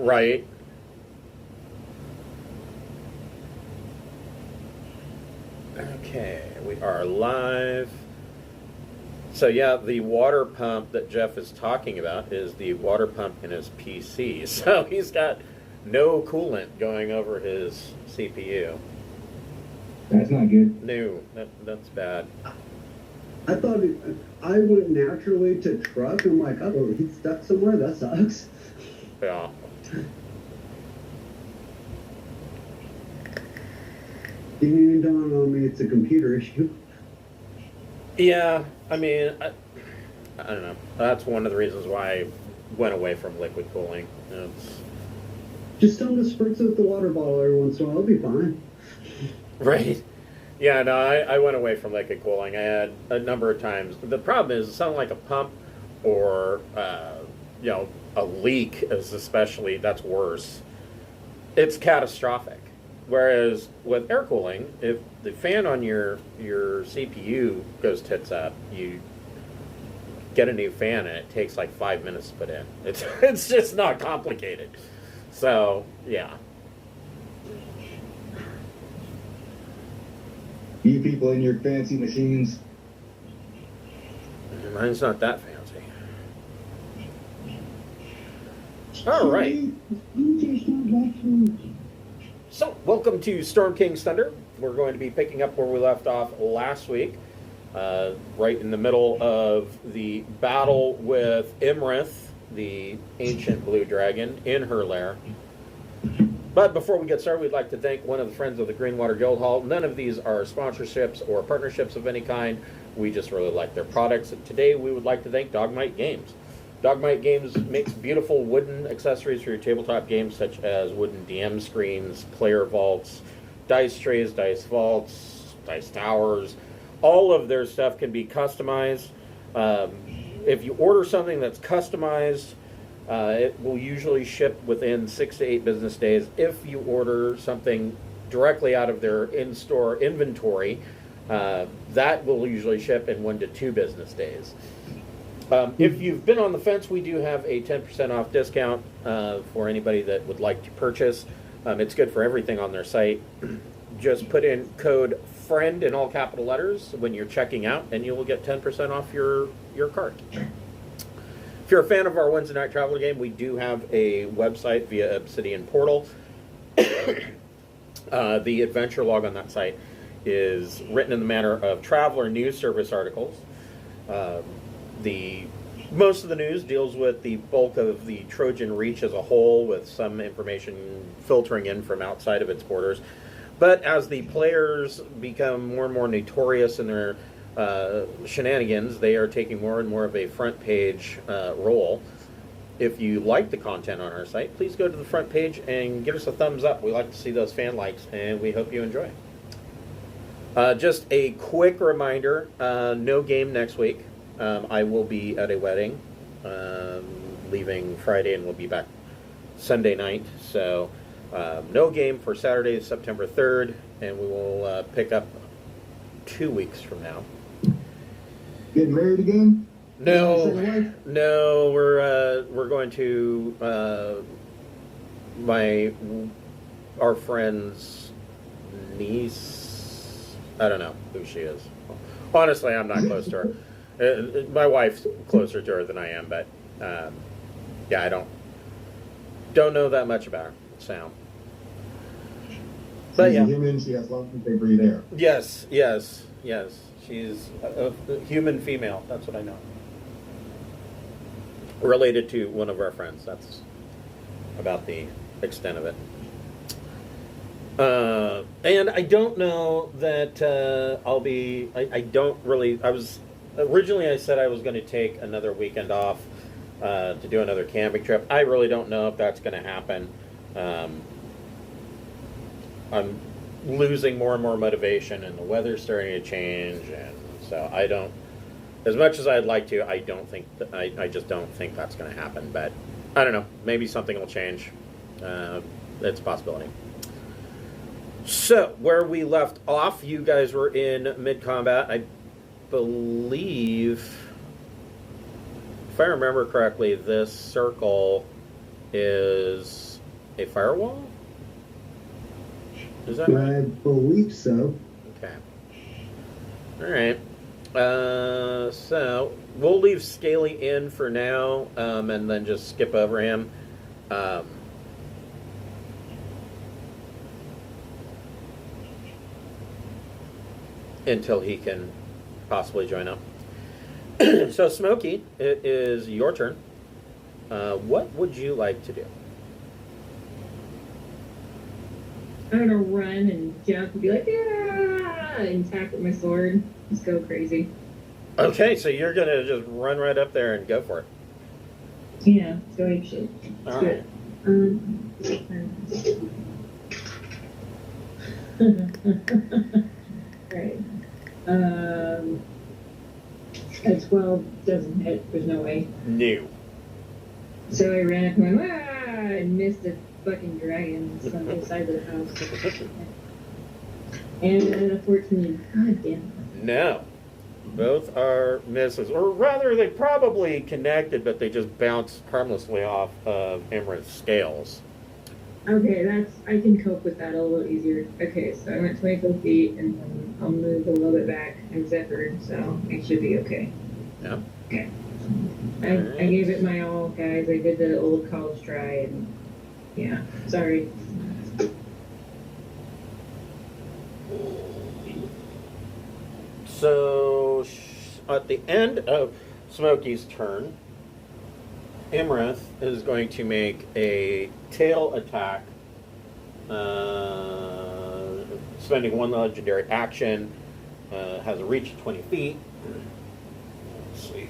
Right. Okay, we are live. So yeah, the water pump that Jeff is talking about is the water pump in his PC. So he's got no coolant going over his CPU. That's not good. No, that's bad. I thought I went naturally to truck. I'm like, oh, he's stuck somewhere. That sucks. Yeah. Didn't even dawn on me it's a computer issue. Yeah, I mean, I don't know. That's one of the reasons why I went away from liquid cooling. Just tell him to spritz out the water bottle every once in a while. It'll be fine. Right. Yeah, no, I went away from liquid cooling. I had a number of times. The problem is something like a pump or, a leak is especially, that's worse. It's catastrophic. Whereas with air cooling, if the fan on your CPU goes tits up, you get a new fan and it takes like 5 minutes to put in. It's just not complicated. So, yeah. You people in your fancy machines. Mine's not that fancy. All right. So, welcome to Storm King's Thunder. We're going to be picking up where we left off last week, right in the middle of the battle with Iymrith, the ancient blue dragon, in her lair. But before we get started, we'd like to thank one of the friends of the Greenwater Guildhall. None of these are sponsorships or partnerships of any kind. We just really like their products. And today, we would like to thank Dogmight Games. Dogmight Games makes beautiful wooden accessories for your tabletop games, such as wooden DM screens, player vaults, dice trays, dice vaults, dice towers. All of their stuff can be customized. If you order something that's customized, it will usually ship within 6 to 8 business days. If you order something directly out of their in-store inventory, that will usually ship in 1 to 2 business days. If you've been on the fence, we do have a 10% off discount for anybody that would like to purchase. It's good for everything on their site. Just put in code FRIEND in all capital letters when you're checking out, and you will get 10% off your cart. If you're a fan of our Wednesday Night Traveler game, we do have a website via Obsidian Portal. The adventure log on that site is written in the manner of Traveler News Service articles. Most of the news deals with the bulk of the Trojan Reach as a whole, with some information filtering in from outside of its borders. But as the players become more and more notorious in their shenanigans, they are taking more and more of a front page role. If you like the content on our site, please go to the front page and give us a thumbs up. We like to see those fan likes, and we hope you enjoy. Just a quick reminder, no game next week. I will be at a wedding, leaving Friday, and we'll be back Sunday night. So no game for Saturday, September 3rd, and we will pick up 2 weeks from now. Getting married again? No, we're going to our friend's niece. I don't know who she is. Honestly, I'm not close to her. My wife's closer to her than I am, but yeah, I don't know that much about her. So, but She's yeah, a human. She has lots of paper there. yes. She's a human female. That's what I know. Related to one of our friends. That's about the extent of it. And I don't know that I'll be. I don't really. Originally, I said I was going to take another weekend off to do another camping trip. I really don't know if that's going to happen. I'm losing more and more motivation, and the weather's starting to change, and so I don't. As much as I'd like to, I don't think that, I just don't think that's going to happen. But I don't know. Maybe something will change. It's a possibility. So where we left off, you guys were in mid-combat. I believe, if I remember correctly, this circle is a firewall? Is that I right? believe so. Okay. All right. So we'll leave Scaly in for now, and then just skip over him. Until he can possibly join up. So, Smokey, it is your turn. What would you like to do? I'm gonna run and jump and be like, yeah, and attack with my sword. Just go crazy. Okay, so you're going to just run right up there and go for it. Yeah, let's go ape shit. Let's All do right. it. Alright. A 12 doesn't hit. There's no way. No. So I ran up and went, and missed a fucking dragon on the side of the house. And a 14. God damn it. No. Both are misses. Or rather, they probably connected, but they just bounced harmlessly off of Iymrith's scales. Okay, I can cope with that a little easier. Okay, so I went 24 feet, and then I'll move a little bit back. I'm zephyred, so it should be okay. Yeah. Okay. I gave it my all, guys. I did the old college try, and yeah, sorry. So, at the end of Smokey's turn, Iymrith is going to make a tail attack, spending one legendary action, has a reach of 20 feet. Let's see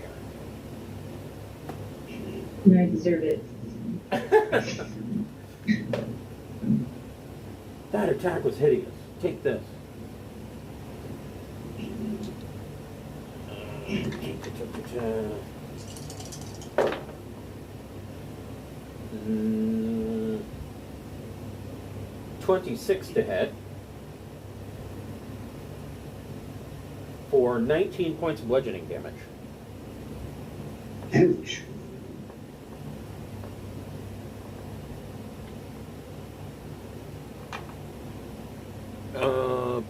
And I deserve it. here. That attack was hideous. Take this. 26 to hit for 19 points of bludgeoning damage. Ouch.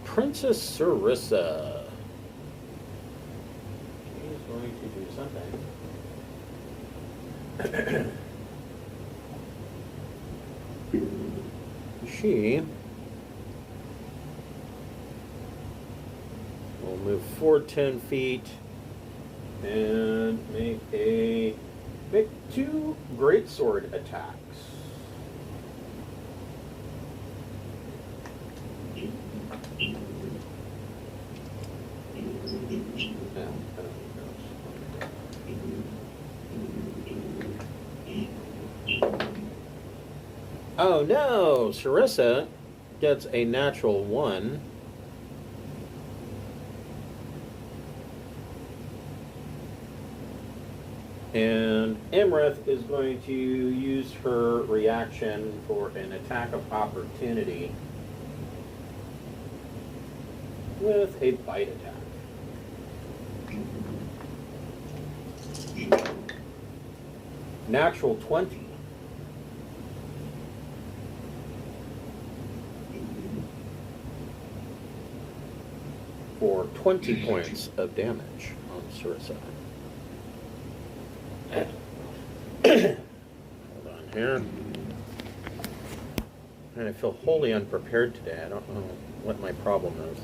Princess Sarissa. She's going to do something. She will move forward 10 feet and make two greatsword attacks. Oh no! Sarissa gets a natural 1. And Iymrith is going to use her reaction for an attack of opportunity with a bite attack. Natural 20. For 20 points of damage on Sarissa. Hold on here. And I feel wholly unprepared today. I don't know what my problem is.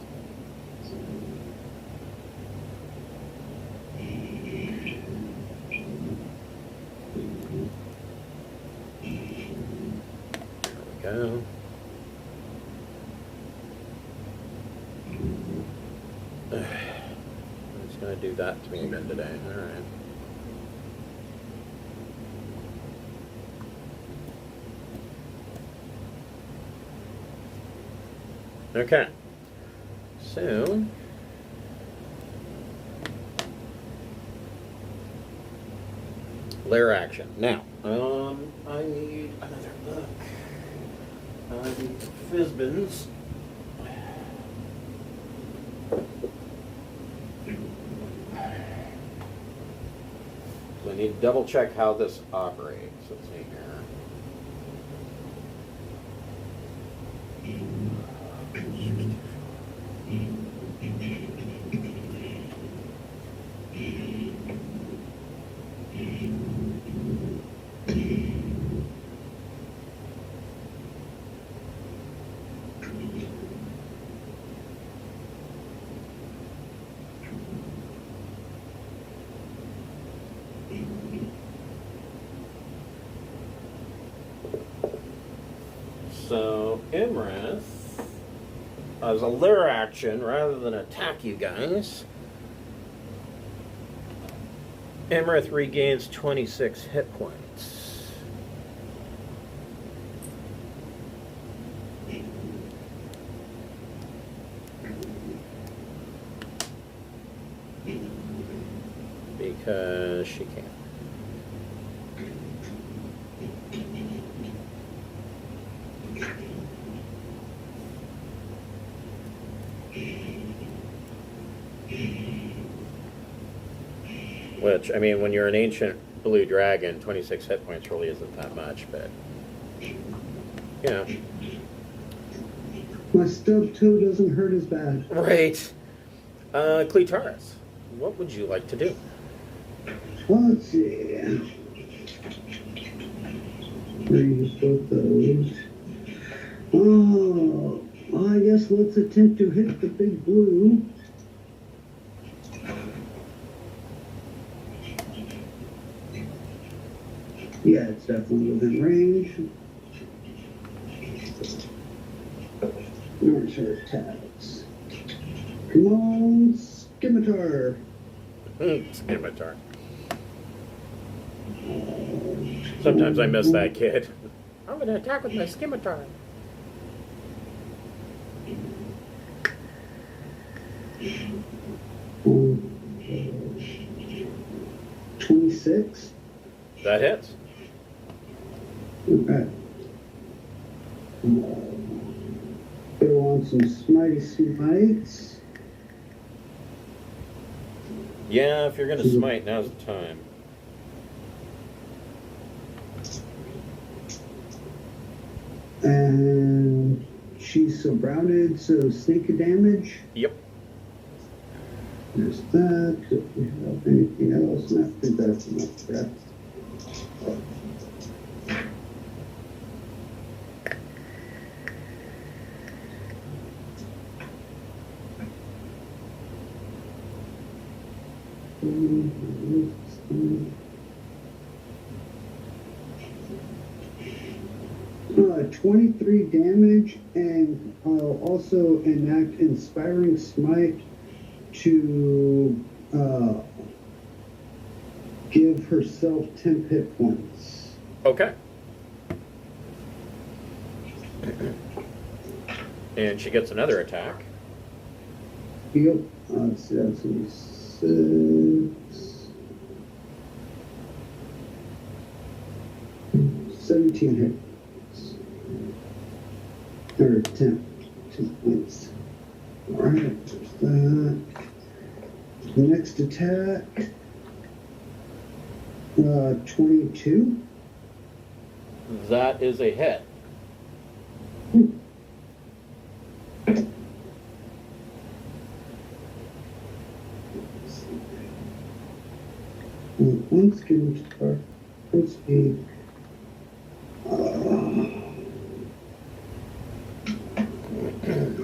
There we go. It's going to do that to me again today. All right. Okay. So Lair action. Now, I need another book. I need Fizbin's. So I need to double check how this operates. Let's see here. So, Iymrith, as a Lair action, rather than attack you guys, Iymrith regains 26 hit points. Because she can. Which, I mean, when you're an ancient blue dragon, 26 hit points really isn't that much, but, you know. My stubbed toe doesn't hurt as bad. Right. Cletaris, what would you like to do? Let's see. Reuse both those. Oh, I guess let's attempt to hit the big blue. Yeah, it's definitely within range. There's her attacks. Come on, Scimitar. Scimitar. Sometimes I miss that kid. I'm going to attack with my Scimitar. Um, 26. That hits. Okay. Go on some smitey smites. Yeah, if you're going to smite, now's the time. And she's surrounded, so sneak damage. Yep. There's that. Do we have anything else? I think that's enough for that. Uh, 23 damage, and I'll also enact Inspiring Smite to give herself 10 hit points. Okay. And she gets another attack. Yep. Let's see, that's 6. 17 hit points. Or 10 points. Alright, there's that. Next attack. 22. That is a hit. One Scimitar, one speed.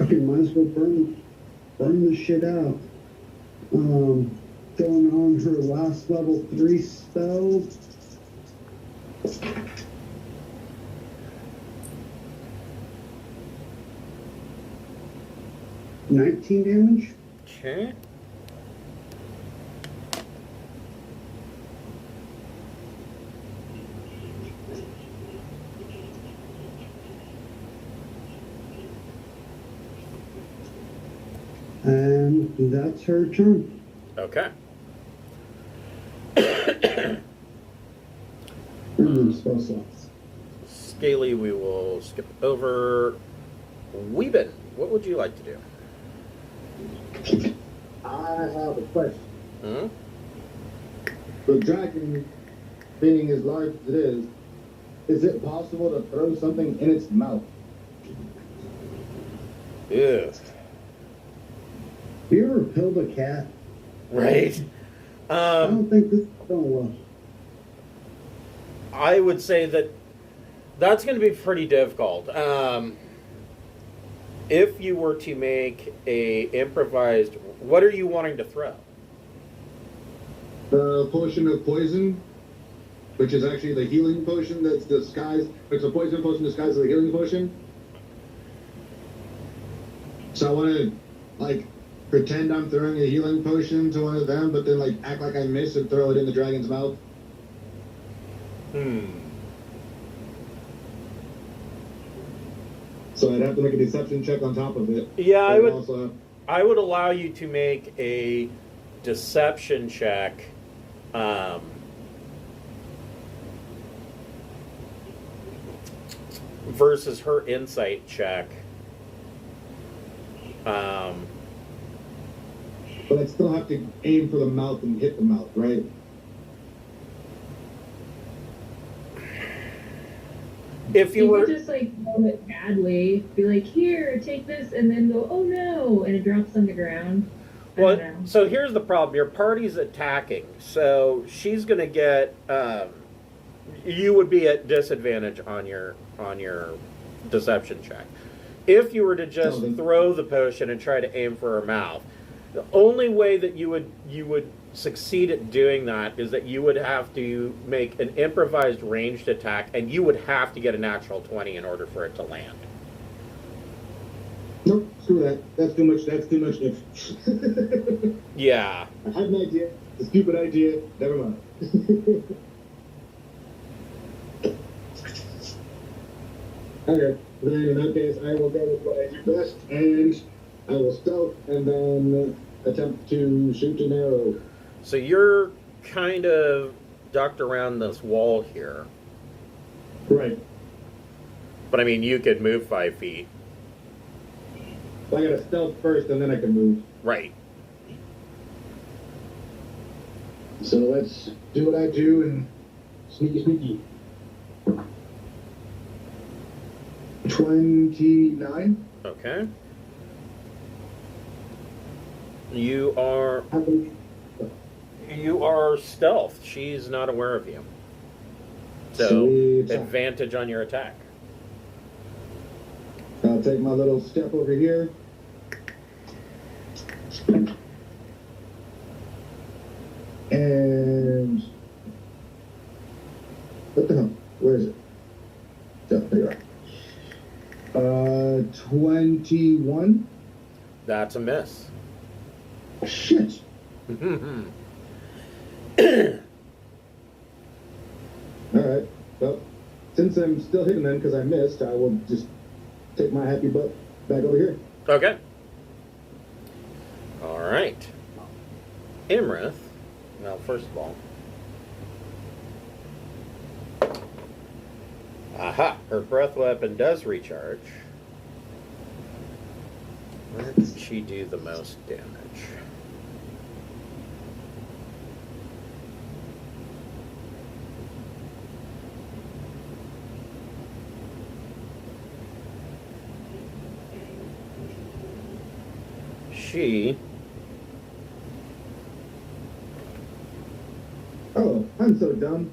Okay, might as well burn the shit out. Going on her last level 3 spell. $19 damage. Okay. And that's her turn. Okay. Spell slots. Scaly, we will skip over. Weebin, what would you like to do? I have a question. Hmm? The dragon, being as large as it is it possible to throw something in its mouth? Ew. Have you ever killed a cat? Right. I don't think this is going well. I would say that that's going to be pretty difficult. If you were to make a improvised, what are you wanting to throw? The potion of poison, which is actually the healing potion that's disguised. It's a poison potion disguised as a healing potion. So I want to, like, pretend I'm throwing a healing potion to one of them, but then, like, act like I miss and throw it in the dragon's mouth. So I'd have to make a deception check on top of it. Yeah, I would. Also, I would allow you to make a deception check. Versus her insight check. but I'd still have to aim for the mouth and hit the mouth, right? If you You were could just like roll it badly, be like, "Here, take this," and then go, "Oh no!" and it drops on the ground. I well, don't know. so here's the problem: your party's attacking, so she's going to get. You would be at disadvantage on your deception check. If you were to just throw the potion and try to aim for her mouth, the only way that you would succeed at doing that is that you would have to make an improvised ranged attack, and you would have to get a natural 20 in order for it to land. Nope, screw that. That's too much. That's too much. Yeah. I had an idea. A stupid idea. Never mind. Okay, then in that case, I will go with what I do best, and I will stealth and then attempt to shoot an arrow. So you're kind of ducked around this wall here. Right. But I mean, you could move 5 feet. So I gotta stealth first, and then I can move. Right. So let's do what I do and sneaky, sneaky. 29. Okay. You are stealth. She's not aware of you. So Sweet. advantage on your attack. I'll take my little step over here. And what the hell? Where is it? Oh, there you are. 21. That's a miss. Shit. Alright. Well, since I'm still hitting them because I missed, I will just take my happy butt back over here. Okay. All right. Iymrith. Well, first of all. Aha! Her breath weapon does recharge. Where did she do the most damage? She... Oh, I'm so dumb.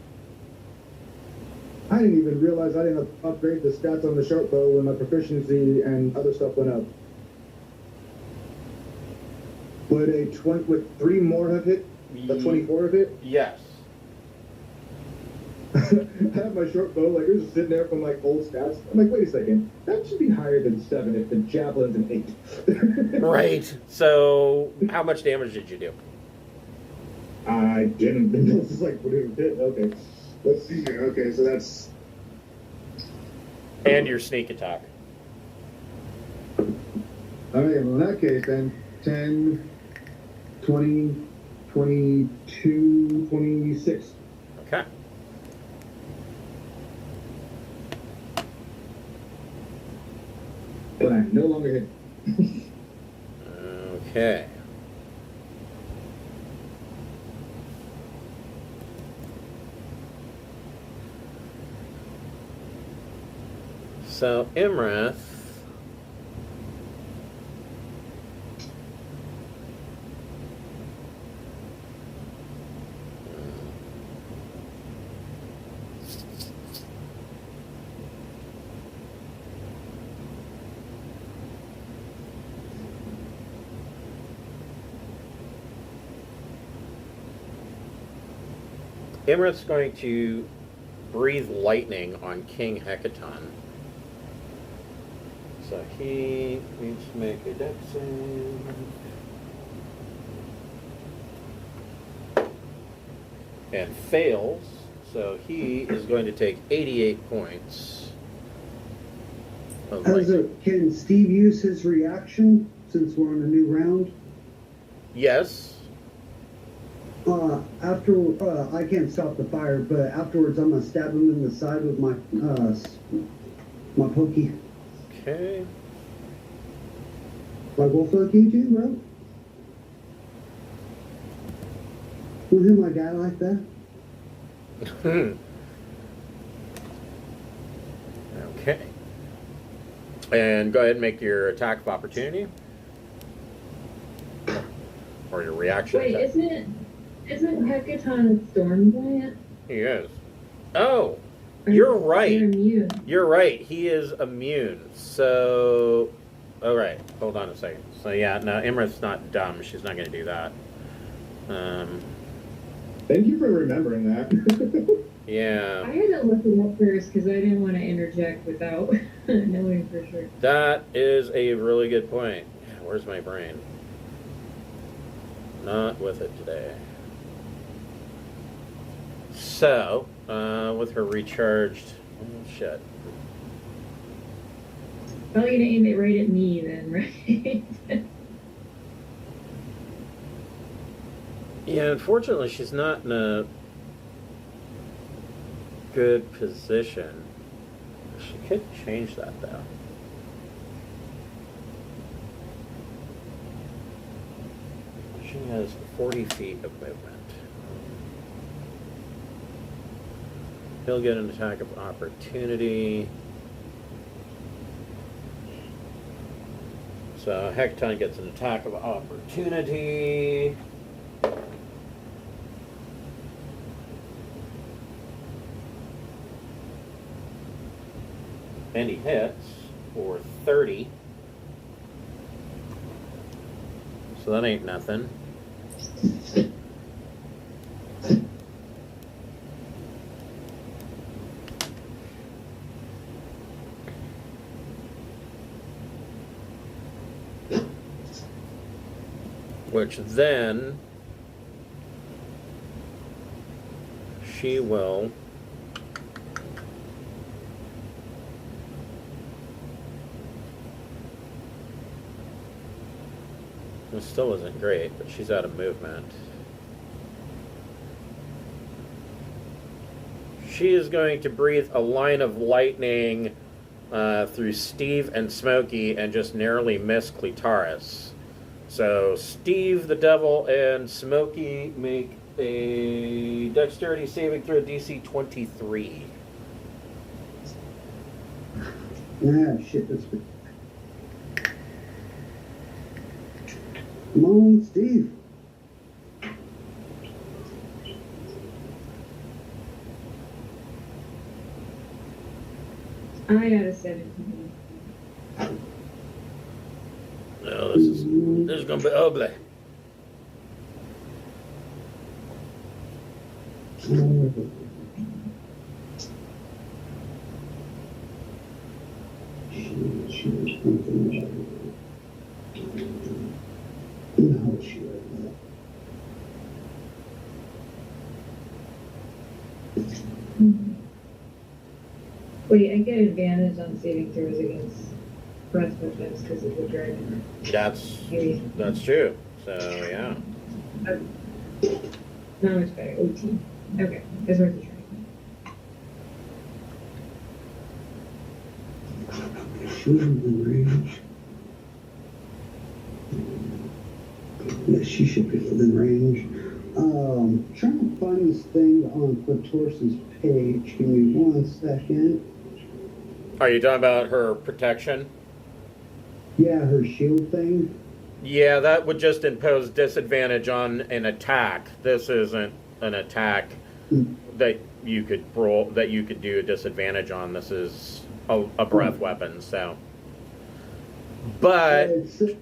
I didn't even realize I didn't upgrade the stats on the short bow when my proficiency and other stuff went up. Would 3 more have hit? A 24 have hit? Yes. I have my short bow, like, it was just sitting there from, like, old stats. I'm like, wait a second. That should be higher than 7 if the javelin's an 8. Right. So, how much damage did you do? I didn't. This is like, what it did. Okay. Let's see here. Okay, so that's... And your sneak attack. Okay, well, in that case, then, 10, 20, 22, 26. Okay. But I'm no longer hit. Okay. So, Iymrith. Iymrith's going to breathe lightning on King Hecaton. So he needs to make a dex save. And fails, so he is going to take 88 points. Of Can Steve use his reaction since we're on a new round? Yes. I can't stop the fire, but afterwards I'm gonna stab him in the side with my my pokey. Okay. Like, well, fuck you too, bro. Don't hit my guy like that. Okay. And go ahead and make your attack of opportunity. Or your reaction Wait, attack. isn't Hecaton a storm plant? He is. Oh, Or you're right. You're immune. You're right. He is immune. So, all right. Hold on a second. So yeah, no, Iymrith's not dumb. She's not going to do that. Thank you for remembering that. Yeah. I had to look it up first because I didn't want to interject without knowing for sure. That is a really good point. Where's my brain? Not with it today. So, with her recharged, oh, shit. Well, you're gonna aim it right at me then, right? Yeah, unfortunately, she's not in a good position. She could change that, though. She has 40 feet of movement. He'll get an attack of opportunity. So Hecaton gets an attack of opportunity. And he hits for 30. So that ain't nothing. Which then she will it still isn't great, but she's out of movement. She is going to breathe a line of lightning through Steve and Smokey and just narrowly miss Clitaris. So Steve the Devil and Smokey make a dexterity saving throw DC 23. Nah, shit, that's good. Come on, Steve. I got a 17. No, this is gonna be ugly. Wait, I get advantage on saving throws against breath weapons because of the dragon. That's true. So yeah. Not much better. 18. Okay, it's worth a try. Shooting in range. Yeah, she should be within range. Trying to find this thing on Clitoris's page. Give me 1 second. Are you talking about her protection? Yeah, her shield thing. Yeah, that would just impose disadvantage on an attack. This isn't an attack that you could roll, that you could do a disadvantage on. This is a breath weapon, so. But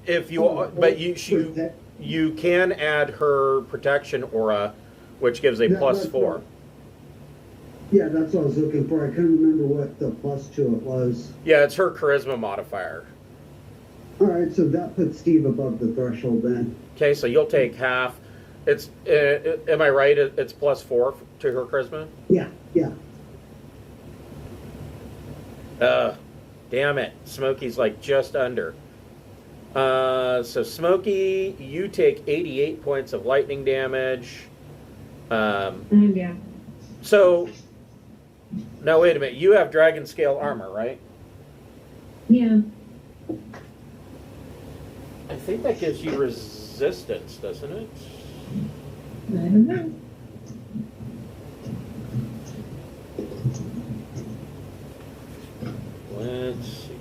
if you, but you can add her protection aura, which gives a +4. Yeah, that's what I was looking for. I couldn't remember what the +2 it was. Yeah, it's her charisma modifier. All right, so that puts Steve above the threshold then. Okay, so you'll take half. It's am I right? It's +4 to her charisma. Yeah, yeah. Damn it, Smokey's like just under. So Smokey, you take 88 points of lightning damage. Yeah. So now wait a minute. You have dragon scale armor, right? Yeah. I think that gives you resistance, doesn't it? I don't know. Let's see.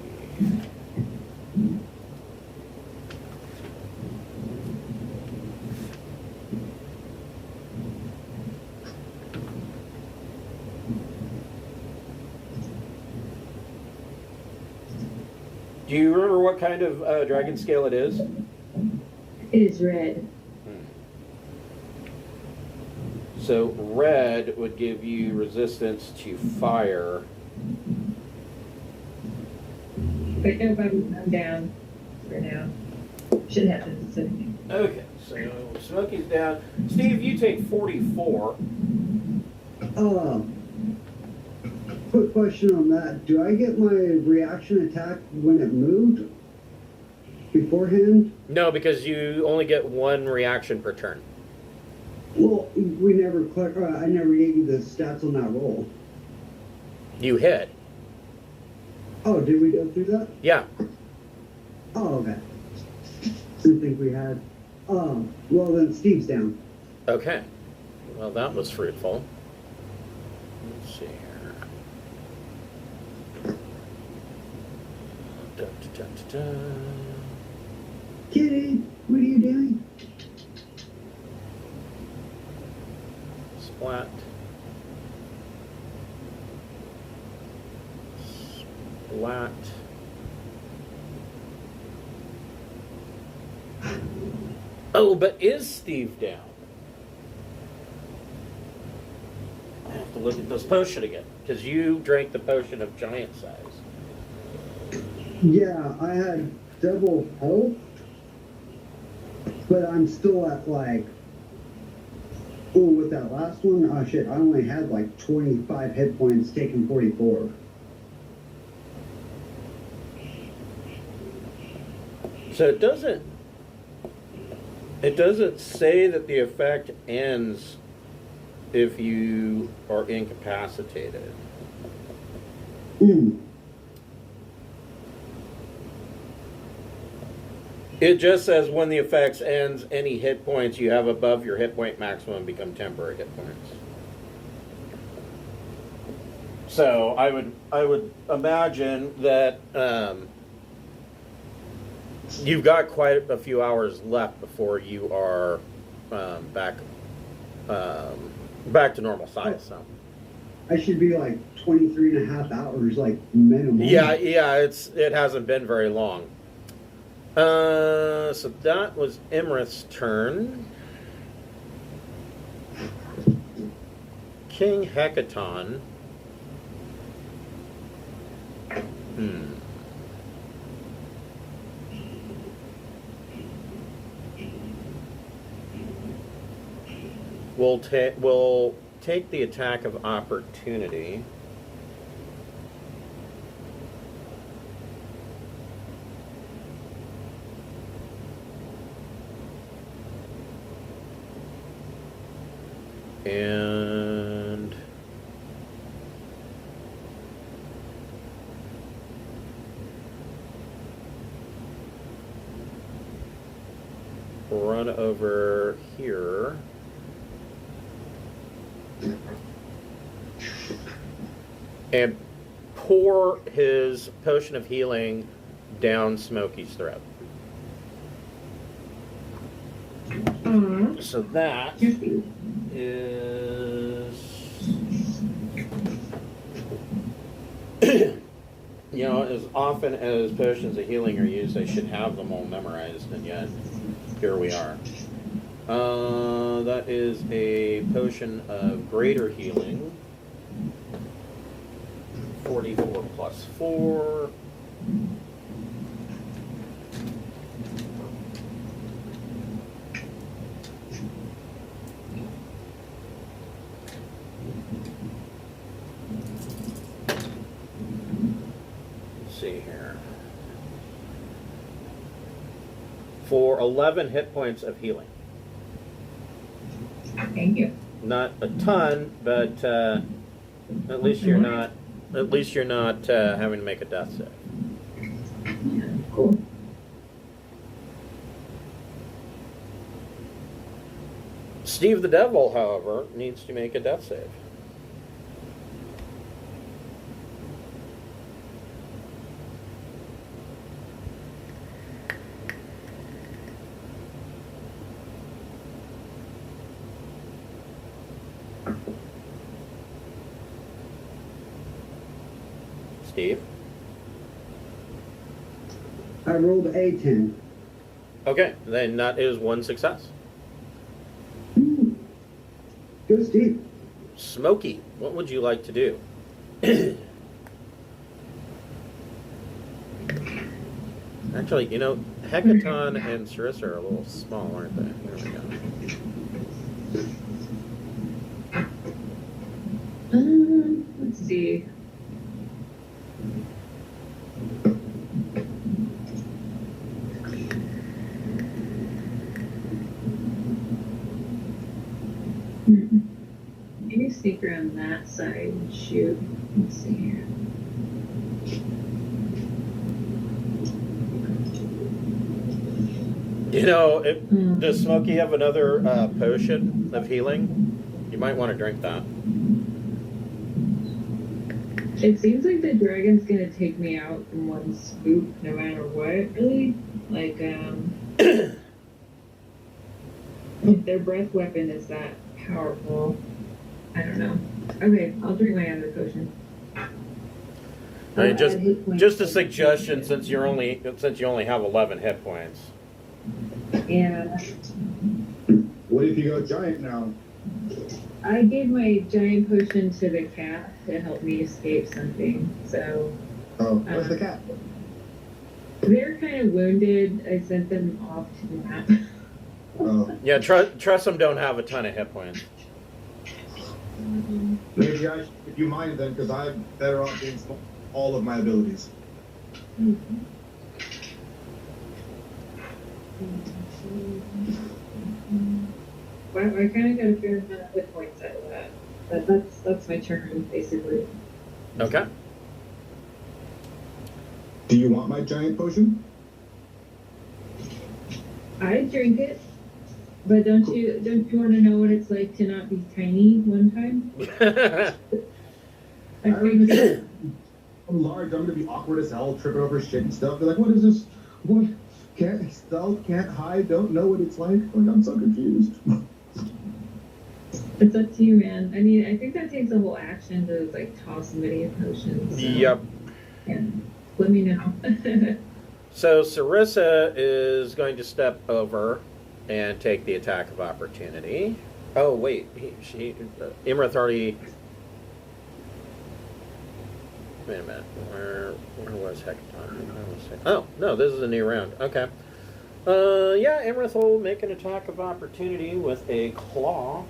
Do you remember what kind of dragon scale it is? It is red. So red would give you resistance to fire. But I'm down for now. Should have this soon. Okay, so Smokey's down. Steve, you take 44. Quick question on that. Do I get my reaction attack when it moved beforehand? No, because you only get one reaction per turn. Well, we never I never gave you the stats on that roll. You hit. Oh, did we go through that? Yeah. Oh, okay. Didn't think we had. Well then Steve's down. Okay. Well, that was fruitful. Let's see here. Da, da, da, da, da. Kitty, what are you doing? Splat. Splat. Oh, but is Steve down? I have to look at this potion again, because you drank the potion of giant size. Yeah, I had double health, but I'm still at like. Oh, with that last one, oh shit, I only had like 25 hit points, taking 44. So it doesn't say that the effect ends if you are incapacitated. It just says when the effect ends, any hit points you have above your hit point maximum become temporary hit points. So I would imagine that you've got quite a few hours left before you are back to normal size. So I should be like 23 and a half hours, like minimum. yeah, it hasn't been very long. So that was Iymrith's turn. King Hecaton. We'll take the attack of opportunity. And run over here. And pour his potion of healing down Smokey's throat. So that is, as often as potions of healing are used, I should have them all memorized, and yet here we are. That is a potion of greater healing. 44 plus 4. see here. For 11 hit points of healing. Thank you. Not a ton, but at least you're not. At least you're not having to make a death save. Yeah, cool. Steve the Devil, however, needs to make a death save. Steve? I rolled a 10. Okay, then that is one success. Go, Steve. Smokey, what would you like to do? Actually, you know, Hecaton and Sarissa are a little small, aren't they? There we go. Let's see. Maybe sneak around that side and shoot. Let's see here. You know, does Smokey have another potion of healing? You might want to drink that. It seems like the dragon's gonna take me out in one swoop, no matter what, really. Like, if their breath weapon is that powerful, I don't know. Okay, I'll drink my other potion. I mean, I'll add hit points just a to- suggestion, since you only have 11 hit points. Yeah. What if you go giant now? I gave my giant potion to the cat to help me escape something, so Oh, where's the cat? they're kind of wounded. I sent them off to the map. Oh, Yeah, Tressum don't have a ton of hit points. maybe I should give you mine then, because I'm better off getting all of my abilities. Well, I kind of got a fair amount of hit points out of that. But that's my turn, basically. Okay. Do you want my giant potion? I drink it, but don't you want to know what it's like to not be tiny one time? I think I'm large, I'm gonna be awkward as hell, tripping over shit and stuff. They're like, what is this? What? Can't stealth, can't hide, don't know what it's like. I'm so confused. it's up to you, man. I mean, I think that takes a whole action to like toss somebody a potion. So, Yep. yeah. Let me know. So Sarissa is going to step over and take the attack of opportunity. Oh wait, Iymrith already. Wait a minute. Where was Hecaton? Oh no, this is a new round. Okay. Yeah, Iymrith will make an attack of opportunity with a claw.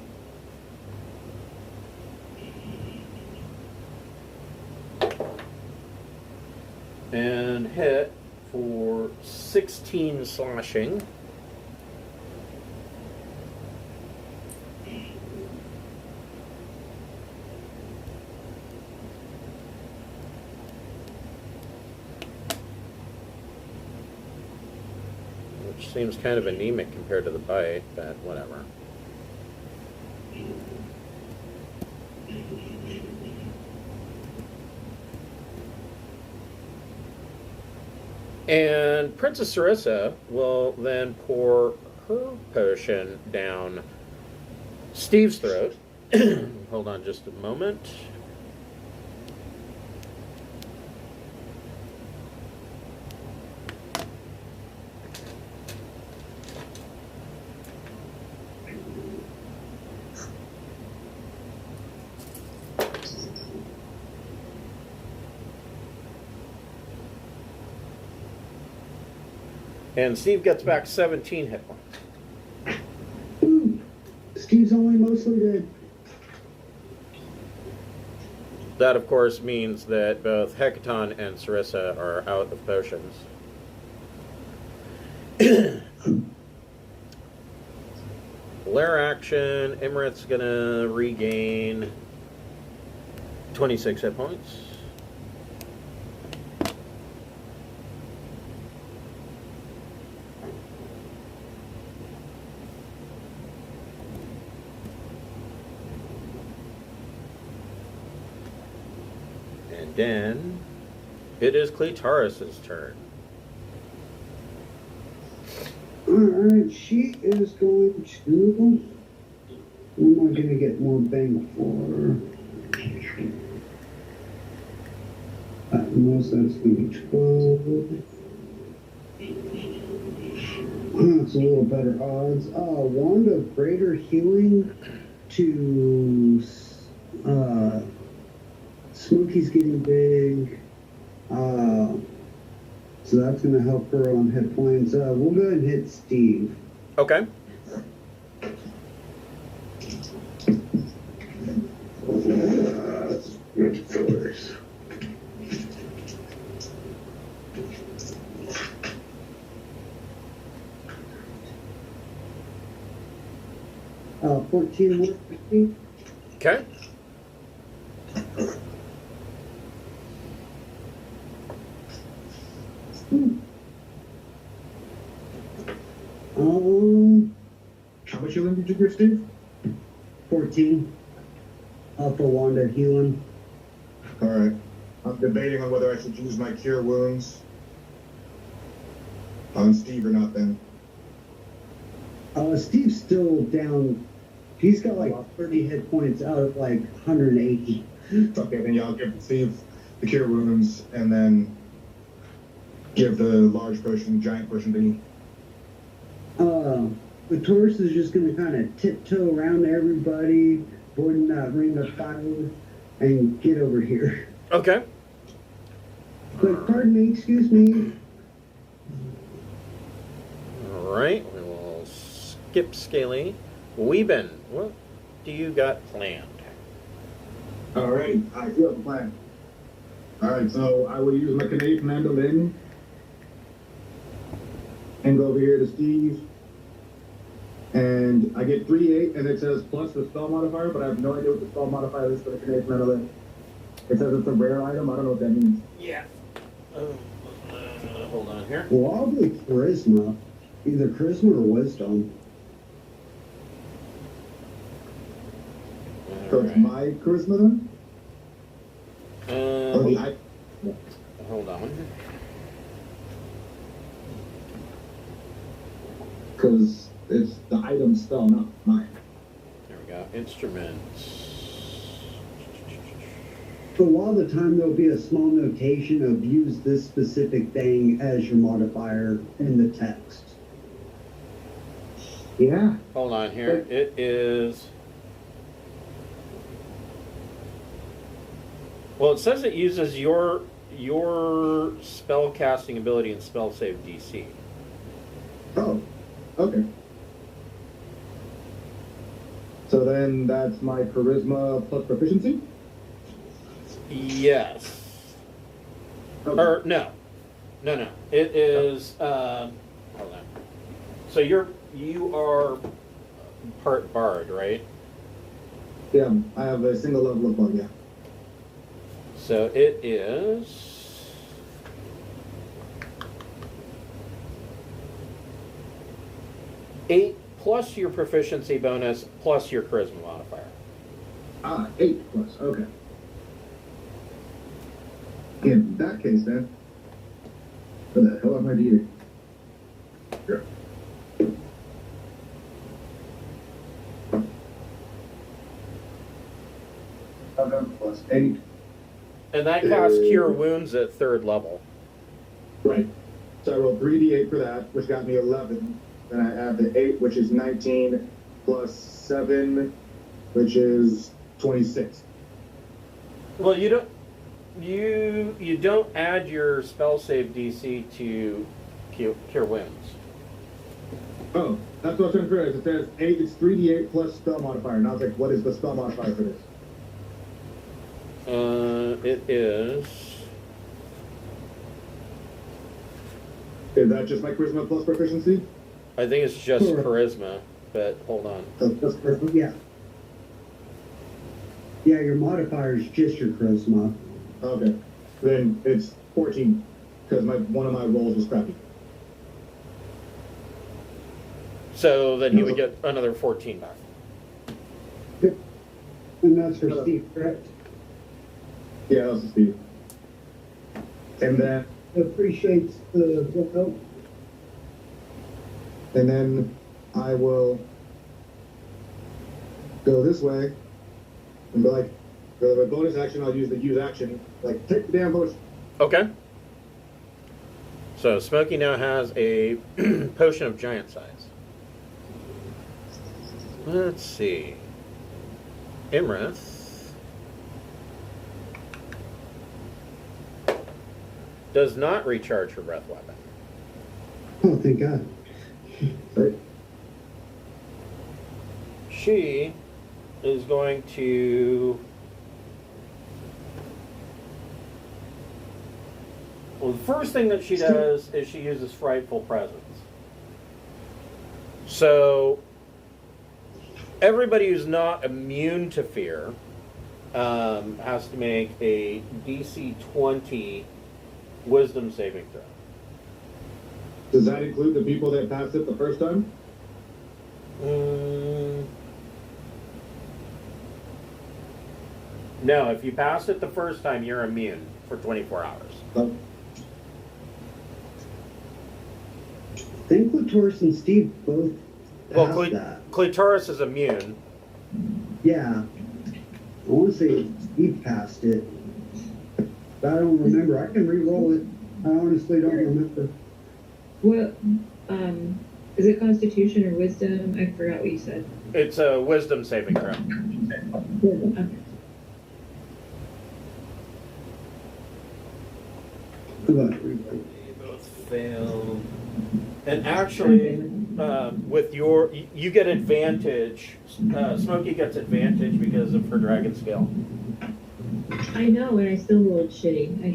And hit for 16 slashing. Which seems kind of anemic compared to the bite, but whatever. And Princess Sarissa will then pour her potion down Steve's throat. Hold on just a moment. And Steve gets back 17 hit points. Ooh, Steve's only mostly dead. That, of course, means that both Hecaton and Sarissa are out of potions. Lair action. Iymrith's gonna regain 26 hit points. And then it is Cleitaris' turn. Alright, she is going to. What am I going to get more bang for? At most, that's going to be 12. That's a little better odds. Wand of Greater Healing to. Smokey's getting big. So that's going to help her on hit points. We'll go ahead and hit Steve. Okay. Force. Uh, 14 more for Steve. Okay. How much healing did you give, Steve? 14. For Wanda healing. Alright. I'm debating on whether I should use my cure wounds on Steve or not then. Steve's still down. He's got like 30 hit points out of like 180. Okay, then yeah, I'll give Steve the cure wounds and then give the large potion, giant potion thingy. The Taurus is just going to kind of tiptoe around everybody, avoiding that ring of fire, and get over here. Okay. But pardon me, excuse me. All right. We will skip Scaly. Weeben, what do you got planned? Alright, I do have a plan. Alright, so I will use my Canadian mandolin and go over here to Steve. And I get 3-8, and it says plus the spell modifier, but I have no idea what the spell modifier is for the Canadian mandolin. It says it's a rare item. I don't know what that means. Yeah. Hold on here. Probably charisma. Either charisma or wisdom. So it's my charisma then? Or the Uh, item? hold on. Because it's the item spell, not mine. There we go. Instruments. For a lot of the time, there'll be a small notation of use this specific thing as your modifier in the text. Yeah. Hold on here. It is. Well, it says it uses your spell casting ability and spell save DC. Oh, okay. So then that's my charisma plus proficiency? Yes. Okay. Or no. It is. Hold on. So you are part bard, right? Yeah, I have a single level of bug, yeah. So it is 8 plus your proficiency bonus plus your charisma modifier. 8 plus, okay. In that case then, what the hell am I doing? Here. Plus 8. And that casts Cure Wounds at 3rd level. Right. So I rolled 3d8 for that, which got me 11. Then I add the 8, which is 19, plus 7, which is 26. Well, you don't add your spell save DC to Cure Wounds. Oh, that's what I was trying to figure out. It says 8, it's 3d8 plus spell modifier. And I was like, what is the spell modifier for this? It is. Is that just my charisma plus proficiency? I think it's just Sure. charisma, but hold on. That's charisma. Yeah. Yeah, your modifier is just your charisma. Okay. Then it's 14, because one of my rolls was crappy. So then he would get another 14 back. Yep. And that's for Steve, correct? Yeah, that was Steve. And then Appreciates the help. And then I will go this way and be like, for the bonus action, I'll use the use action. Like, take the damn potion. Okay. So Smokey now has a potion of giant size. Let's see. Iymrith. Does not recharge her breath weapon. Oh, thank God. Right? She is going to... Well, the first thing that she does is she uses Frightful Presence. So, everybody who's not immune to fear has to make a DC 20 Wisdom saving throw. Does that include the people that passed it the first time? No, if you pass it the first time, you're immune for 24 hours. No. I think Latoris and Steve both Well, passed that. Clitoris is immune. Yeah. I want to say Steve passed it. But I don't remember. I can re-roll it. I honestly don't remember. What, is it Constitution or Wisdom? I forgot what you said. It's a Wisdom saving throw. Wisdom, okay. They both failed. And actually, with your, you get advantage. Smokey gets advantage because of her dragon scale. I know, and I still rolled shitty. I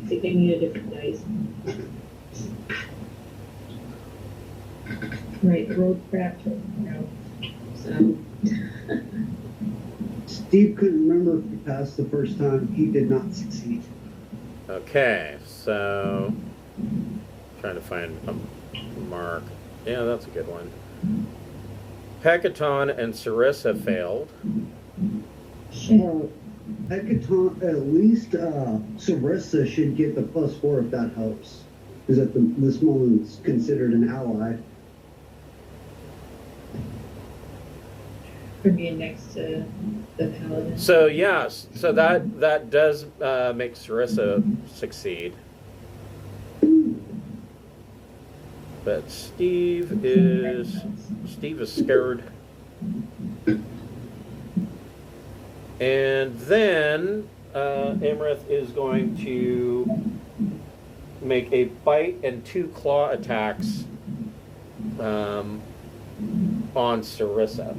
think I need a different dice. Right, rolled crap. So. Steve couldn't remember if he passed the first time. He did not succeed. Okay, so trying to find a mark. Yeah, that's a good one. Hecaton and Sarissa failed. Hecaton, at least Sarissa should get the +4 if that helps. Because at this moment it's considered an ally. For being next to the paladin. So yes, so that does make Sarissa succeed. But Steve is scared. And then Iymrith is going to make a bite and 2 claw attacks on Sarissa.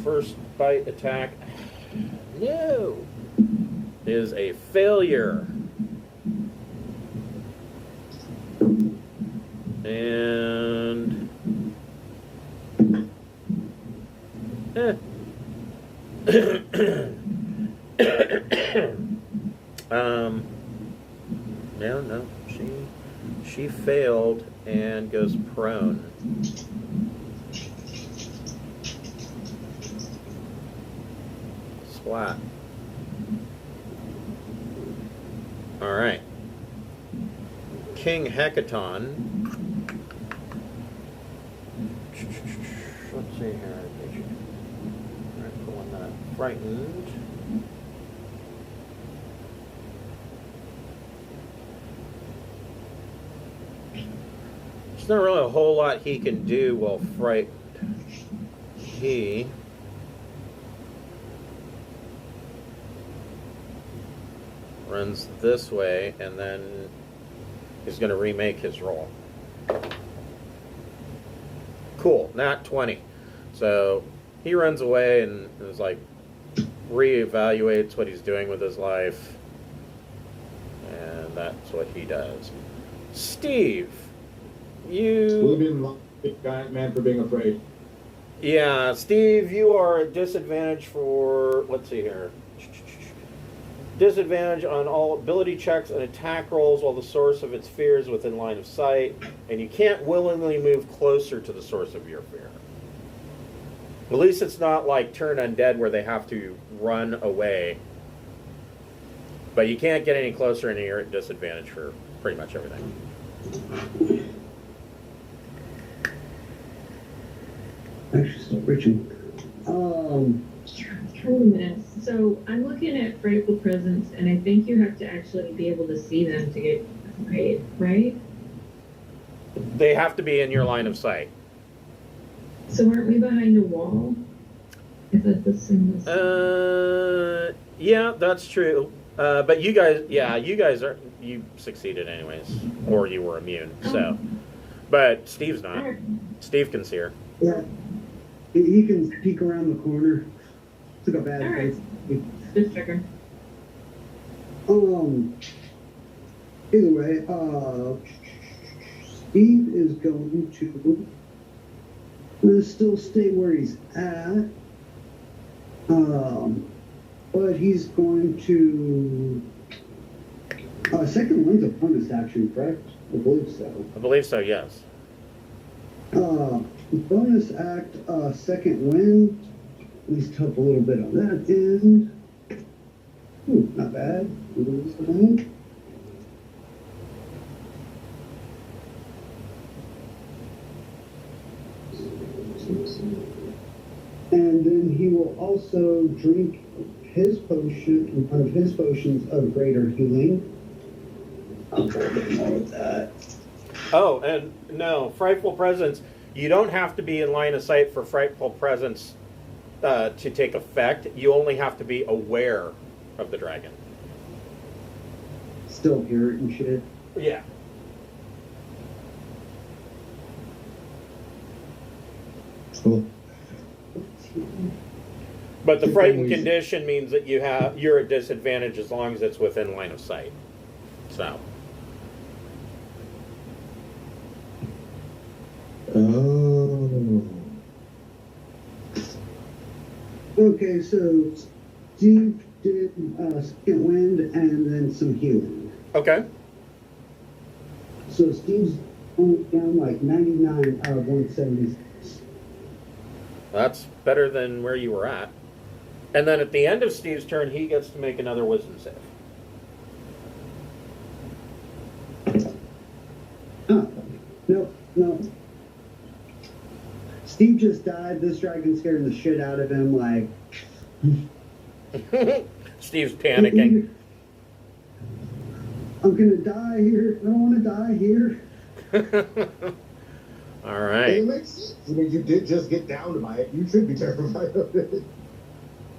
First bite attack, no, is a failure. And no, she failed and goes prone. Splat. All right. King Hecaton. Let's see here. Right, pulling that frightened. There's not really a whole lot he can do while frightened. He runs this way, and then he's going to remake his roll. Cool, nat 20. So he runs away and is like reevaluates what he's doing with his life, and that's what he does. Steve, Leave him alone, big giant man for being afraid. yeah, Steve, you are at disadvantage for, let's see here. Disadvantage on all ability checks and attack rolls while the source of its fear is within line of sight, and you can't willingly move closer to the source of your fear. At least it's not like Turn Undead where they have to run away. But you can't get any closer and you're at disadvantage for pretty much everything. Actually, still reaching. Wait a minute. So I'm looking at Frightful Presence, and I think you have to actually be able to see them to get paid, right? They have to be in your line of sight. So aren't we behind a wall? If that's the same as... Yeah, that's true. But you guys you succeeded anyways, or you were immune. So, but Steve's not. Alright. Steve can see her. Yeah. He can peek around the corner. Took a bad Alright. place. Just checking. Either way, Steve is going to still stay where he's at. But he's going to second one's a bonus action, correct? I believe so. I believe so. Yes. Bonus act, second wind. At least help a little bit on that end. Ooh, not bad. And then he will also drink his potion, one of his potions of greater healing. I'll try to get more with that. Oh, and no, Frightful Presence. You don't have to be in line of sight for Frightful Presence to take effect. You only have to be aware of the dragon. Still hear it and shit. Yeah. Cool. But the Good frightened thing we- condition means that you're at disadvantage as long as it's within line of sight. So. Oh. Okay, so Steve did second wind and then some healing. Okay. So Steve's only down like 99 out of 176. That's better than where you were at. And then at the end of Steve's turn, he gets to make another wisdom save. No. Steve just died. This dragon scared the shit out of him. Like, Steve's panicking. I'm gonna die here. I don't want to die here. All It right. makes sense. I mean, you did just get down by it. You should be terrified of it.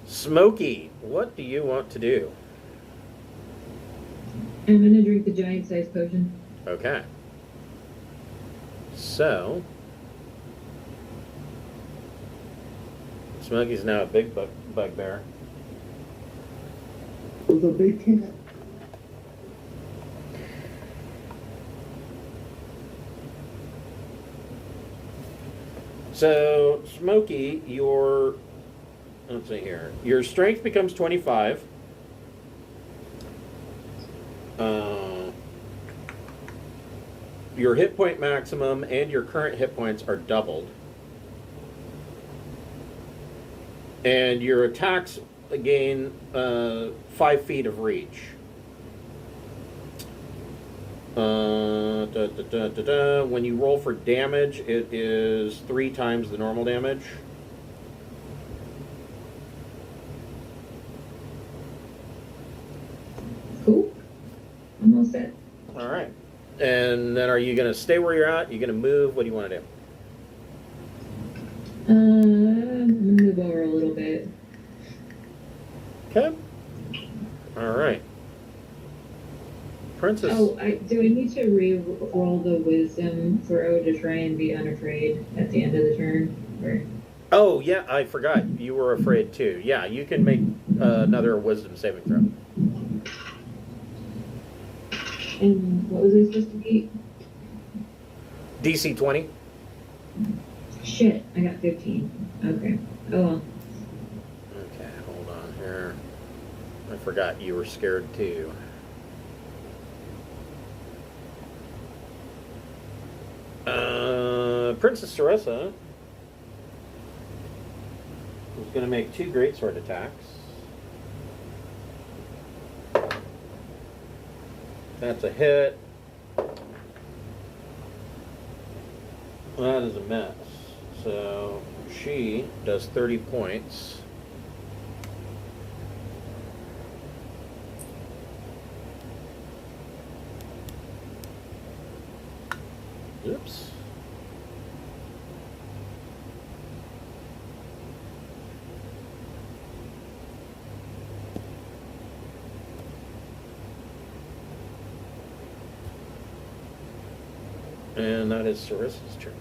Smokey, what do you want to do? I'm gonna drink the giant-sized potion. Okay. So, Smokey's now a big bugbear. With a big cat. So, Smokey, let's see here. Your strength becomes 25. Your hit point maximum and your current hit points are doubled. And your attacks gain 5 feet of reach. When you roll for damage, it is 3 times the normal damage. Cool. I'm all set. All right. And then are you going to stay where you're at? You going to move? What do you want to do? I'm gonna move over a little bit. Okay. All right. Princess. Oh, do I need to re-roll the wisdom throw to try and be unafraid at the end of the turn? Or... Oh, yeah, I forgot. You were afraid too. Yeah, you can make another wisdom saving throw. And what was I supposed to be? DC 20. Shit, I got 15. Okay. Oh well. Okay, hold on here. I forgot you were scared too. Princess Sarissa is going to make 2 greatsword attacks. That's a hit. That is a miss. So she does 30 points. Oops. And that is Sarissa's turn.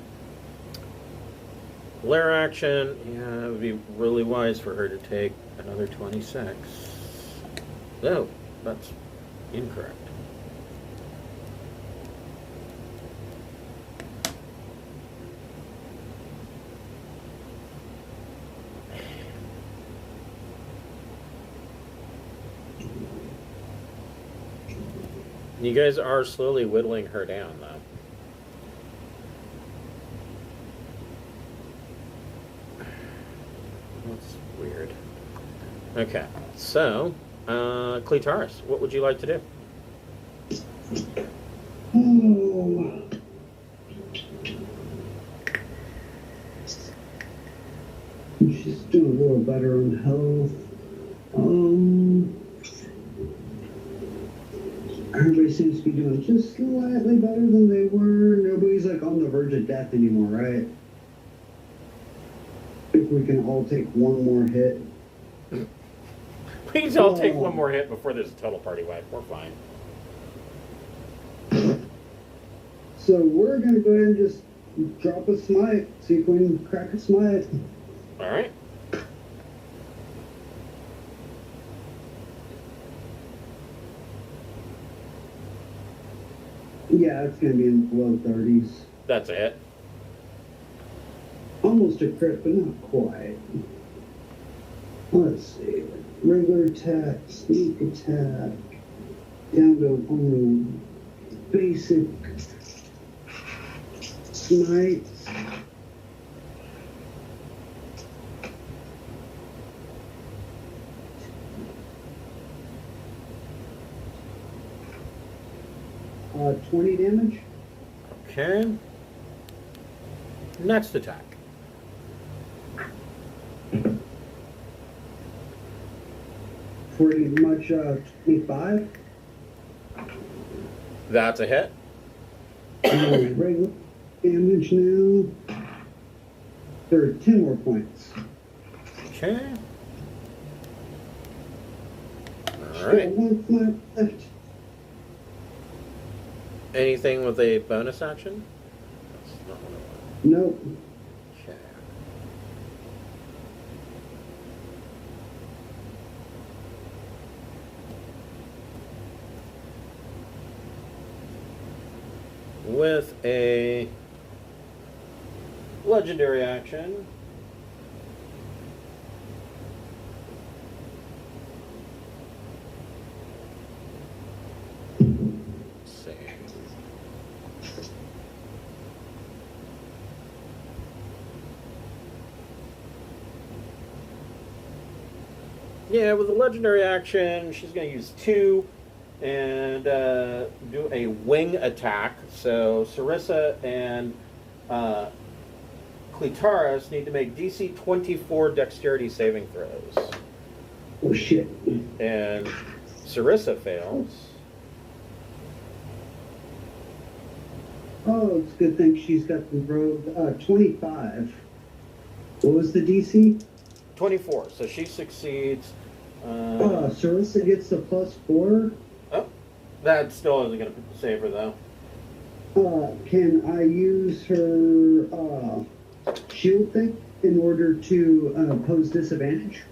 Lair action, yeah, it would be really wise for her to take another 26. No, that's incorrect. You guys are slowly whittling her down, though. That's weird. Okay, so, Cleetaris, what would you like to do? Oh. She's doing a little better on health. Everybody seems to be doing just slightly better than they were. Nobody's like on the verge of death anymore, right? If we can all take one more hit. We can all take one more hit before there's a total party wipe. We're fine. So we're gonna go ahead and just drop a smite. See if we can crack a smite. All right. Yeah, it's gonna be in the low 30s. That's a hit. Almost a crit, but not quite. Let's see. Regular attack, sneak attack, down to only basic smite. Uh, 20 damage. Okay. Next attack. Pretty much 25. That's a hit. Regular damage now. There are 10 more points. Okay. All Still right. one flat left. Anything with a bonus action? That's not what I want. Nope. Okay. With a legendary action, let's see. Yeah, with a legendary action, she's going to use 2 and do a wing attack. So Sarissa and Cleetaris need to make DC 24 dexterity saving throws. Oh shit. And Sarissa fails. Oh, it's a good thing she's got the rogue. 25. What was the DC? 24, so she succeeds. Sarissa gets the +4. Oh, that still isn't going to save her, though. Can I use her shield thing? in order to pose disadvantage?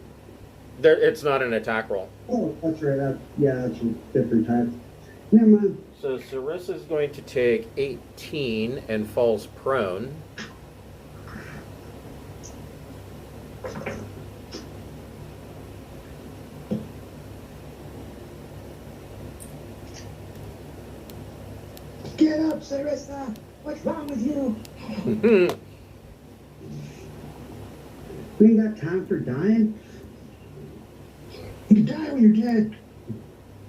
It's not an attack roll. Oh, that's right. That's a different type. Never mind. So Sarissa's going to take 18 and falls prone. Get up, Sarissa! What's wrong with you? We ain't got time for dying. You can die when you're dead.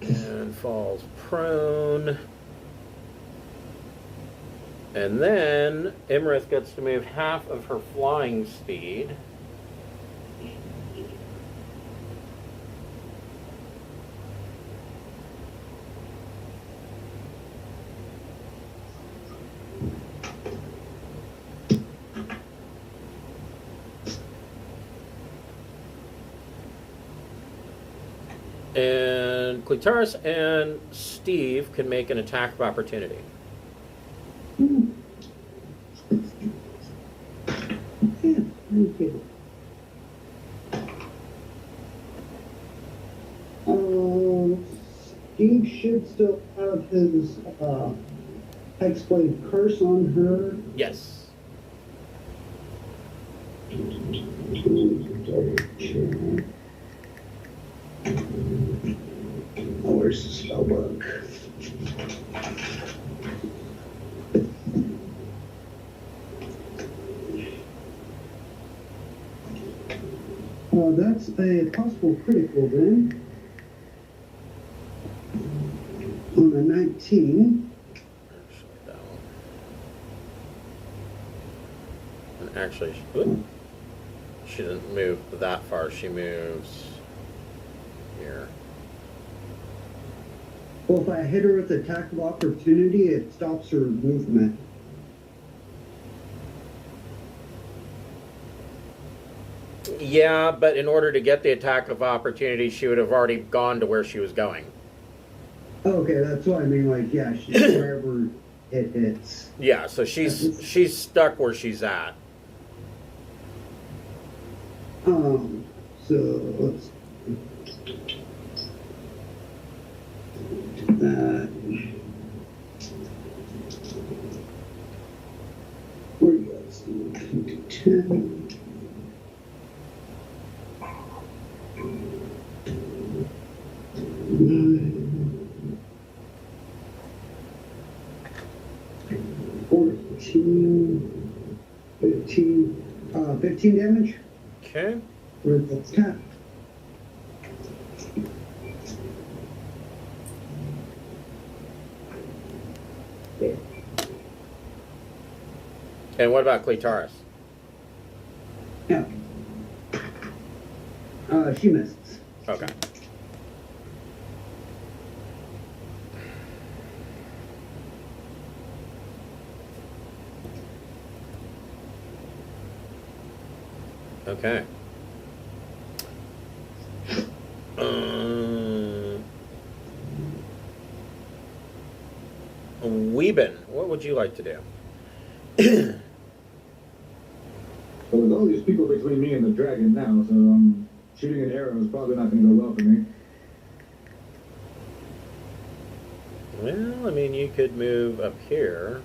And falls prone. And then Iymrith gets to move half of her flying speed. And Clitaris and Steve can make an attack of opportunity. Yeah, okay. Steve should still have his Hexblade Curse on her. Yes. Oh, where's the spell book? That's a possible critical then. On a 19. Actually, that one. And actually, she didn't move that far. She moves here. Well, if I hit her with attack of opportunity, it stops her movement. Yeah, but in order to get the attack of opportunity, she would have already gone to where she was going. Okay, that's what I mean. Like, yeah, she's wherever it hits. Yeah, so she's stuck where she's at. So let's do that. Where do you guys do 10? Nine, 14, 15, 15 damage. Okay. With the attack. And what about Clitaris? Yeah. She misses. Okay. Okay. Weeben, what would you like to do? Well, there's all these people between me and the dragon now, so shooting an arrow is probably not going to go well for me. Well, I mean, you could move up here.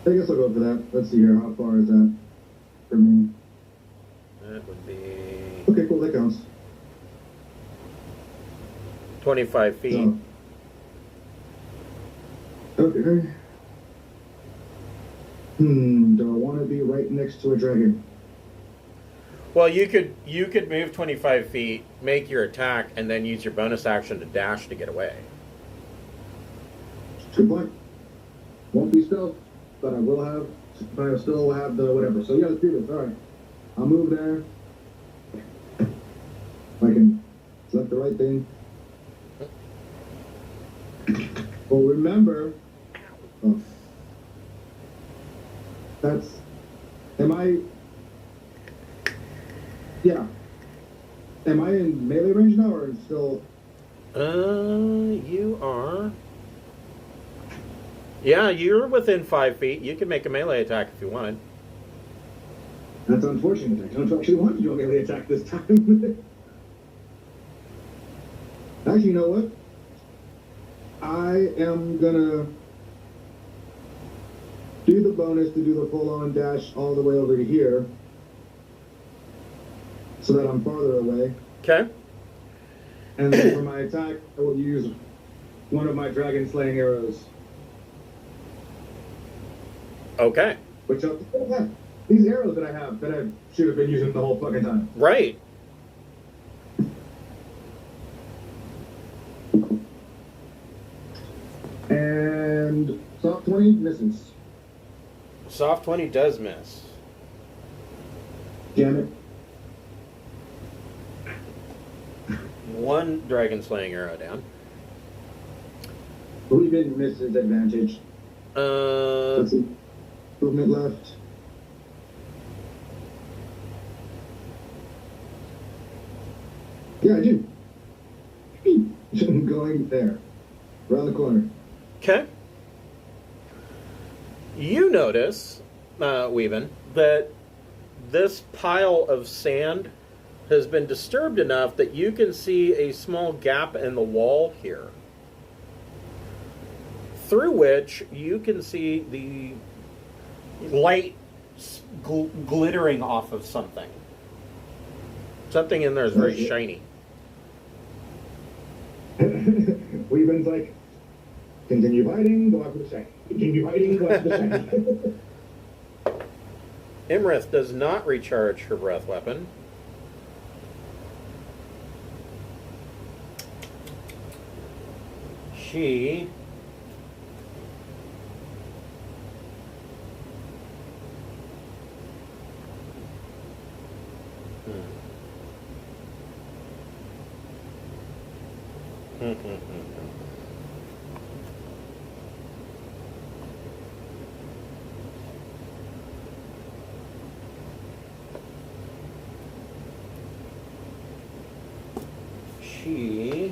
I guess I'll go for that. Let's see here. How far is that for me? That would be Okay, cool. That counts. 25 feet. So, okay. Do I want to be right next to a dragon? Well, you could move 25 feet, make your attack, and then use your bonus action to dash to get away. Good point. Won't be stealth, but I still have the whatever. So yeah, let's do this. All right. I'll move there. If I can select the right thing. Well, remember, am I in melee range now or still? You Yeah, you're within 5 feet. You can make a melee attack if you wanted. That's unfortunate. I don't actually want to do a melee attack this time. Actually, you know what? I am gonna do the bonus to do the full-on dash all the way over to here, so that I'm farther away. Okay. And then for my attack, I will use one of my dragon slaying arrows. Okay. Which these arrows that I have that I should have been using the whole fucking time. Right. And soft 20 misses. Soft 20 does miss. Damn it. One dragon slaying arrow down. Who even misses advantage? Let's see. Movement left. Yeah, I do. I'm going there. Around the corner. Okay. You notice, Weaven, that this pile of sand has been disturbed enough that you can see a small gap in the wall here, through which you can see the light glittering off of something. Something in there is very shiny. Weaven's like, continue biting, go after the shiny. Continue biting, go after the shiny. Iymrith does not recharge her breath weapon. She she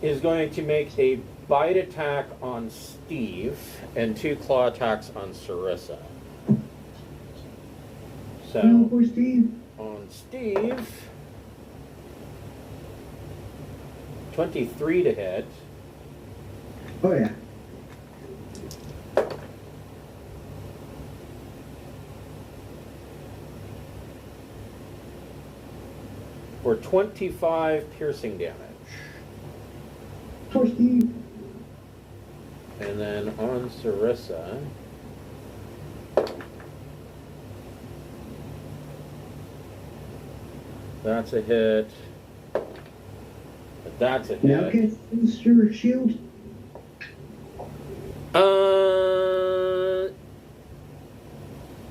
is going to make a bite attack on Steve and 2 claw attacks on Sarissa. So, No, poor Steve. on Steve, 23 to hit. Oh, yeah. For 25 piercing damage. Poor Steve. And then on Sarissa, that's a hit. That's a Now hit. can I use your shield?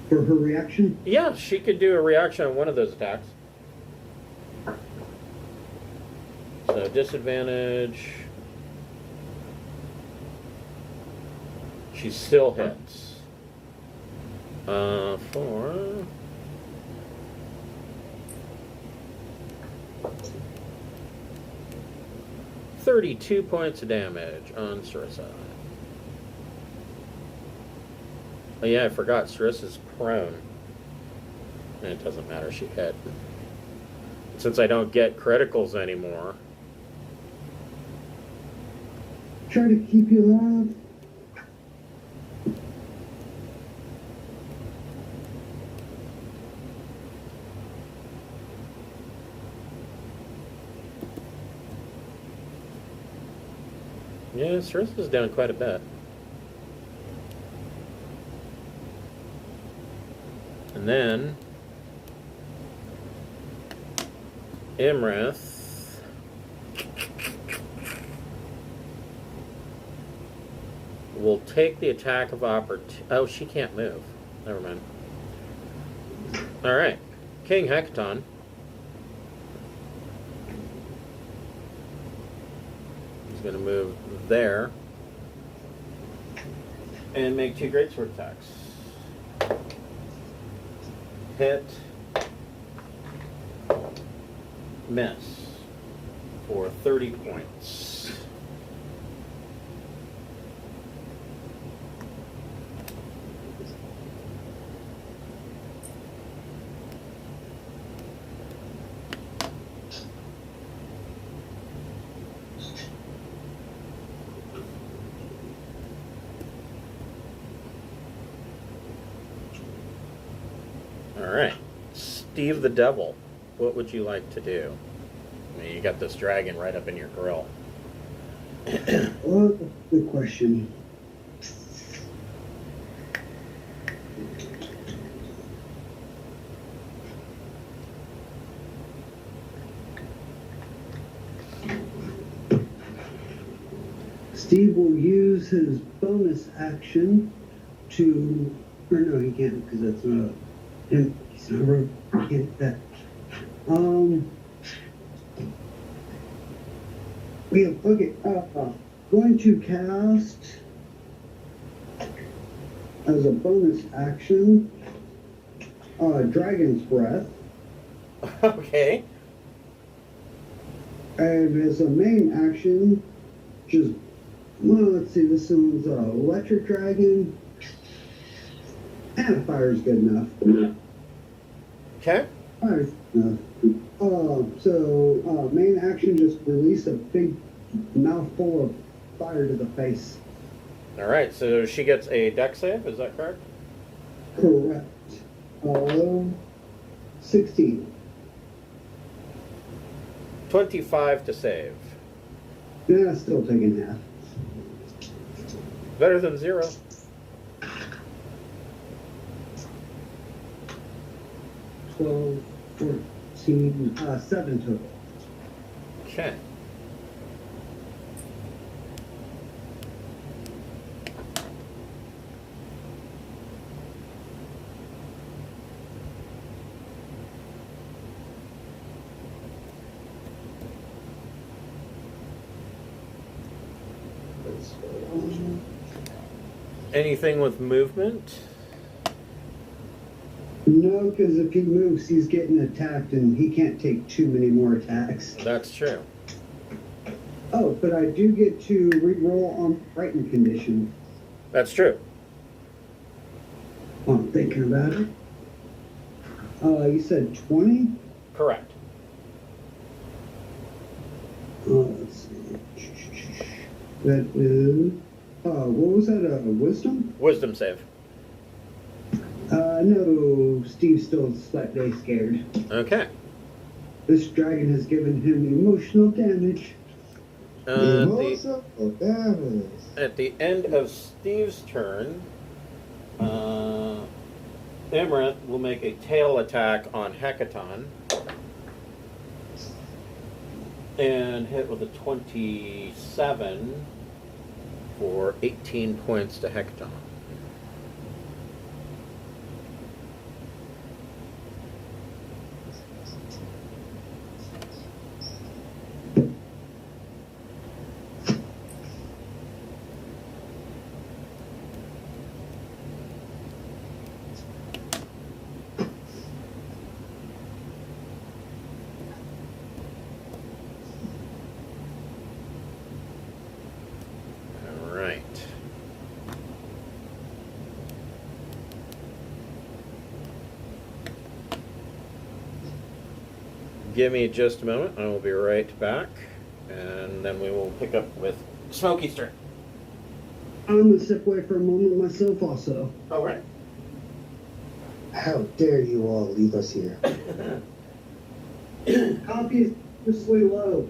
For her reaction? Yeah, she could do a reaction on one of those attacks. So disadvantage. She still hits. For 32 points of damage on Sarissa. Oh yeah, I forgot Sarissa's prone. And it doesn't matter, she hit. Since I don't get criticals anymore. Try to keep you alive. Yeah, Sarissa's down quite a bit. And then Iymrith will take the attack of opportunity. Oh, she can't move. Never mind. Alright. King Hecaton. He's going to move there and make 2 greatsword attacks. Hit miss for 30 points. All right, Steve the Devil, what would you like to do? I mean, you got this dragon right up in your grill. Well, good question. Steve will use his bonus action to, or no, he can't because that's not him. He's not a he can't do that. Yeah, okay. Going to cast as a bonus action, Dragon's Breath, Okay. and as a main action, just well, let's see. This one's Electric Dragon, and fire's good enough. Okay. Fire's good enough. Main action, just release a big mouthful of fire to the face. All right, so she gets a deck save, is that correct? Correct. 16. 25 to save. Yeah, still taking half. Better than 0. 12, 14, 7 total. Okay. Anything with movement? No, because if he moves, he's getting attacked, and he can't take too many more attacks. That's true. Oh, but I do get to re-roll on frightened condition. That's true. Oh, I'm thinking about it. You said 20? Correct. Let's see. That is... what was that? Wisdom? Wisdom save. No, Steve's still slightly scared. Okay. This dragon has given him emotional damage. Emotional damage. At the end of Steve's turn, Iymrith will make a tail attack on Hecaton and hit with a 27 for 18 points to Hecaton. All right. Give me just a moment. I will be right back. And then we will pick up with Smokey's turn. I'm gonna step away for a moment myself also. All right. How dare you all leave us here? Copy is just way low.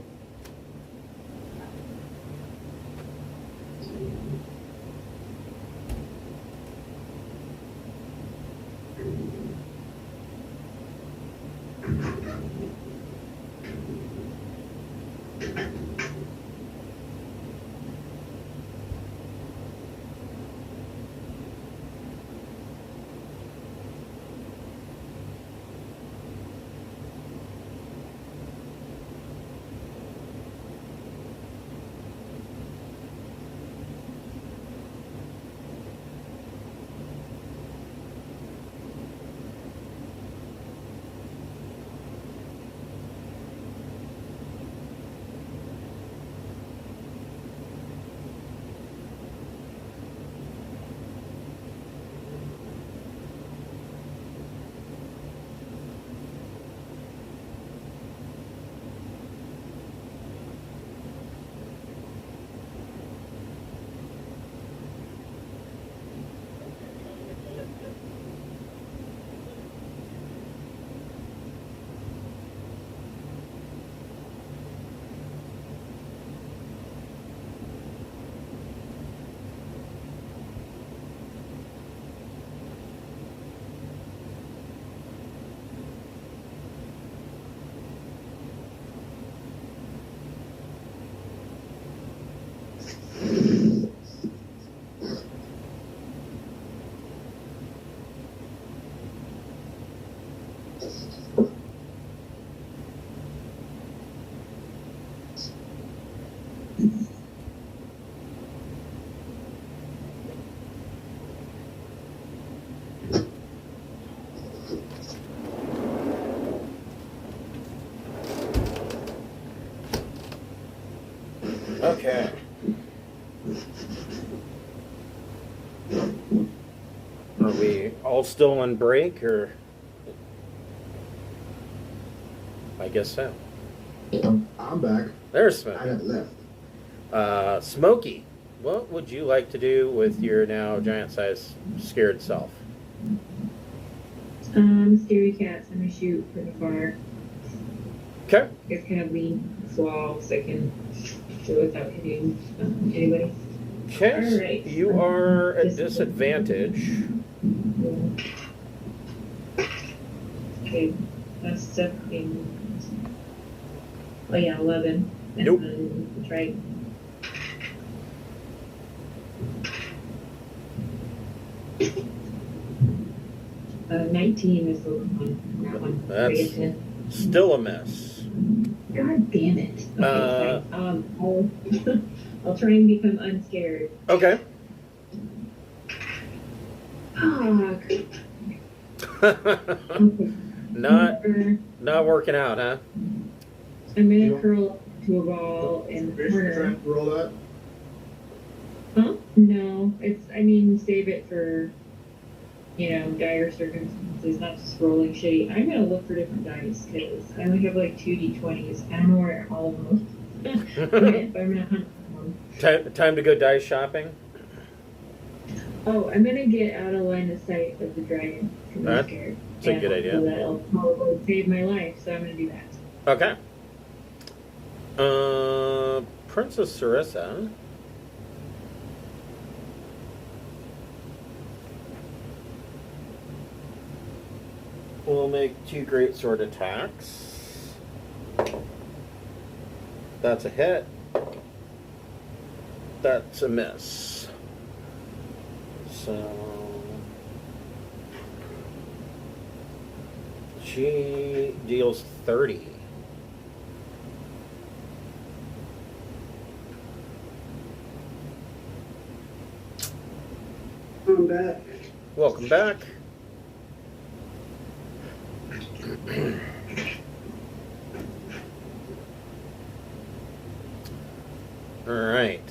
all still on break, or? I guess so. I'm back. There's I Smokey. haven't left. Smokey, what would you like to do with your now giant-sized scared self? Scary cats. I'm gonna shoot pretty far. Okay. It's kind of lean swallow, so I can do it without hitting anybody. Okay. All right. You are at disadvantage. Okay, that's 17. Oh yeah, 11. And Nope. then try. 19 is the one. That one. That's- Try to get Still a miss. to- God damn it. Okay, Uh, fine. I'll try and become unscared. Okay. Fuck. Okay. Not working out, huh? I'm gonna curl up to a ball in the corner. Trying to roll that. Huh? No, save it for, dire circumstances, not just rolling shitty. I'm gonna look for different dice, because I only have like 2 d20s. I don't know where all of them went, but I'm gonna hunt for them. Time to go dice shopping. Oh, I'm gonna get out of line of sight of the dragon, because I'm Alright. scared. That's a good idea. So that'll probably save my life, so I'm gonna do that. Okay. Princess Sarissa. We'll make 2 great sword attacks. That's a hit. That's a miss. So she deals 30. I'm back. Welcome back. All right.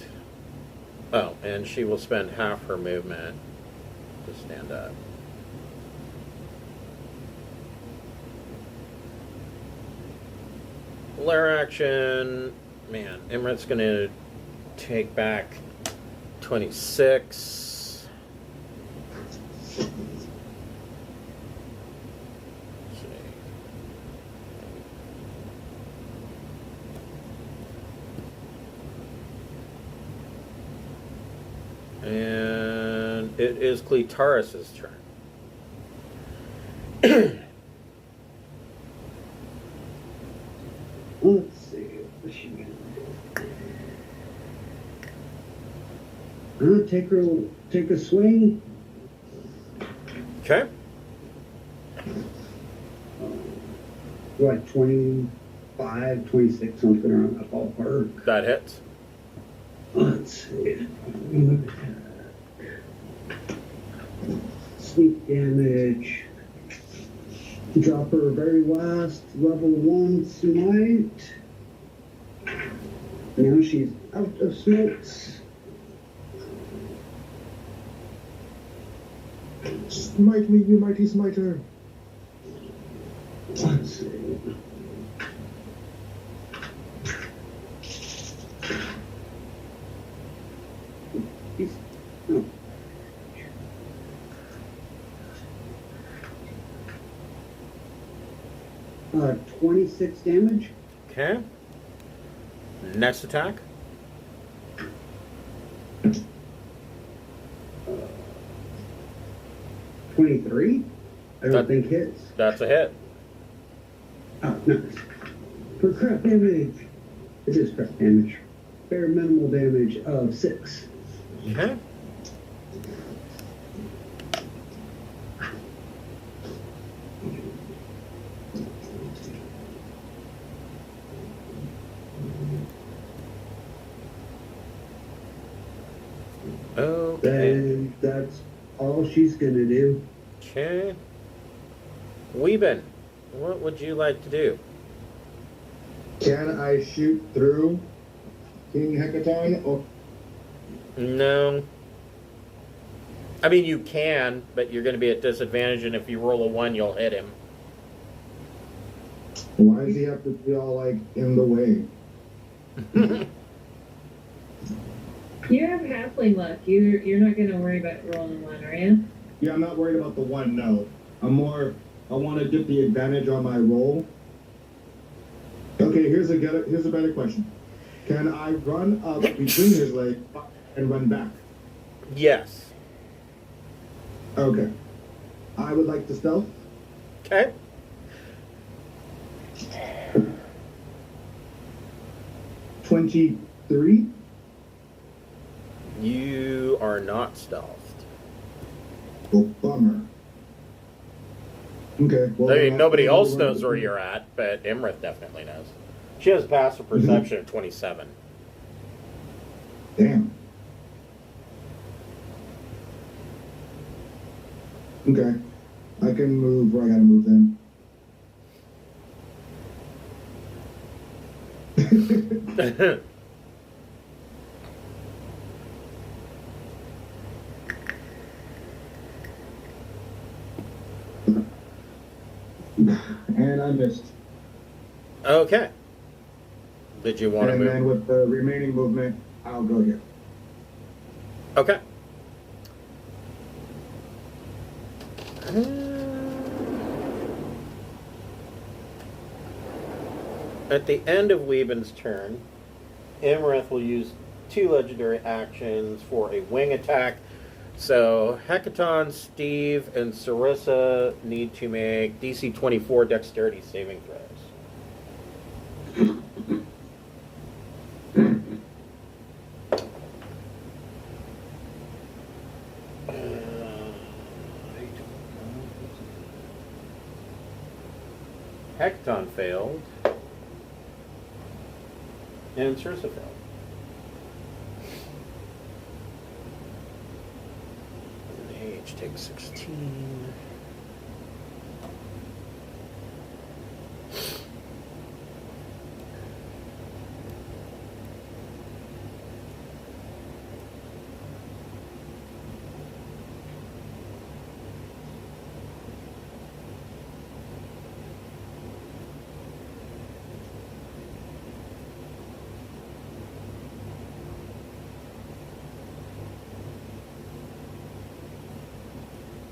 Oh, and she will spend half her movement to stand up. Lair action. Man, Iymrith's going to take back 26. Let's see. And it is Cleitaris's turn. Let's see. What's she gonna do? I'm gonna take a swing. Okay. Like 25, 26, something around that ballpark. That hits. Let's see. Sneak damage. Drop her very last level 1 smite. Now she's out of smites. Smite me, you mighty smiter. Let's see. Oh. 26 damage. Okay. Next attack. 23. I don't That- think hits. That's a hit. Oh, nice. For crap damage. It is crap damage. Bare minimal damage of 6. Okay. Okay. And that's all she's gonna do. Okay. Weeben, what would you like to do? Can I shoot through King Hecaton? Oh, No. I mean, you can, but you're going to be at disadvantage, and if you roll a 1, you'll hit him. Why does he have to be all like in the way? You have halfling luck. You're not gonna worry about rolling one, are you? Yeah, I'm not worried about the 1. No, I want to get the advantage on my roll. Okay, here's a better question. Can I run up between his legs and run back? Yes. Okay. I would like to stealth. Okay. 23. You are not stealthed. Oh, bummer. Okay. Well, I mean, nobody else run- knows where you're at, but Iymrith definitely knows. She has a passive perception of 27. Damn. Okay. I can move where I gotta move then. And I missed. Okay. Did you want to And move? then with the remaining movement, I'll go here. Okay. At the end of Weeben's turn, Iymrith will use 2 legendary actions for a wing attack. So Hecaton, Steve, and Sarissa need to make DC 24 dexterity saving throws. Hecaton failed. And Sarissa failed. And H takes 16.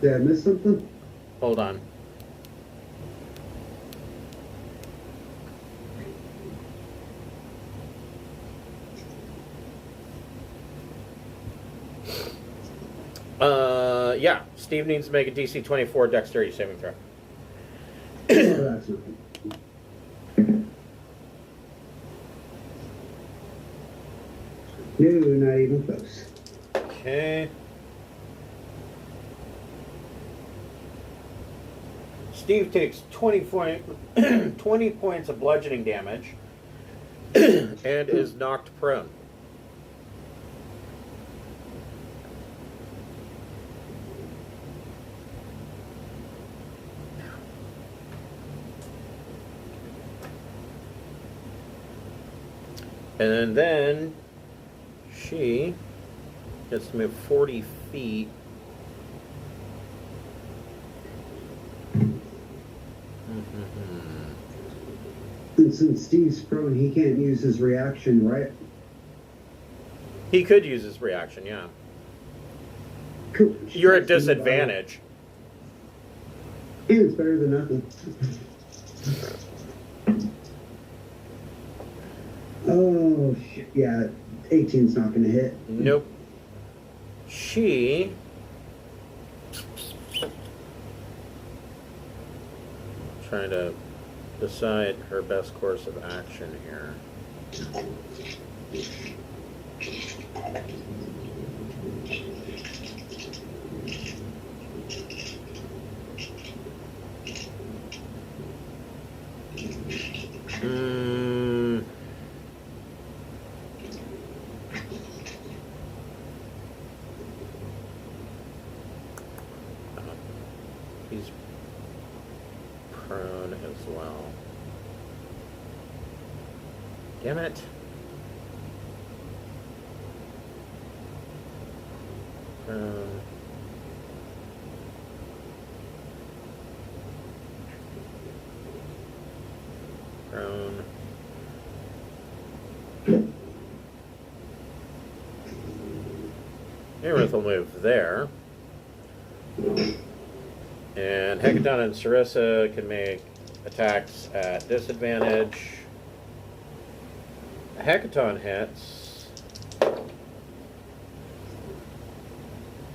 Did I miss something? Hold on. Yeah. Steve needs to make a DC 24 dexterity saving throw. Oh, that's nothing. No, not even close. Okay. Steve takes 20 points of bludgeoning damage and is knocked prone. And then she gets to move 40 feet. And since Steve's prone, he can't use his reaction, right? He could use his reaction, yeah. Cool. You're at disadvantage. Yeah, it's better than nothing. Oh, shit. Yeah, 18's not going to hit. Nope. She trying to decide her best course of action here. He's prone as well. Damn it. Prone. Iymrith will move there. And Hecaton and Sarissa can make attacks at disadvantage. Hecaton hits.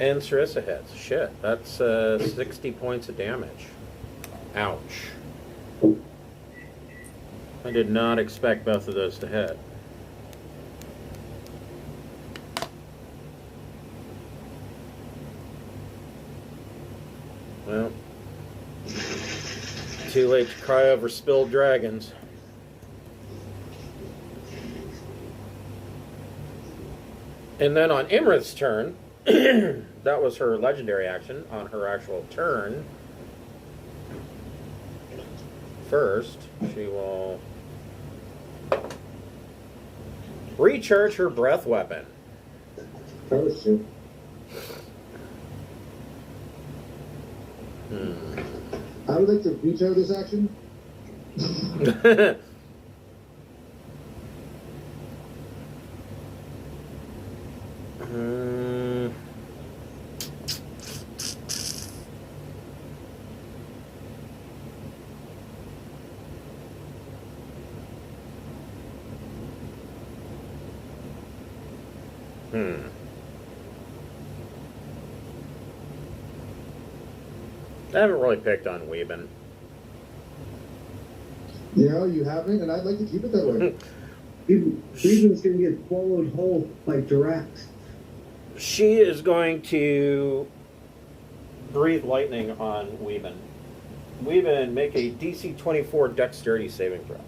And Sarissa hits. Shit, that's 60 points of damage. Ouch. I did not expect both of those to hit. Well, too late to cry over spilled dragons. And then on Iymrith's turn, that was her legendary action. On her actual turn, first, she will recharge her breath weapon. Oh, shit. I would like to veto this action. I haven't really picked on Weeben. Yeah, you haven't, and I'd like to keep it that way. Weeben's gonna get swallowed whole like Drinax. She is going to breathe lightning on Weeben. Weeben, make a DC 24 dexterity saving throw.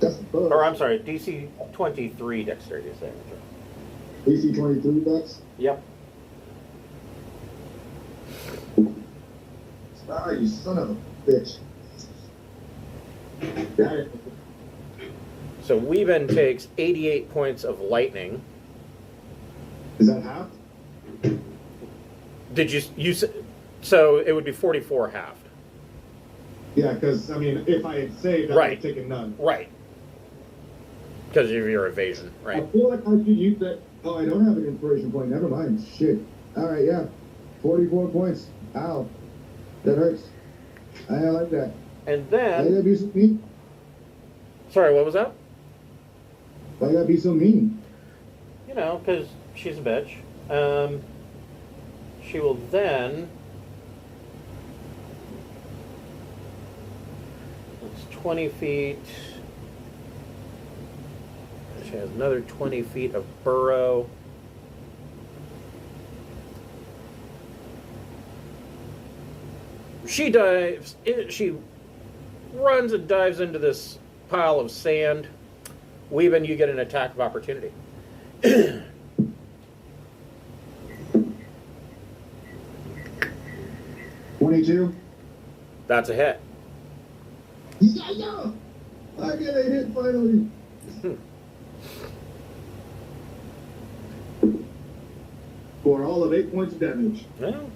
That's the bug. Or I'm sorry, DC 23 dexterity saving throw. DC 23 bucks. Yep. Ah, you son of a bitch. Got it. So Weeben takes 88 points of lightning. Is that half? Did you so it would be 44 halved. Yeah, because, I mean, if I had saved, I would Right. have taken none. Right. Because of your evasion, I right? feel like I should use that. Oh, I don't have an inspiration point. Never mind. Shit. All right, yeah. 44 points. Ow. That hurts. I like that. And Why you gotta then, be so mean? sorry, what was that? Why you gotta be so mean? You know, because she's a bitch. She will then. It's 20 feet. She has another 20 feet of burrow. She dives. She runs and dives into this pile of sand. Weeben, you get an attack of opportunity. 22. That's a hit. Yeah! I get a hit finally. For all of 8 points of damage. Well,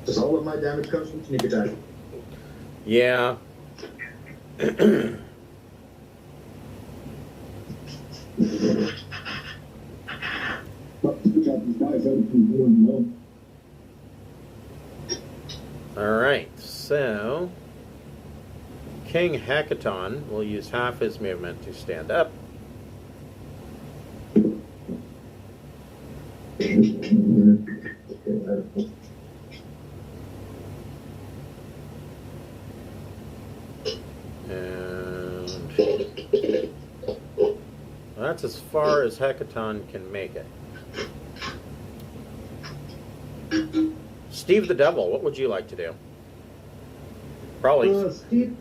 Just all of my damage comes from sneak attack. yeah. All right, so King Hecaton will use half his movement to stand up. And that's as far as Hecaton can make it. Steve the Devil, what would you like to do? Probably Steve,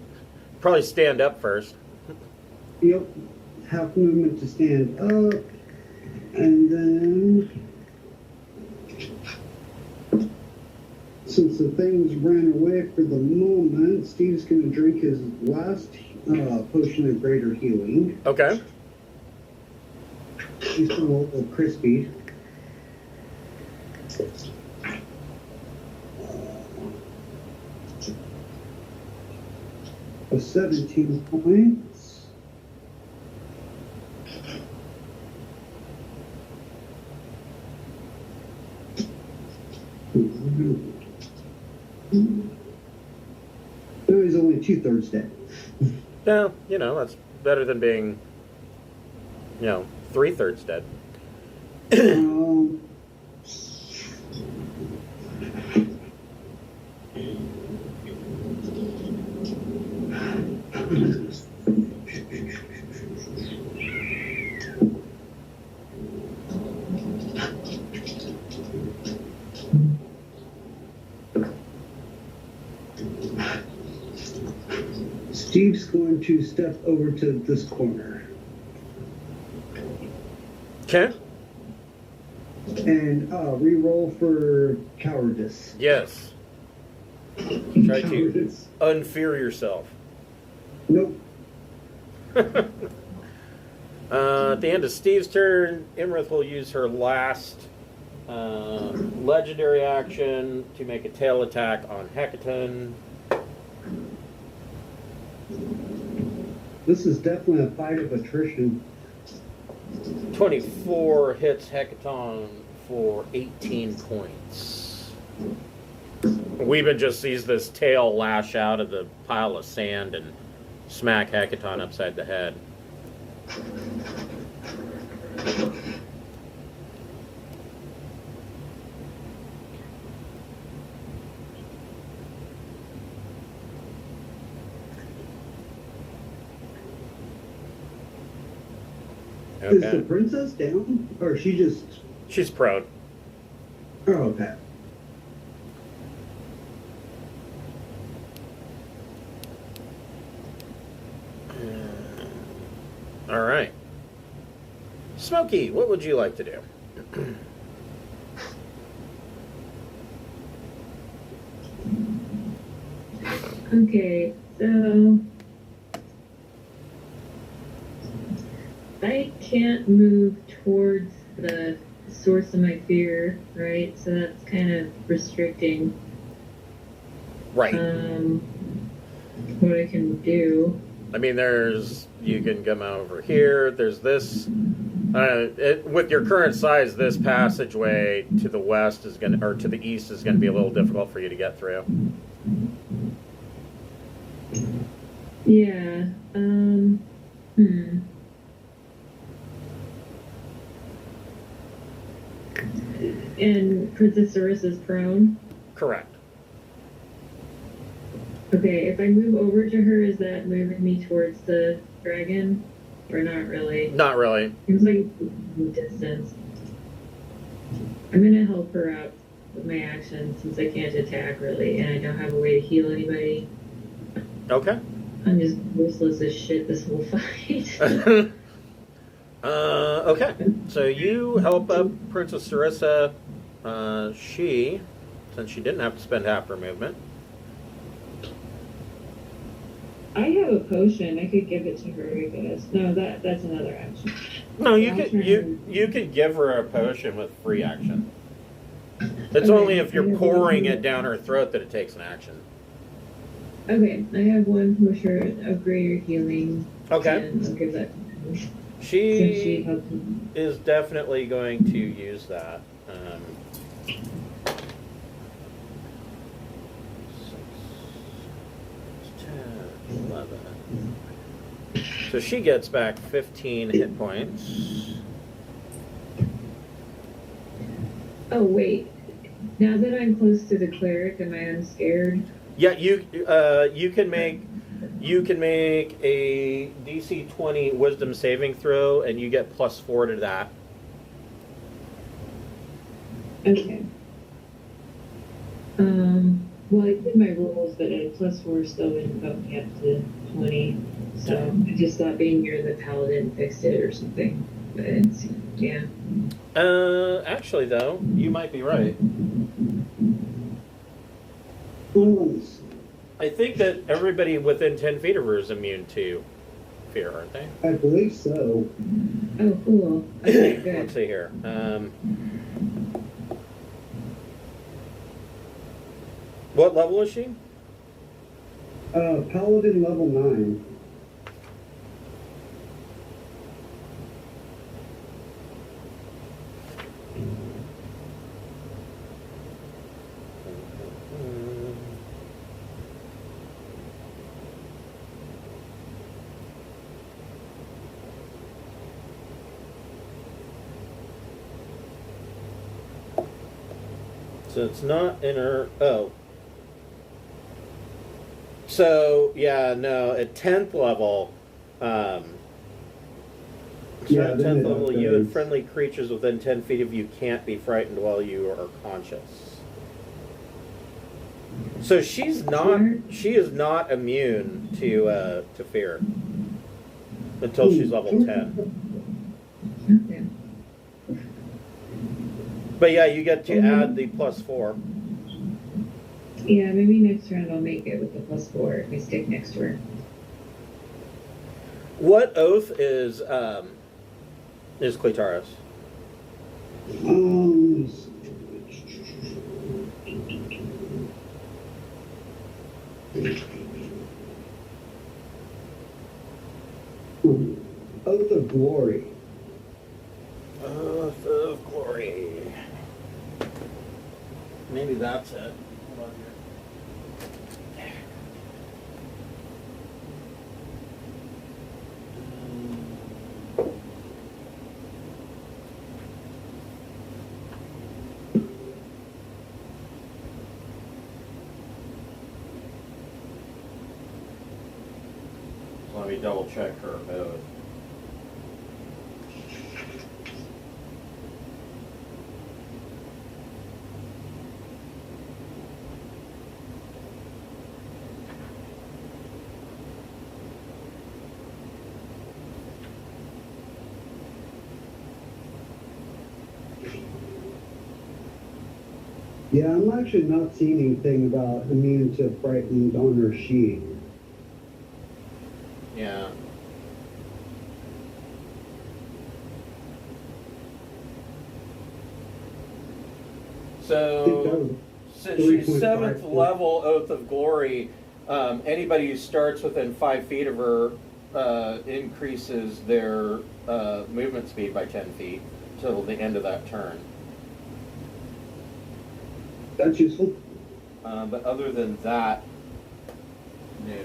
stand up first. yep, half movement to stand up, and then since the things ran away for the moment, Steve's going to drink his last potion of greater healing. Okay. He's still a little crispy. A 17 points. No, he's only 2/3 dead. Yeah, that's better than being, 3/3 dead. Um, Steve's going to step over to this corner Okay. and re-roll for cowardice. Yes. Try to Cowardice. unfear yourself. Nope. At the end of Steve's turn, Iymrith will use her last legendary action to make a tail attack on Hecaton. This is definitely a fight of attrition. 24 hits Hecaton for 18 points. Weeben just sees this tail lash out of the pile of sand and smack Hecaton upside the head. Is the Okay. princess down? Or she just... She's prone. Oh, okay. All right. Smokey, what would you like to do? Okay, so I can't move towards the source of my fear, right? So that's kind of restricting Right. what I can do. I mean, you can come over here. There's this. With your current size, this passageway to the west or to the east is going to be a little difficult for you to get through. Yeah. And Princess Sarissa's prone. Correct. Okay, if I move over to her, is that moving me towards the dragon? Or not really? Not really. Seems like distance. I'm gonna help her out with my action since I can't attack really, and I don't have a way to heal anybody. Okay. I'm just useless as shit this whole fight. Okay. So you help up Princess Sarissa. Since she didn't have to spend half her movement. I have a potion. I could give it to her, I guess. No, that's another action. No, you could give her a potion with free action. It's Okay. only if you're pouring it down her throat that it takes an action. Okay, I have one potion of greater healing. Okay. And I'll give that to her. Since she She helped me. is definitely going to use that. 11. So she gets back 15 hit points. Oh wait. Now that I'm close to the cleric, am I unscared? Yeah, you can make a DC 20 Wisdom saving throw, and you get +4 to that. Okay. Well, I did my rolls, but a +4 still didn't bump me up to 20. So I just thought being near the paladin fixed it or something. But it's, yeah. Actually, though, you might be right. Once. I think that everybody within 10 feet of her is immune to fear, aren't they? I believe so. Oh, cool. Okay, Let's good. see here. What level is she? Paladin level 9. So it's not in her. Oh. So, yeah, no, at 10th level, Yeah, at then 10th it level, you and upgrades. friendly creatures within 10 feet of you can't be frightened while you are conscious. So she is not immune to fear until she's level 10. Okay. But yeah, you get to add the +4. Yeah, maybe next round I'll make it with the +4 if I stick next to her. What oath is Clitaris? Um, Oath of Glory. Oath of Glory. Maybe that's it. Hold on here. Let me double check her oath. Yeah, I'm actually not seeing anything about immune to frightened on her sheet. Yeah. I think that So, was since she's 3.5. 7th level Oath of Glory, anybody who starts within 5 feet of her increases their movement speed by 10 feet till the end of that turn. That's useful. But other than that, no.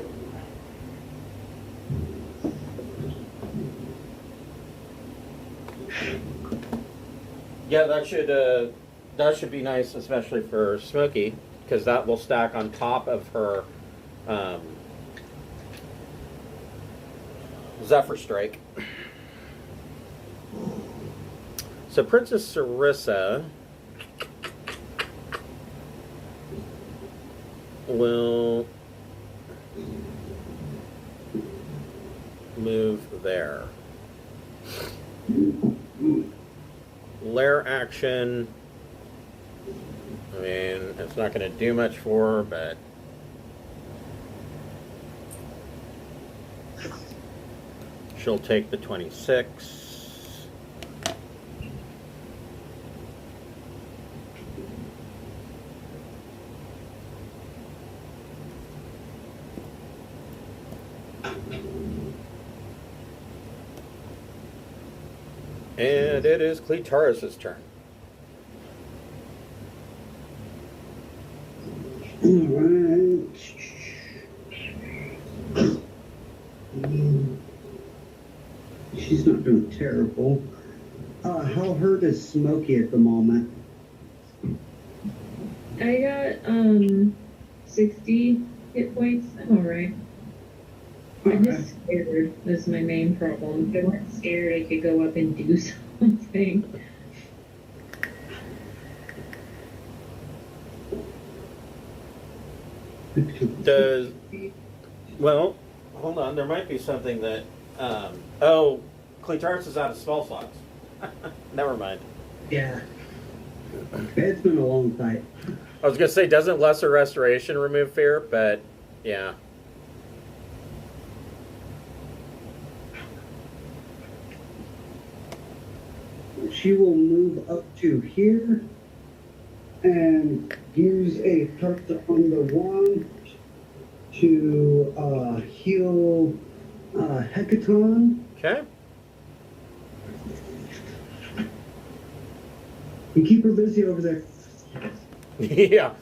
Yeah, that should be nice, especially for Smokey, because that will stack on top of her Zephyr Strike. So Princess Sarissa will move there. Lair action. I mean, it's not going to do much for her, but she'll take the 26. And it is Clitaris' turn. Alright. She's not doing terrible. How hurt is Smokey at the moment? I got 60 hit points. I'm alright. I'm just scared. That's my main problem. If I weren't scared, I could go up and do something. Does well, hold on. There might be something that. Oh, Clitaris is out of spell slots. Never mind. Yeah. It's been a long fight. I was gonna say, doesn't Lesser Restoration remove fear? But yeah. She will move up to here and use a touch on the wand to heal Hecaton. Okay. You keep her busy over there. Yeah.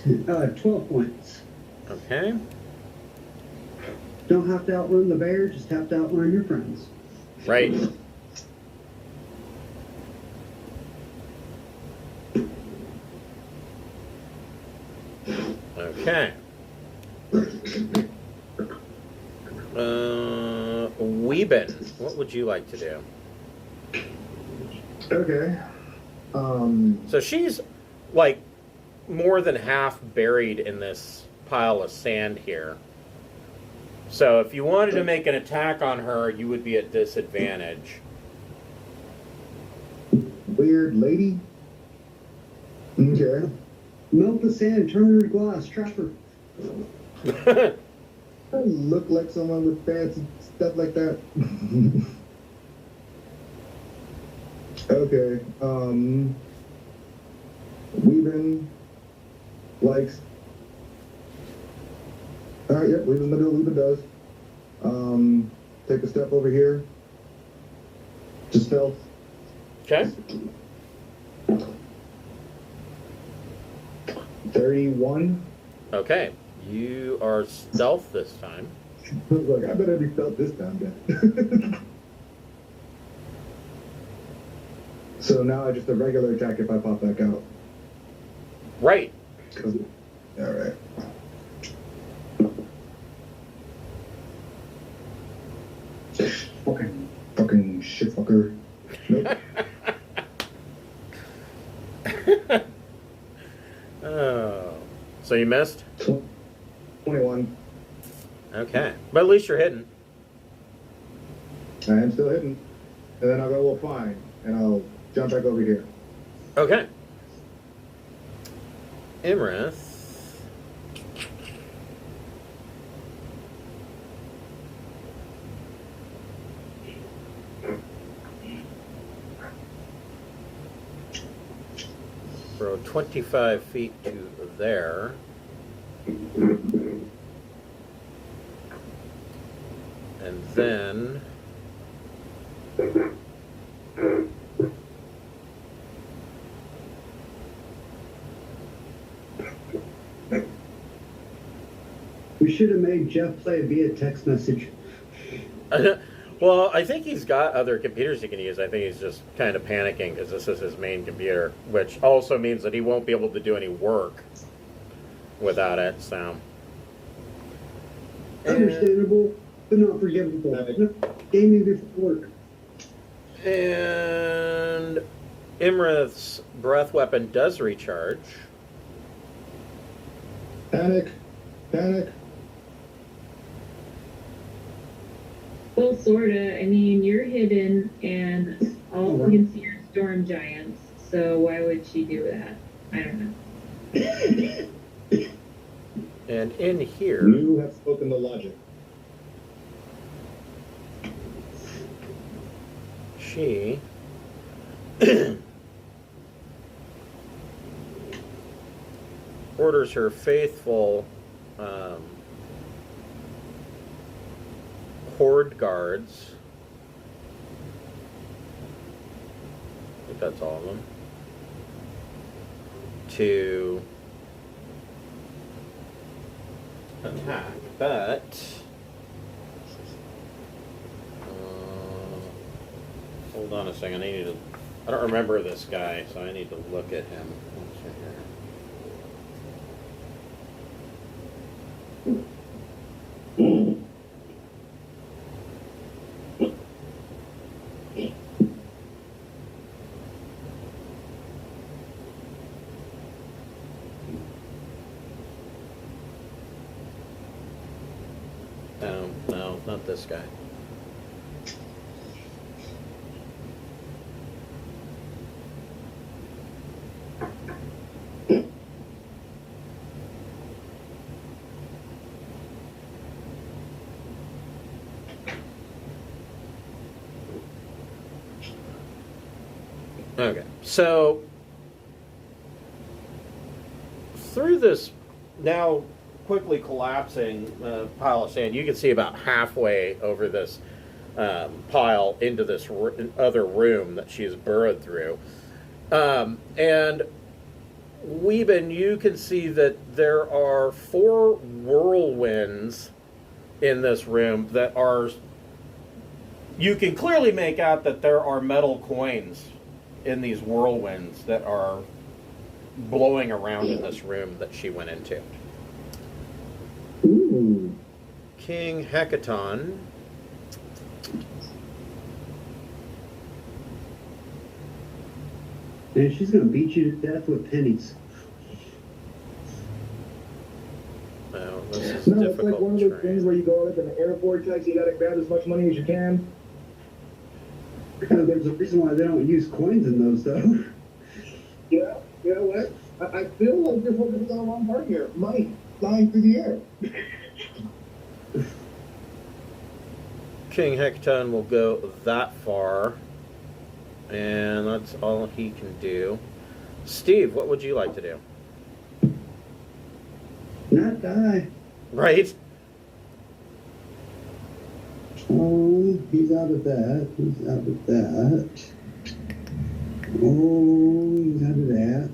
12 points. Okay. Don't have to outrun the bear, just have to outrun your friends. Right. Okay. Weeben, what would you like to do? Okay. So she's like more than half buried in this pile of sand here. So if you wanted to make an attack on her, you would be at disadvantage. Weird lady. Okay. Melt the sand, turn her to glass, trap her. I look like someone with fancy stuff like that. Okay. Weaving likes. Alright, yep, Weaving the middle, Weaving does. Take a step over here. To stealth. Okay. 31. Okay. You are stealth this time. I was like, I better be stealth this time, then. So now I just a regular attack if I pop back out. Right. Alright. Fucking shit fucker. Nope. Oh. So you missed? 21. Okay. But at least you're hidden. I am still hidden. And then I'll go, well, fine. And I'll jump back over here. Okay. Iymrith. Throw 25 feet to there. And then We should have made Jeff play via text message. well, I think he's got other computers he can use. I think he's just kind of panicking because this is his main computer, which also means that he won't be able to do any work without it. So Understandable, but not forgivable. No, gaming before work. And Iymrith's breath weapon does recharge. Panic. Panic. Well, sorta. I mean, you're hidden, and all we can see are storm giants. So why would she do that? I don't know. And in here, You have spoken the logic. she orders her faithful horde guards. I think that's all of them. To attack, but hold on a second. I don't remember this guy, so I need to look at him. Let's see here. No, not this guy. Okay, so through this now quickly collapsing pile of sand, you can see about halfway over this pile into this other room that she's burrowed through. And Weeben, you can see that there are 4 whirlwinds in this room that are... You can clearly make out that there are metal coins in these whirlwinds that are blowing around in this room that she went into. go. King Hecaton. And she's gonna beat you to death with pennies. Oh, this is No, it's difficult like one of those terrain. things where you go up in the airport tax, you gotta grab as much money as you can. There's a reason why they don't use coins in those, though. Yeah, you know what? I feel like you're focusing on the wrong part here. Money flying through the air. King Hecaton will go that far, and that's all he can do. Steve, what would you like to do? Not die. Right? Oh, he's out of that. He's out of that. Oh, he's out of that.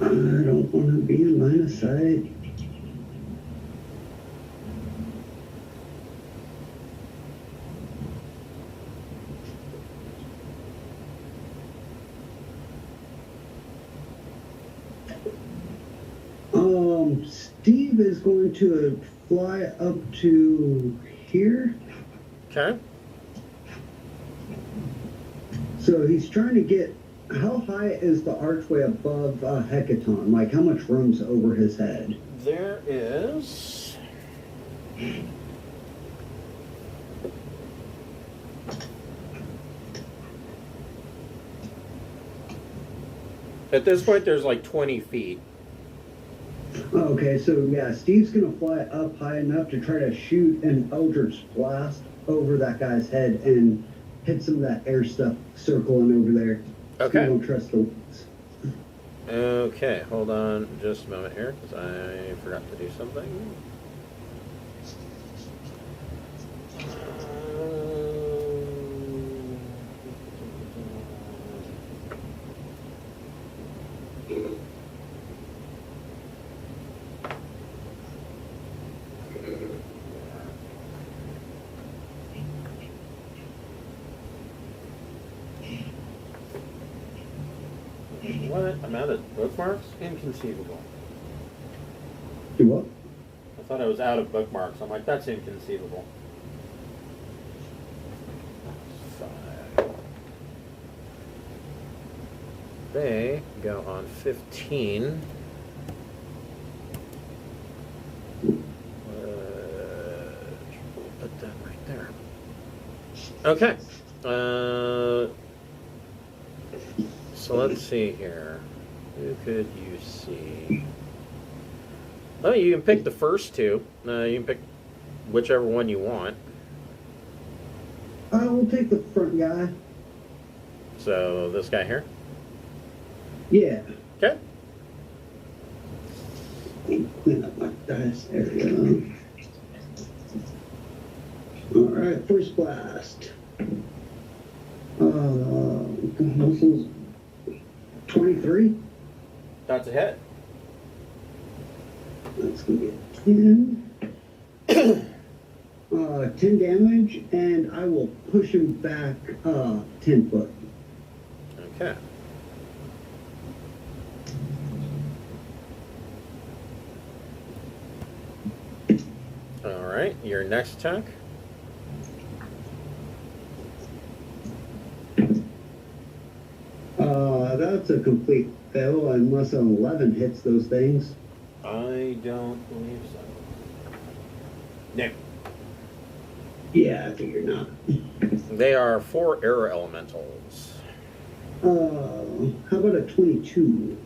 I don't want to be in line of sight. Steve is going to fly up to here. Okay. So he's trying to get, how high is the archway above Hecaton? Like, how much room's over his head? There is... At this point, there's like 20 feet. Okay, so yeah, Steve's gonna fly up high enough to try to shoot an Eldritch Blast over that guy's head and hit some of that air stuff circling over there. Okay. So don't trust the wings. Okay, hold on just a moment here, because I forgot to do something. What? I'm out of bookmarks? Inconceivable. Do what? I thought I was out of bookmarks. I'm like, that's inconceivable. 5. They go on 15. Put that right there. Okay. So let's see here. Who could you see? Oh, you can pick the first two. You can pick whichever one you want. I will take the front guy. So this guy here. Yeah. Okay. Clean up my dice. There we go. Alright, first blast. This is 23. That's a hit. That's gonna be a 10. 10 damage, and I will push him back 10 foot. Okay. All right, your next attack. That's a complete fail unless an 11 hits those things. I don't believe so. No. Yeah, I figured not. They are 4 air elementals. How about a 22?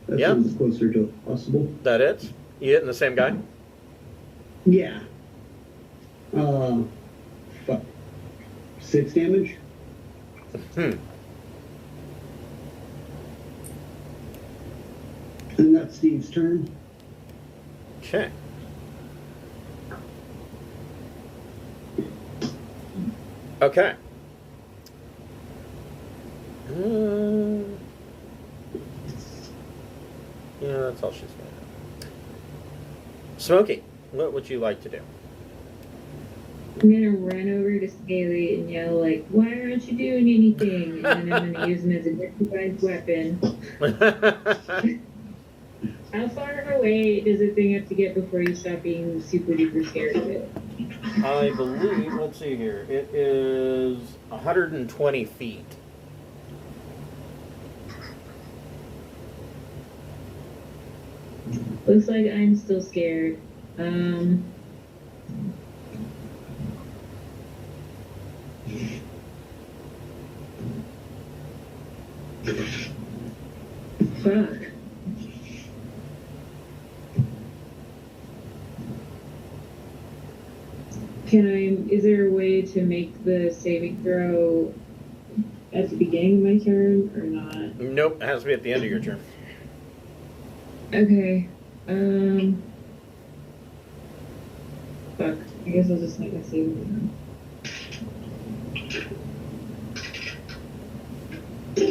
That Yeah. sounds closer to possible. That it? You hitting the same guy? Yeah. Fuck. 6 damage? Hmm. And that's Steve's turn. Okay. Okay. Yeah, that's all she's going to do. Smokey, what would you like to do? I'm gonna run over to Scaly and yell like, "Why aren't you doing anything?" And then I'm gonna use him as a improvised weapon. How far away does the thing have to get before you stop being super duper scared of it? I believe, let's see here, it is 120 feet. Looks like I'm still scared. Fuck. Is there a way to make the saving throw at the beginning of my turn or not? Nope, it has to be at the end of your turn. Okay. Fuck. I guess I'll just make my saving throw.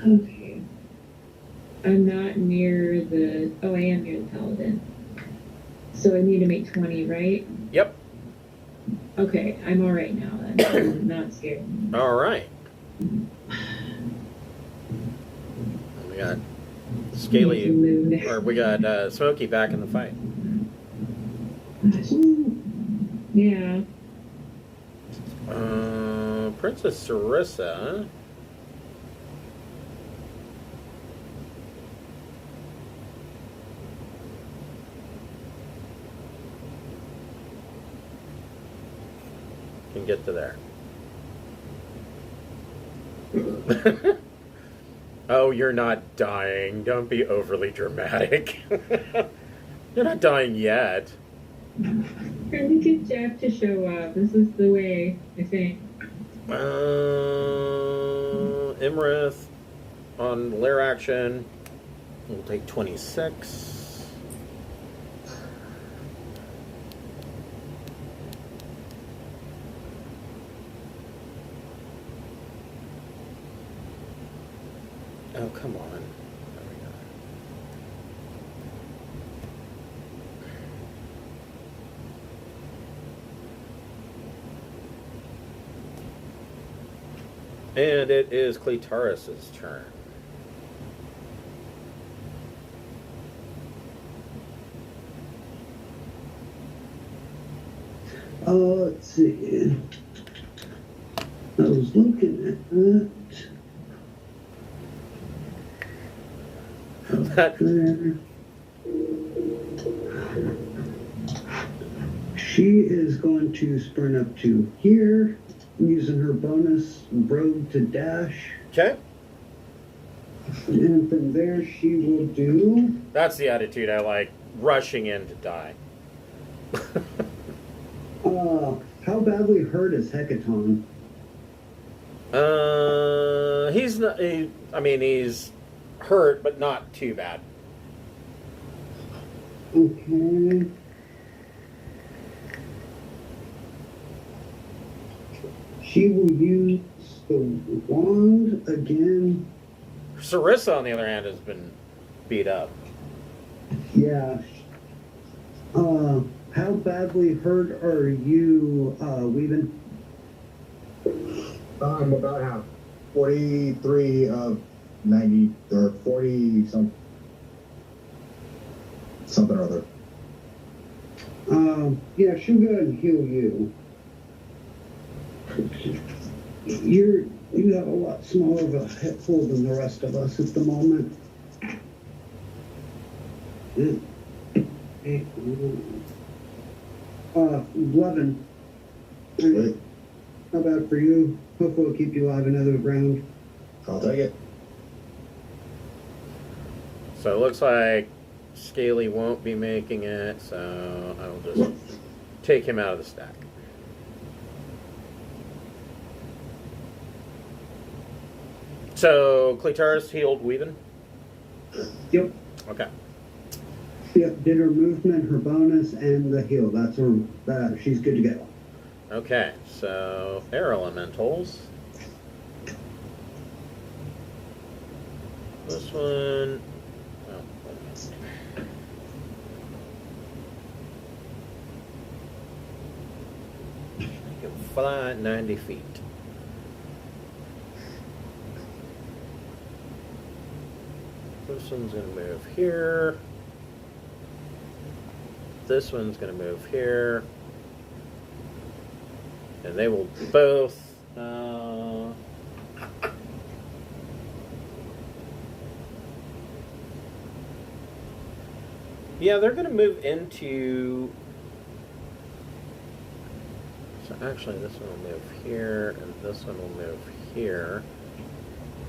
Okay. I'm not near the... Oh, I am near the paladin. So I need to make 20, right? Yep. Okay, I'm alright now then. I'm not scared. All right. We got Scaly, or we got Smokey back in the fight. Yeah. Princess Sarissa. Can get to there. Oh, you're not dying. Don't be overly dramatic. You're not dying yet. Trying to get Jeff to show up. This is the way, I think. Iymrith on Lair action. We'll take 26. Oh, come on. There we go. And it is Cleitaris's turn. Let's see. I was looking at that. There. She is going to sprint up to here, using her bonus rogue to dash. Okay. And from there, she will do. That's the attitude I like. Rushing in to die. How badly hurt is Hecaton? He's not. He's hurt, but not too bad. Okay. She will use the wand again. Sarissa, on the other hand, has been beat up. Yeah. How badly hurt are you, Weavin? I'm about half. 43 of 90, or 40 something or other. Yeah, she'll go ahead and heal you. You have a lot smaller of a head full than the rest of us at the moment. 11. Wait, How bad for you? Hopefully it'll keep you alive another round. I'll take it. So it looks like Scaly won't be making it, so I will just take him out of the stack. So Cleitaris healed Weavin? Yep. Okay. Yep, did her movement, her bonus, and the heal. That's her. She's good to go. Okay, so air elementals. This one. Oh, fly 90 feet. This one's going to move here. This one's going to move here. And they will both... yeah, they're going to move into... So actually, this one will move here, and this one will move here.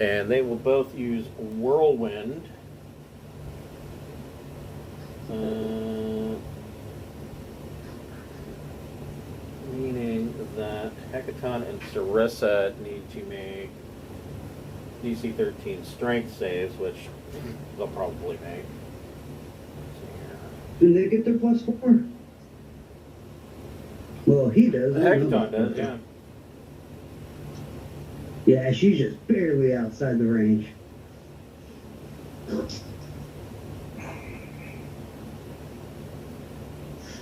And they will both use Whirlwind. Meaning that Hecaton and Sarissa need to make DC 13 strength saves, which they'll probably make. Do they get their +4? Well, he does. Hecaton does, yeah. Yeah, she's just barely outside the range.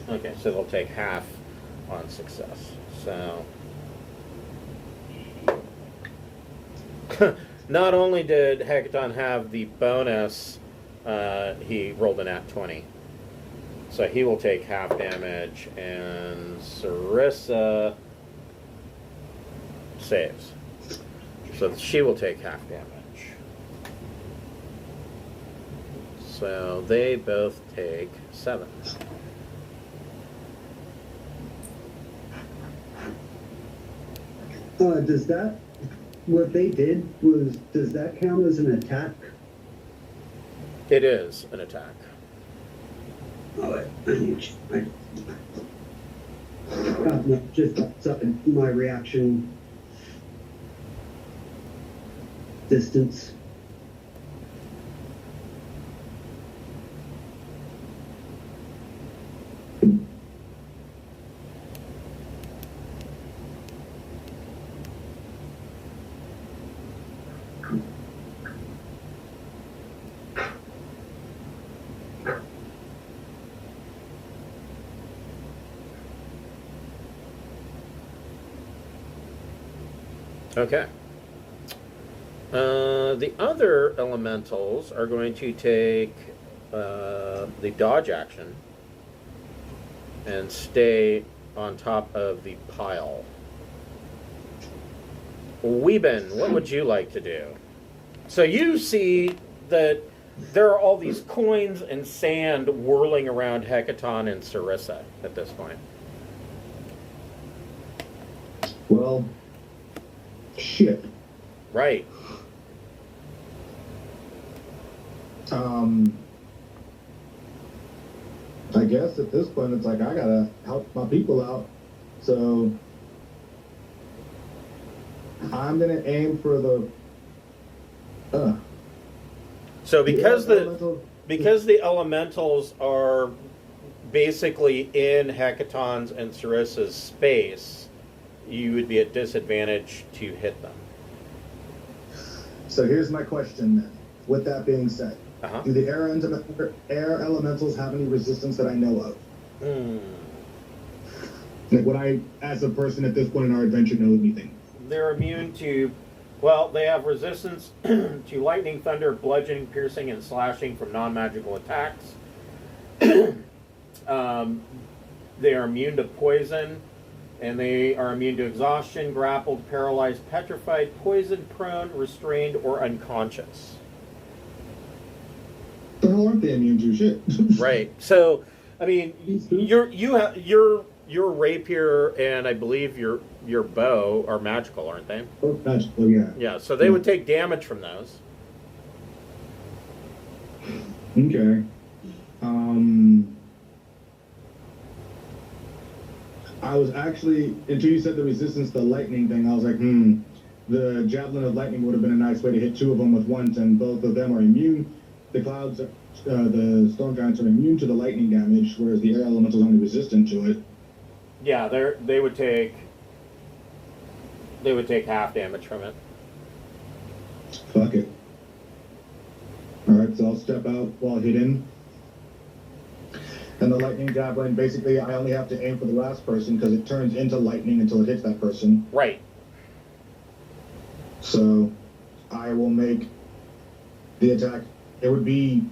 Okay, so they'll take half on success. So, not only did Hecaton have the bonus, he rolled an at 20. So he will take half damage, and Sarissa saves. So she will take half damage. So they both take 7. Does that, what they did was, does that count as an attack? It is an attack. Oh, no, just outside my reaction distance. Okay. The other elementals are going to take the dodge action and stay on top of the pile. Weeben, what would you like to do? So you see that there are all these coins and sand whirling around Hecaton and Sarissa at this point. Well, shit. Right. I guess at this point it's like I gotta help my people out. So I'm gonna aim for the So because elemental- the elementals are basically in Hecaton's and Sarissa's space, you would be at disadvantage to hit them. So here's my question then. With that being said, Uh-huh. do the air elementals have any resistance that I know of? Like, would I, as a person at this point in our adventure, know anything? They're immune to, well, they have resistance to lightning, thunder, bludgeoning, piercing, and slashing from non-magical attacks. They are immune to poison, and they are immune to exhaustion, grappled, paralyzed, petrified, poisoned, prone, restrained, or unconscious. The hell aren't they immune to? Shit. Right. So, I mean, your rapier and I believe your bow are magical, aren't they? Oh, magical, yeah. Yeah. So they would take damage from those. Okay. I was actually, until you said the resistance to the lightning thing, I was like, the javelin of lightning would have been a nice way to hit 2 of them with once, and both of them are immune. The clouds, the storm giants are immune to the lightning damage, whereas the air elemental is only resistant to it. Yeah, they would take half damage from it. Fuck it. Alright, so I'll step out while hidden. And the lightning javelin, basically, I only have to aim for the last person because it turns into lightning until it hits that person. Right. So I will make the attack. It would be.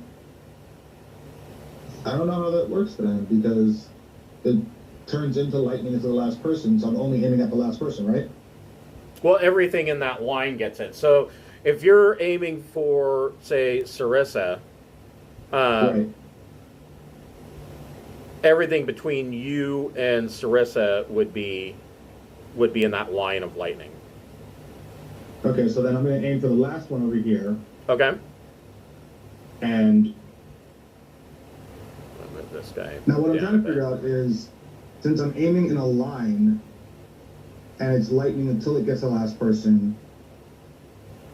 I don't know how that works then because it turns into lightning into the last person. So I'm only aiming at the last person, right? Well, everything in that line gets it. So if you're aiming for, say, Sarissa, Right. everything between you and Sarissa would be in that line of lightning. Okay, so then I'm going to aim for the last one over here, Okay. and I'll move this guy. now what I'm down trying a to figure bit. out is, since I'm aiming in a line, and it's lightning until it gets the last person,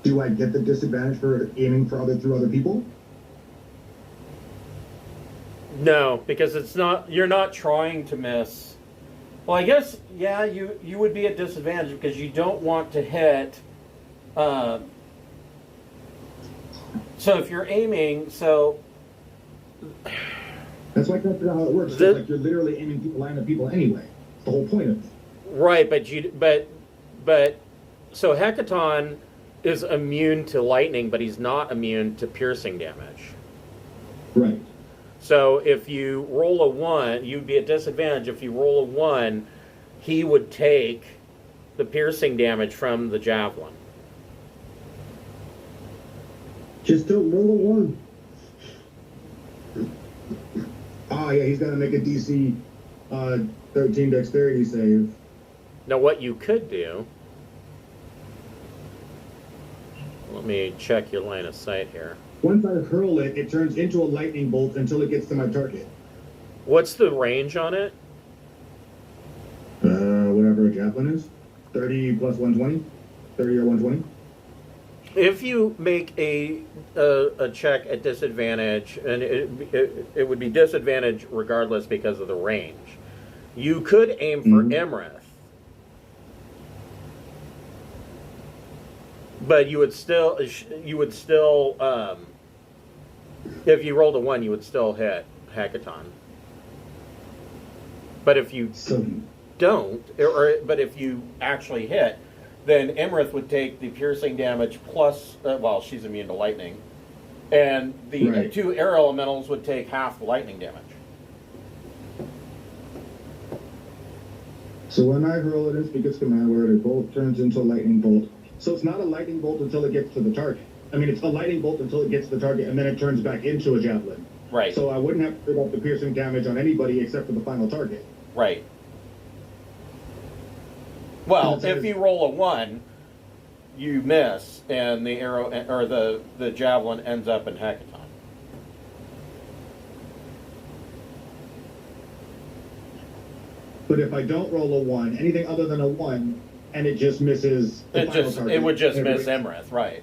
do I get the disadvantage for aiming through other people? No, because it's not. You're not trying to miss. Well, I guess yeah. You would be at disadvantage because you don't want to hit. So if you're aiming, That's why I can't figure out how it works. 'Cause, like you're literally aiming through a line of people anyway. It's the whole point of it. right, but so Hecaton is immune to lightning, but he's not immune to piercing damage. Right. So if you roll a 1, you'd be at disadvantage. If you roll a 1, he would take the piercing damage from the javelin. Just don't roll a 1. Oh yeah, he's got to make a DC 13 dexterity save. Now, what you could do, let me check your line of sight here. Once I hurl it, it turns into a lightning bolt until it gets to my target. What's the range on it? Whatever a javelin is. 30 plus 120? 30 or 120? If you make a check at disadvantage, and it would be disadvantage regardless because of the range, you could aim for Iymrith. But you would still, if you rolled a 1, you would still hit Hecaton. But if you don't, but if you actually hit, then Iymrith would take the piercing damage plus, well, she's immune to lightning, and the Right. 2 air elementals would take half the lightning damage. So when I hurl it in Speaker's command word, it bolt turns into a lightning bolt. So it's not a lightning bolt until it gets to the target. I mean, it's a lightning bolt until it gets to the target, and then it turns back into a javelin. Right. So I wouldn't have to pick up the piercing damage on anybody except for the final target. Right. Well, And it if says- you roll a 1, you miss, and the arrow or the javelin ends up in Hecaton. But if I don't roll a 1, anything other than a 1, and it just misses the final target, It would just miss everybody- Iymrith, right?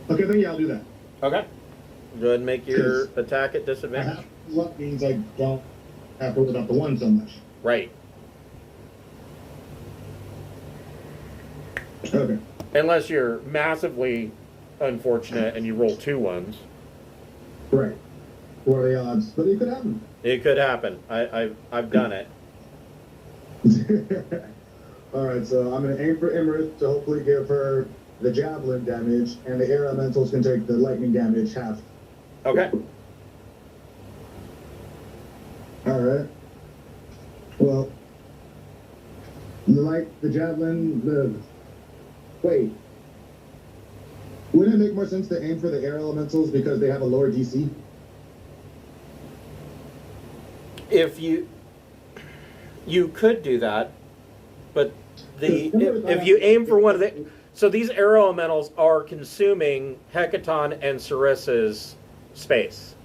Okay, then yeah, I'll do that. Okay. Go ahead and make your attack at I disadvantage. have luck means I don't have to worry about the 1 so much. Right. Okay. Unless you're massively unfortunate and you roll 2 1s. Right. What are the odds? But it could happen. It could happen. I've done it. All right, so I'm going to aim for Iymrith to hopefully give her the javelin damage, and the air elementals can take the lightning damage half. Okay. All right. Well, the javelin, wait. Wouldn't it make more sense to aim for the air elementals because they have a lower DC? If you could do that, but if you aim for one of the, so these air elementals are consuming Hecaton and Sarissa's space.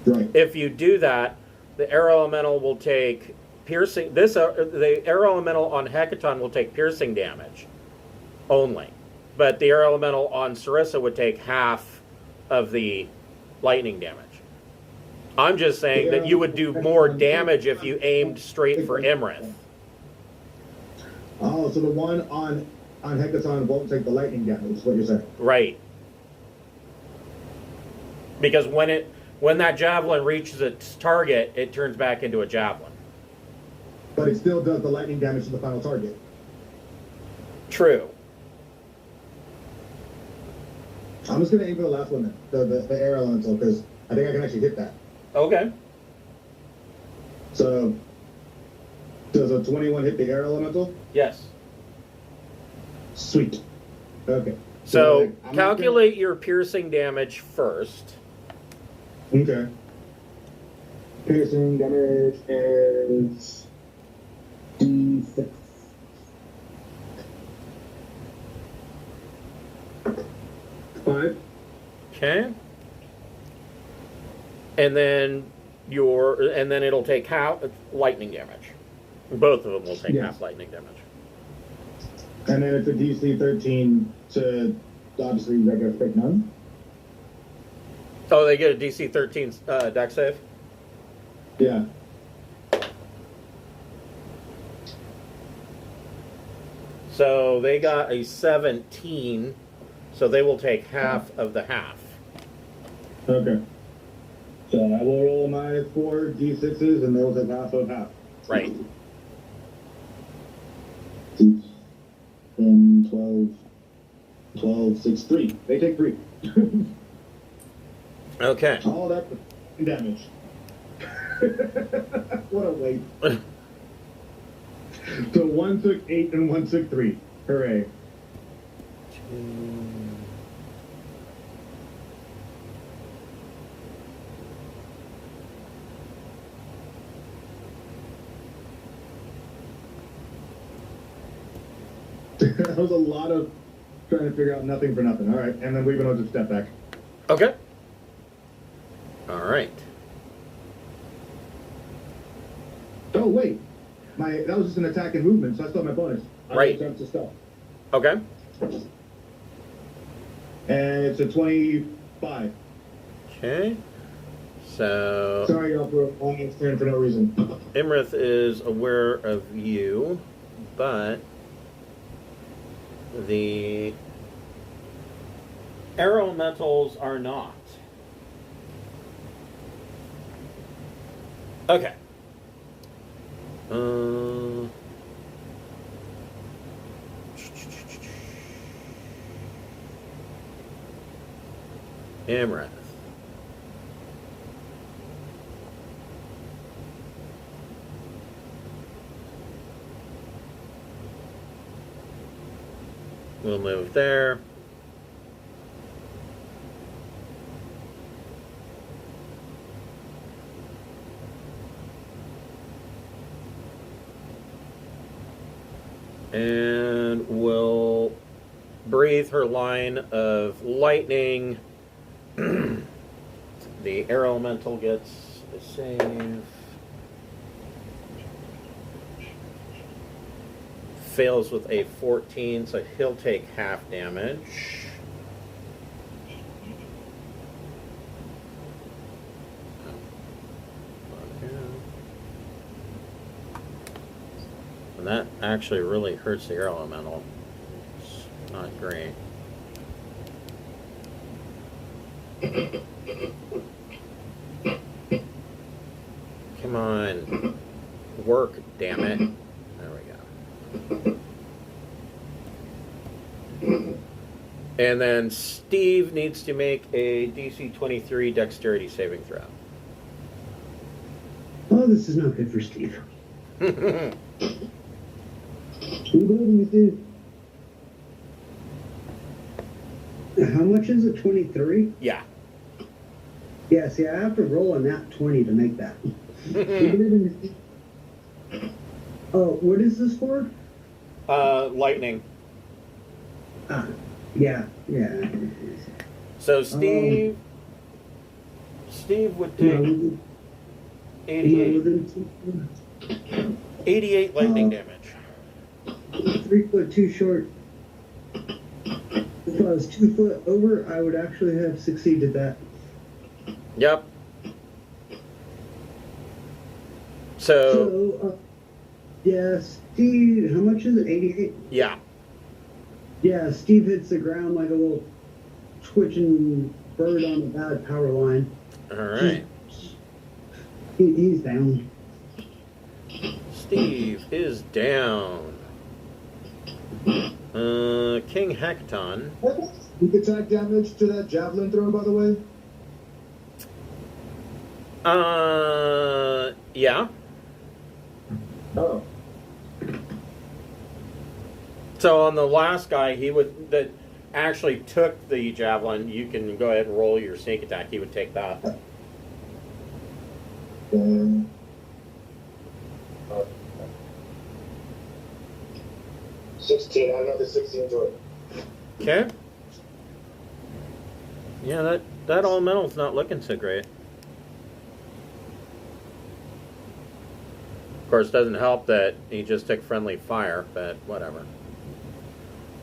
Right. If you do that, the air elemental will take piercing. The air elemental on Hecaton will take piercing damage only, but the air elemental on Sarissa would take half of the lightning damage. I'm just saying that you would do more damage if you aimed straight for Iymrith. Oh, so the one on Hecaton won't take the lightning damage, is what you're saying. Right. Because When that javelin reaches its target, it turns back into a javelin. But it still does the lightning damage to the final target. True. I'm just gonna aim for the last one then, the air elemental, because I think I can actually hit that. Okay. So, does a 21 hit the air elemental? Yes. Sweet. Okay. So like, I'm calculate your piercing damage first. Okay. Piercing damage is D6. Five. Okay. And then it'll take half lightning damage. Both of them will take Yes. half lightning damage. And then it's a DC 13 to obviously regular fake none. Oh, they get a DC 13 dex save? Yeah. So they got a 17, so they will take half of the half. Okay. So I will roll my 4 D6s and those have half of half. Right. 10, 12, 6, 3. They take 3. Okay. All that for damage. What a waste. So one took 8 and one took 3. Hooray. That was a lot of trying to figure out nothing for nothing. All right, and then we're going to step back. Okay. All right. Oh wait, that was just an attack and movement, so I still have my bonus. Right. Jump to stealth. Okay. And it's a 25. Okay. So Sorry, y'all, for a long turn for no reason. Iymrith is aware of you, but the air elementals are not. Okay. Iymrith. We'll move there. And we'll breathe her line of lightning. The air elemental gets a save. Fails with a 14, so he'll take half damage. And that actually really hurts the air elemental. It's not great. Come on. Work, damn it. There we go. And then Steve needs to make a DC 23 dexterity saving throw. Oh, this is not good for Steve. You believe in me, Steve? How much is it? 23? Yeah. Yeah, see, I have to roll a nat 20 to make that. You believe in me, Steve? Oh, what is this for? Lightning. Ah, yeah. So Steve would take 88 lightning damage. 3 foot too short. If I was 2 foot over, I would actually have succeeded that. Yep. So Yeah, Steve, how much is it? 88? yeah. Yeah, Steve hits the ground like a little twitching bird on a bad power line. All right. He's down. Steve is down. King Hackathon. Weak attack damage to that javelin throw, by the way. Yeah. Oh. So on the last guy, that actually took the javelin. You can go ahead and roll your sneak attack. He would take that. 16. Add another 16 to it. Okay. Yeah, that elemental's not looking so great. Of course, doesn't help that he just took friendly fire, but whatever.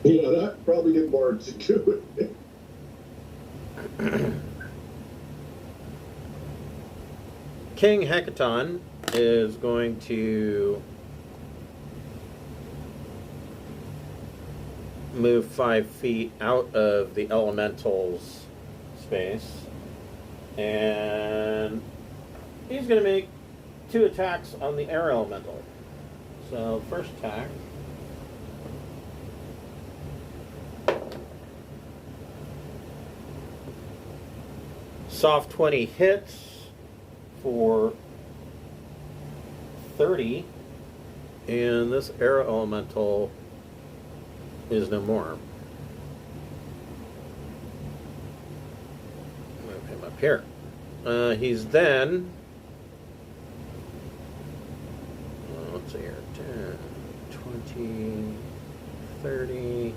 Yeah, that probably did more to do it. King Hackathon is going to move 5 feet out of the elemental's space, and he's going to make 2 attacks on the air elemental. So first attack. Soft 20 hits for 30, and this air elemental is no more. Move him up here. He's then, let's see here, 10, 20, 30.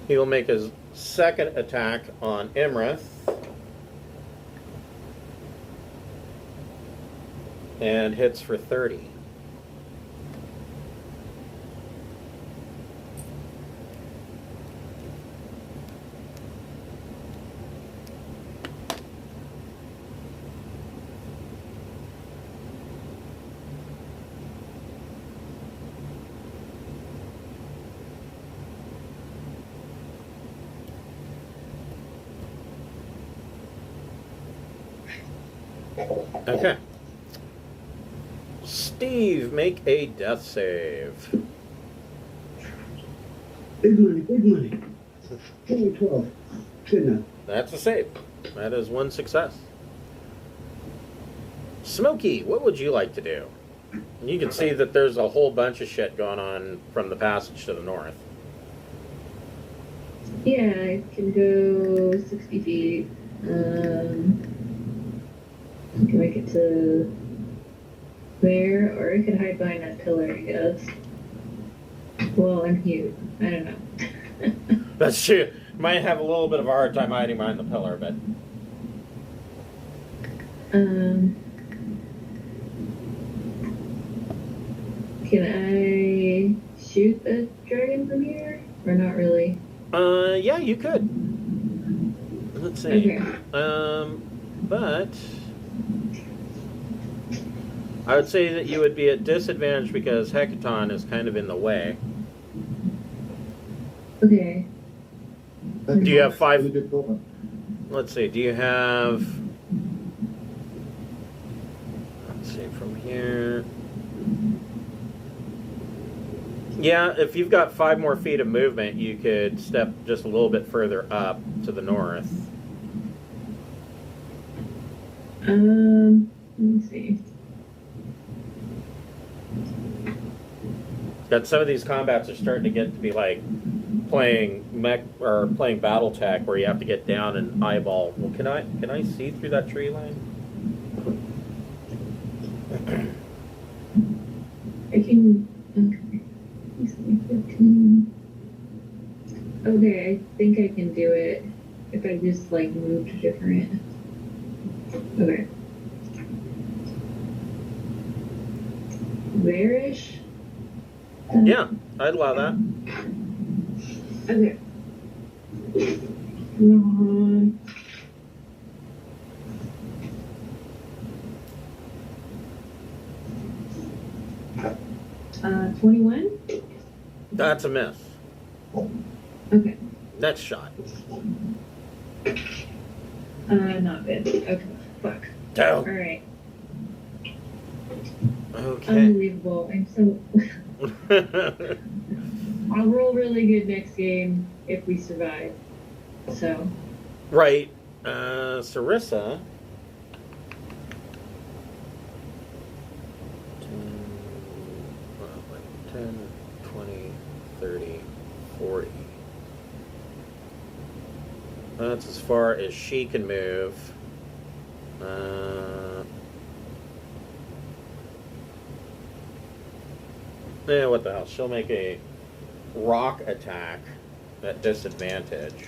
He will make his second attack on Iymrith. And hits for 30. Okay. Steve, make a death save. Big money, big money. 12. Good enough. That's a save. That is 1 success. Smokey, what would you like to do? You can see that there's a whole bunch of shit going on from the passage to the north. Yeah, I can go 60 feet. I can make it to there, or I could hide behind that pillar, I guess. Well, I'm huge. I don't know. That's true. Might have a little bit of a hard time hiding behind the pillar, but can I shoot the dragon from here, or not really? yeah, you could. Let's see. Okay. But I would say that you would be at disadvantage because Hackathon is kind of in the way. Okay. Do you have 5? Really good going. Let's see. Do you have? Let's see from here. Yeah, if you've got 5 more feet of movement, you could step just a little bit further up to the north. Let me see. Got some of these combats are starting to get to be like playing mech or playing BattleTech, where you have to get down and eyeball. Well, can I see through that tree line? I can. Okay. 15. Okay, I think I can do it if I just like move to different. Okay. There-ish? Yeah, I'd allow that. Okay. Um, 21? That's a miss. Okay. Next shot. Not good. Okay, fuck. Down. Alright. Okay. Unbelievable. I'm so. I'll roll really good next game if we survive. So. Right. Sarissa. 10, 20, 30, 40. That's as far as she can move. Yeah, what the hell? She'll make a rock attack at disadvantage.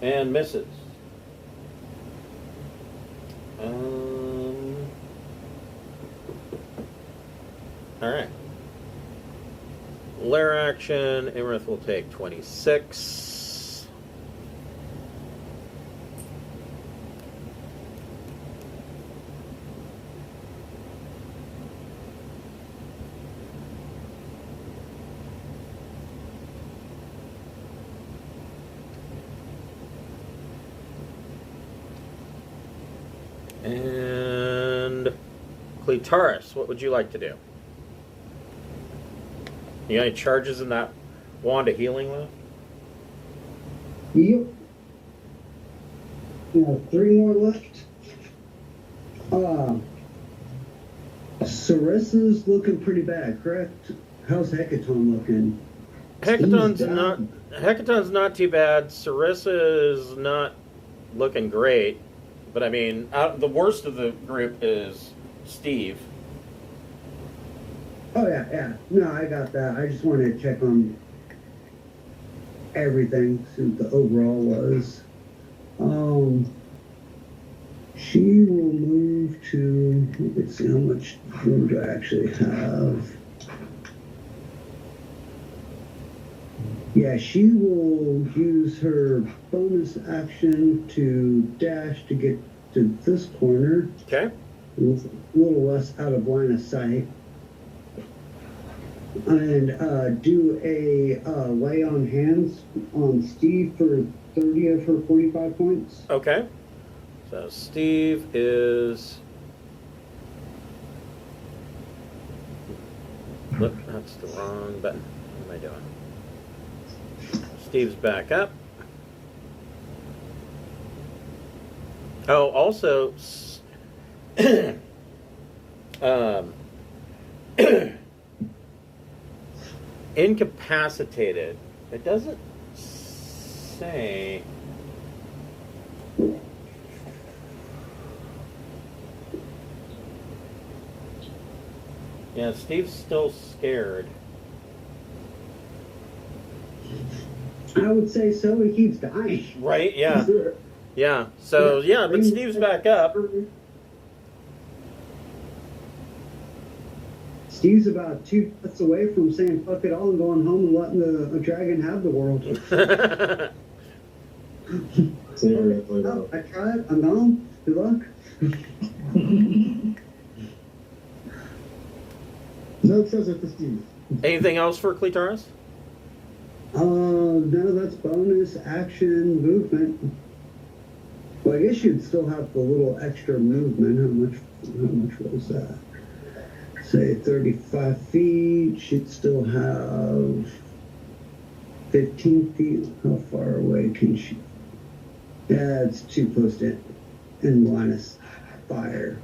And misses. Alright. Lair action. Iymrith will take 26. And Cleitaris, what would you like to do? You got any charges in that wand of healing left? Yep. Yeah, 3 more left. Sarissa's looking pretty bad, correct? How's Hecaton looking? Hecaton's not too bad. Sarissa is not looking great. But I mean, the worst of the group is Steve. Oh, yeah. No, I got that. I just wanted to check on everything, see what the overall was. She will move to, let's see how much room do I actually have. Yeah, she will use her bonus action to dash to get to this corner. Okay. A little less out of line of sight. And do a lay on hands on Steve for 30 of her 45 points. Okay. So Steve is... Look, that's the wrong button. What am I doing? Steve's back up. Oh, also... incapacitated. It doesn't say. Yeah, Steve's still scared. I would say so. He keeps dying. Right? Yeah. Yeah. So, yeah, but Steve's back up. Steve's about 2 steps away from saying fuck it all and going home and letting the dragon have the world. Seriously, Oh, I tried. I'm gone. Good luck. No treasure for Steve. Anything else for Cleitaris? No, that's bonus action movement. Well, I guess you'd still have the little extra movement. How much was that? Say 35 feet. She'd still have 15 feet. How far away can she? Yeah, it's too close to in line of fire.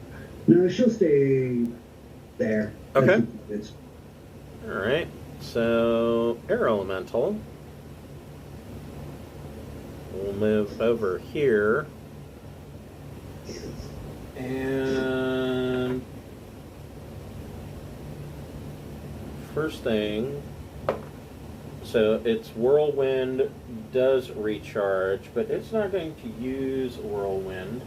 No, she'll stay there. Okay. Alright. So, Air Elemental will move over here. And first thing, so its Whirlwind does recharge, but it's not going to use Whirlwind.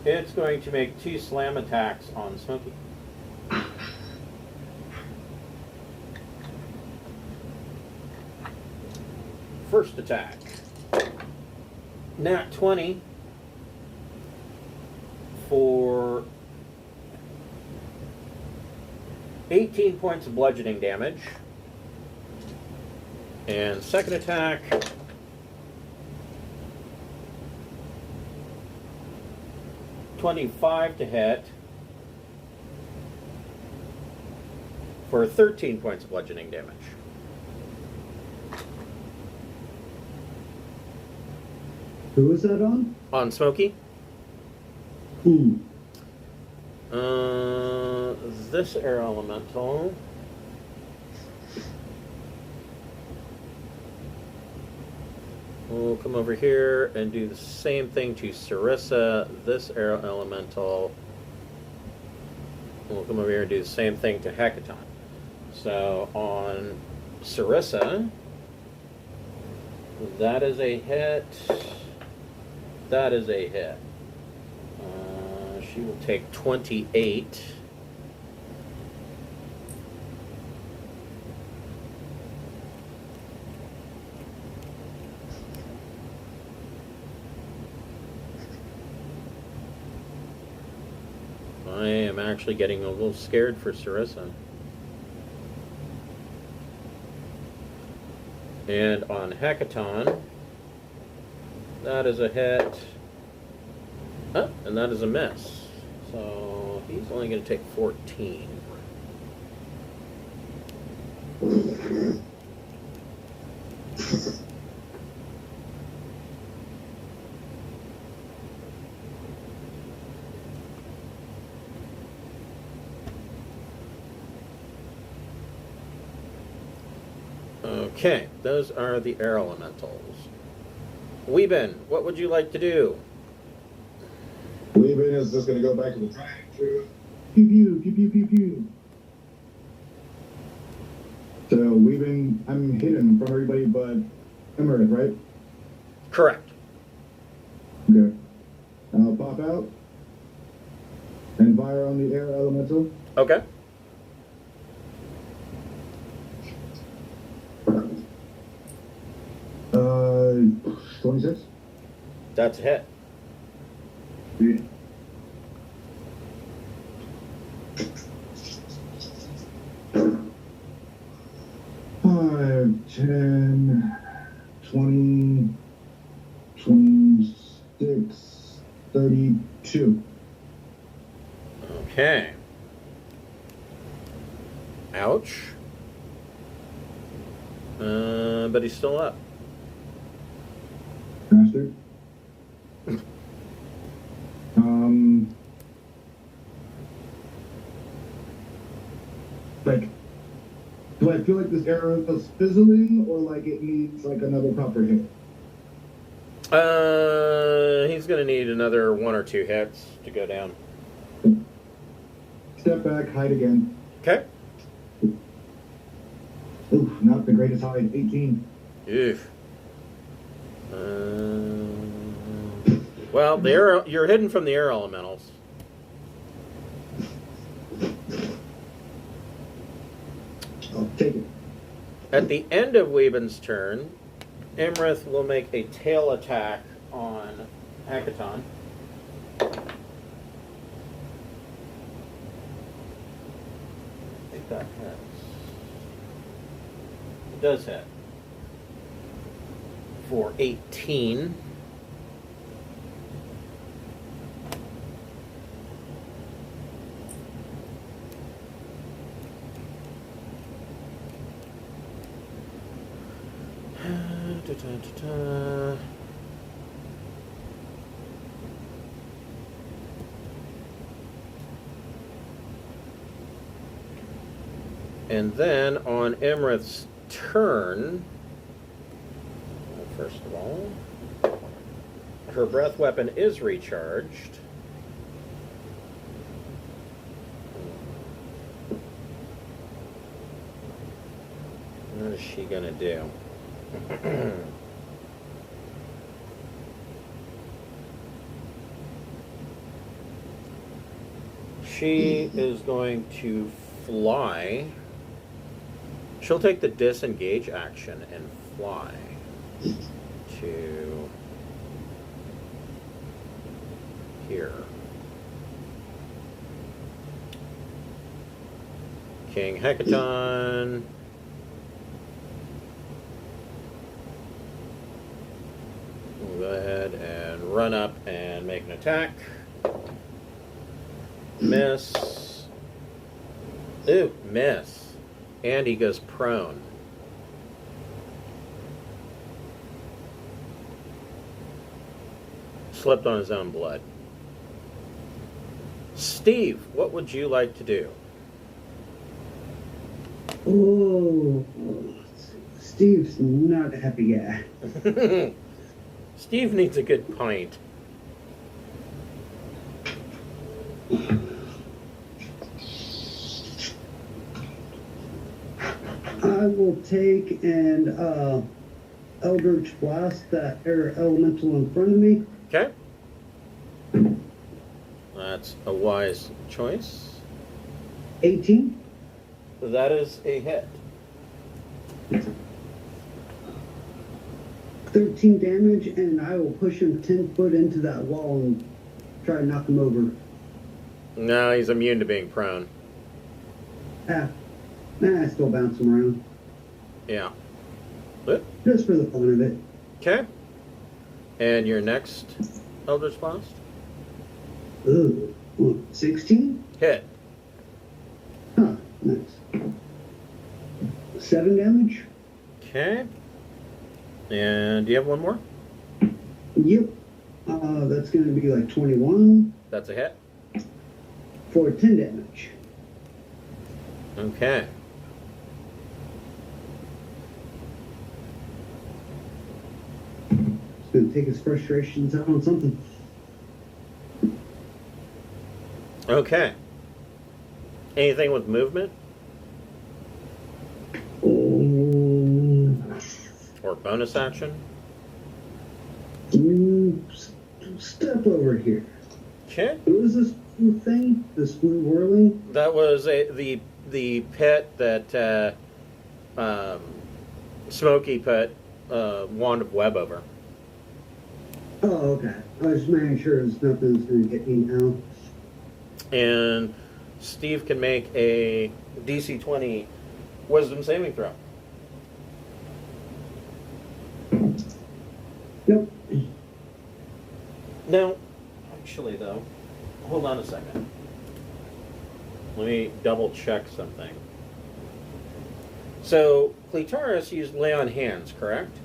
It's going to make 2 slam attacks on Smokey. First attack. Nat 20 for 18 points of bludgeoning damage. And second attack 25 to hit for 13 points of bludgeoning damage. Who was that on? On Smokey. Ooh. This air elemental. We'll come over here and do the same thing to Sarissa. This air elemental. We'll come over here and do the same thing to Hecaton. So on Sarissa, that is a hit. That is a hit. She will take 28. I am actually getting a little scared for Sarissa. And on Hecaton, that is a hit. Oh, and that is a miss. So he's only going to take 14. Okay, those are the air elementals. Weeben, what would you like to do? Weeben is just going to go back to the triangle. Pew pew pew pew pew pew. So Weeben, I'm hidden from everybody but Iymrith, right? Correct. Okay. I'll pop out and fire on the air elemental. Okay. Uh, 26. That's a hit. Yeah. 5, 10, 20, 26, 32. Okay. Ouch. But he's still up. Bastard. Like, do I feel like this arrow is fizzling, or like it needs like another proper hit? He's gonna need another 1 or 2 hits to go down. Step back, hide again. Okay. Oof, not the greatest hide. 18. Oof. Well, you're hidden from the air elementals. I'll take it. At the end of Weeben's turn, Iymrith will make a tail attack on Hecaton. I think that hits. It does hit. For 18. And then on Iymrith's turn, first of all, her breath weapon is recharged. What is she gonna do? She is going to fly. She'll take the disengage action and fly to here. King Hecaton. We'll go ahead and run up and make an attack. Miss. Ooh, miss. And he goes prone. Slipped on his own blood. Steve, what would you like to do? Oh, Steve's not a happy guy. Steve needs a good pint. I will take and Eldritch Blast that air elemental in front of me. Okay. That's a wise choice. 18. That is a hit. 13 damage, and I will push him 10 foot into that wall and try to knock him over. No, he's immune to being prone. I still bounce him around. Yeah. Just for the fun of it. Okay. And your next Eldritch Blast? Ooh, 16? Hit. Huh, nice. 7 damage? Okay. And do you have one more? Yep. That's going to be like 21 That's a hit. for 10 damage. Okay. He's going to take his frustrations out on something. Okay. Anything with movement or bonus action? Step over here. Okay. What was this blue thing? This blue whirling? That was the pit that Smokey put wand of web over. Oh, okay. I was just making sure there's nothing that's going to get me now. And Steve can make a DC 20 Wisdom saving throw. Nope. No, actually though, hold on a second. Let me double check something. So, Clitoris used lay on hands, correct?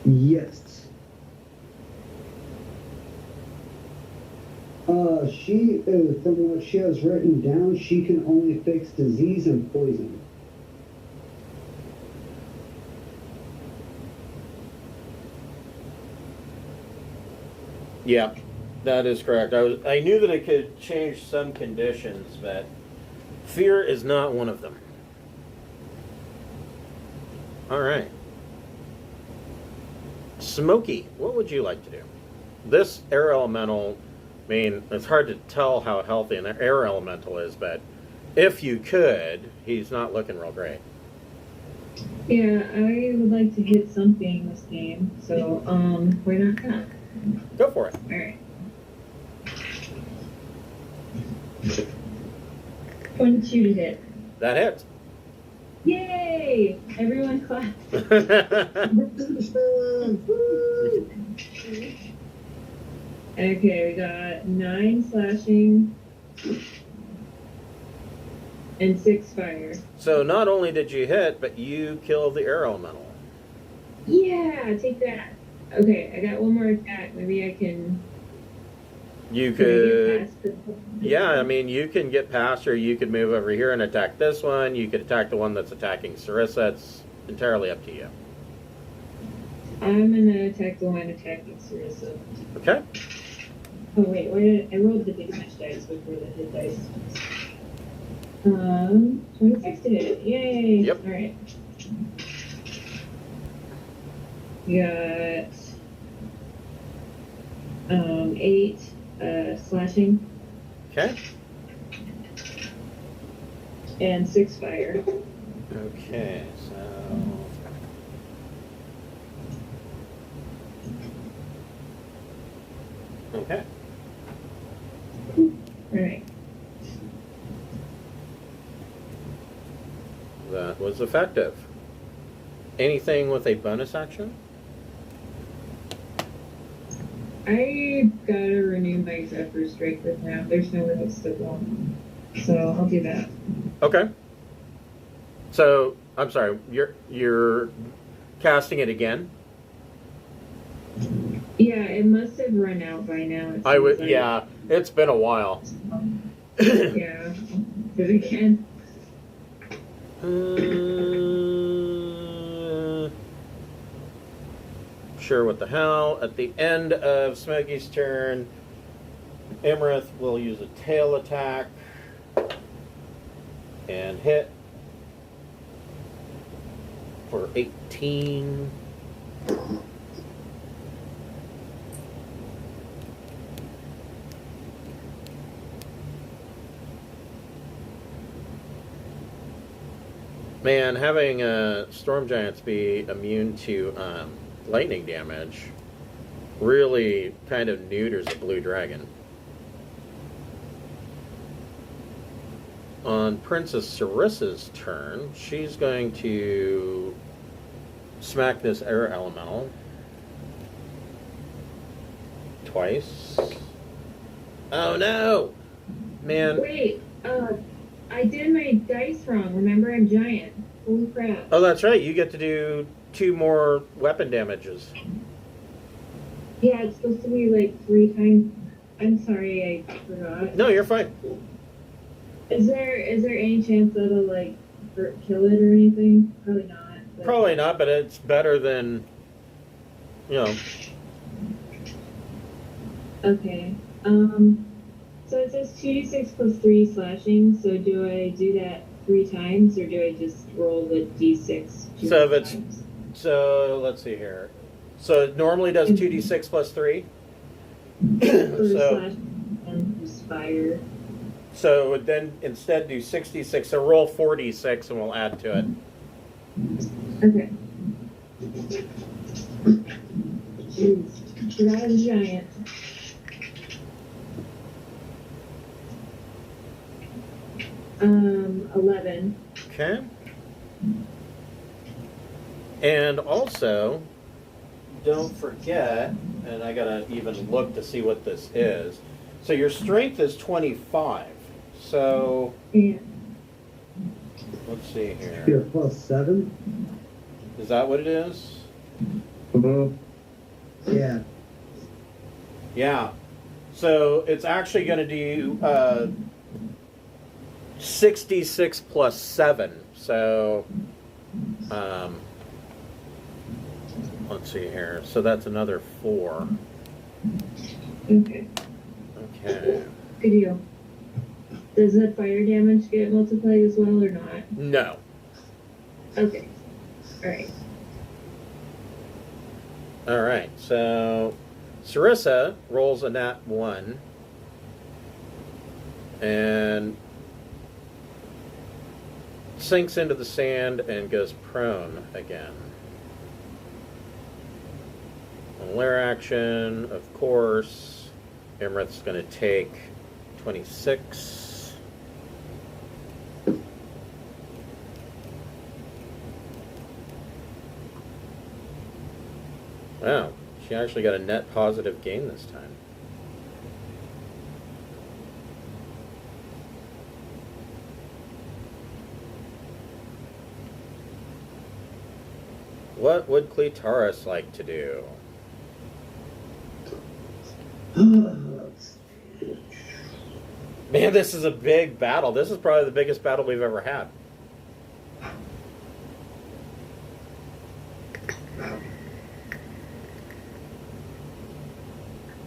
Yes. She, from what she has written down, she can only fix disease and poison. Yeah, that is correct. I knew that it could change some conditions, but fear is not one of them. All right. Smokey, what would you like to do? This air elemental, I mean, it's hard to tell how healthy an air elemental is, but if you could, he's not looking real great. Yeah, I would like to hit something this game, so why not that? Go for it. Alright. 22 to hit. That hits. Yay! Everyone clap. Okay, we got 9 slashing and 6 fire. So not only did you hit, but you killed the air elemental. Yeah, take that. Okay, I got one more attack. Maybe I can. You Can I get could, past the- yeah, I mean, you can get past her. You could move over here and attack this one. You could attack the one that's attacking Sarissa. It's entirely up to you. I'm gonna attack the one attacking Sarissa. Okay. Oh wait, why did I rolled the damage dice before the hit dice? 26 to hit. Yay! Yep. All right. We got 8 slashing Okay. and 6 fire. Okay, so... Okay. All right. That was effective. Anything with a bonus action? I gotta renew my Zephyr Strike with now. There's no one else to go. So I'll do that. Okay. So I'm sorry, you're casting it again. Yeah, it must have run out by now. It I would. seems like. Yeah, it's been a while. Yeah. Do it again. Sure, what the hell. At the end of Smokey's turn, Iymrith will use a tail attack and hit for 18. Man, having Storm Giants be immune to lightning damage really kind of neuters a blue dragon. On Princess Sarissa's turn, she's going to smack this air elemental twice. Oh no! Man. Wait, I did my dice wrong. Remember, I'm giant. Holy crap. Oh, that's right. You get to do 2 more weapon damages. Yeah, it's supposed to be like 3 times. I'm sorry, I forgot. No, you're fine. Is there any chance that'll like kill it or anything? Probably not. But... Probably not, but it's better than, you know. Okay. So it says 2d6 plus 3 slashing. So do I do that 3 times, or do I just roll the d6? So if it's let's see here. So it normally does 2d6 plus 3. Or so slash and inspire. so it would then instead do 66. So roll 4d6 and we'll add to it. Okay. Jeez, that is giant. Um, 11. Okay. And also, don't forget, and I gotta even look to see what this is. So your strength is 25. So Yeah. let's see here. You're +7? Is that what it is? Yeah. Yeah. So it's actually going to do 66 plus 7. So let's see here. So that's another 4. Okay. Okay. Good deal. Does the fire damage get multiplied as well or not? No. Okay. Alright. All right. So Sarissa rolls a nat 1 and sinks into the sand and goes prone again. On Lair action, of course, Iymrith's going to take 26. Wow, she actually got a net positive gain this time. What would Cletaris like to do? Man, this is a big battle. This is probably the biggest battle we've ever had.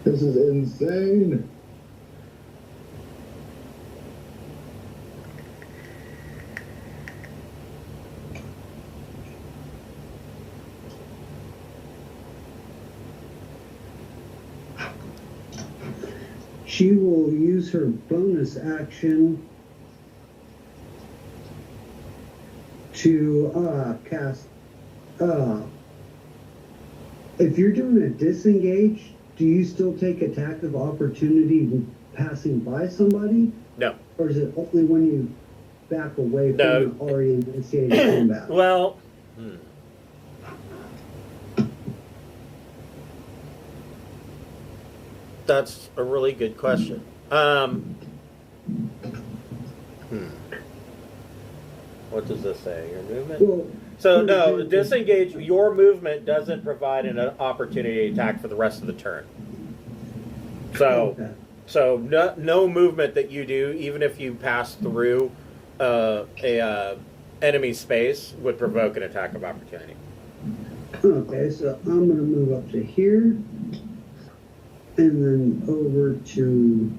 This is insane. She will use her bonus action to cast. If you're doing a disengage, do you still take attack of opportunity when passing by somebody? No. Or is it only when you back away from No. an already initiated combat? Well, That's a really good question. What does this say? Your movement? Well, So for no, example- disengage. Your movement doesn't provide an opportunity to attack for the rest of the turn. So, Okay. so no movement that you do, even if you pass through a enemy space, would provoke an attack of opportunity. Okay, so I'm gonna move up to here, and then over to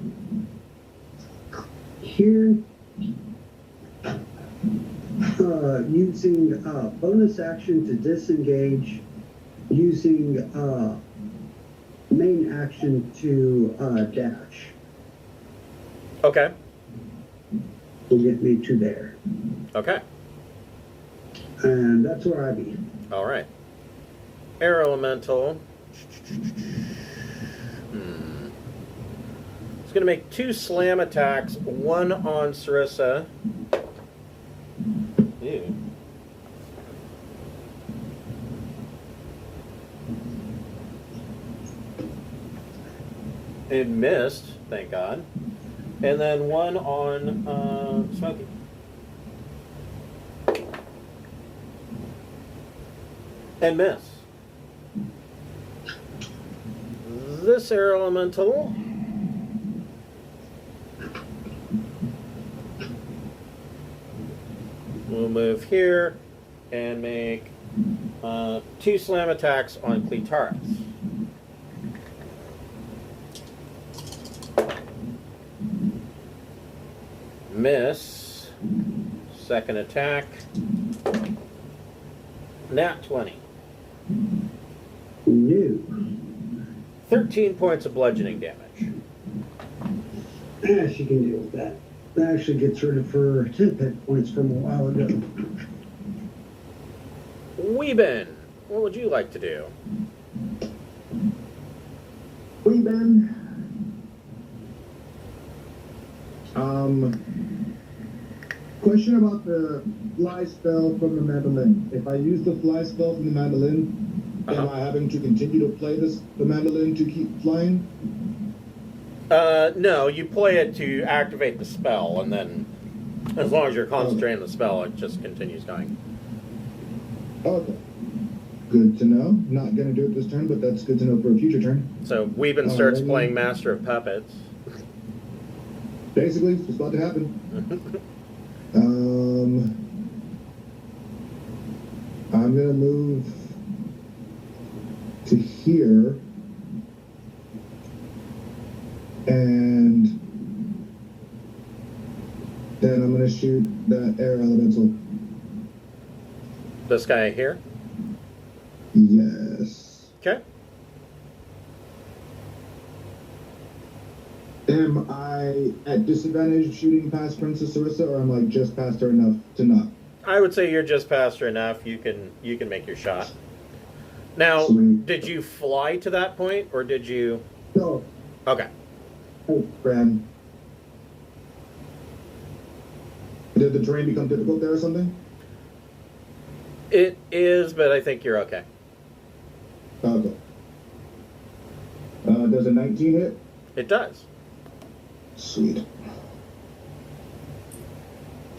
here. Using bonus action to disengage, using main action to dash Okay. will get me to there, Okay. and that's where I be. All right. Air elemental. It's going to make 2 slam attacks, one on Sarissa. Ew. It missed, thank God. And then one on Smokey. And miss. This air elemental will move here and make 2 slam attacks on Cletaris. Miss. Second attack. Nat 20. No. 13 points of bludgeoning damage. She can deal with that. That actually gets rid of her 10 hit points from a while ago. Weeben, what would you like to do? Weeben. Question about the fly spell from the mandolin. If I use the fly spell from the mandolin, am I having to continue to play the mandolin to keep flying? No, you play it to activate the spell, and then as long as you're concentrating on the spell, it just continues going. Okay. Good to know. Not going to do it this turn, but that's good to know for a future turn. So Weeben starts playing Master of Puppets. Basically, it's about to happen. I'm going to move to here. And then I'm going to shoot that air elemental. This guy here? Yes. Okay. Am I at disadvantage shooting past Princess Sarissa, or am I just past her enough to not? I would say you're just past her enough. You can make your shot. Now, Sweet. did you fly to that point, or did you? No. Okay. Oh, Bram. Did the terrain become difficult there or something? It is, but I think you're okay. Okay. Does a 19 hit? It does. Sweet.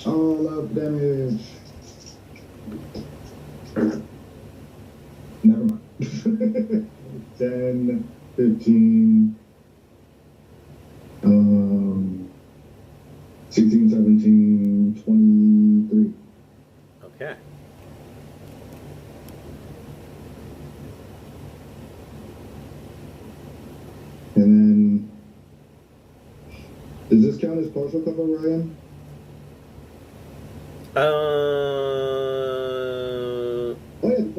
All of damage. Never mind. 10, 15, 16, 17, 23. Okay. And then, does this count as partial cover, Ryan?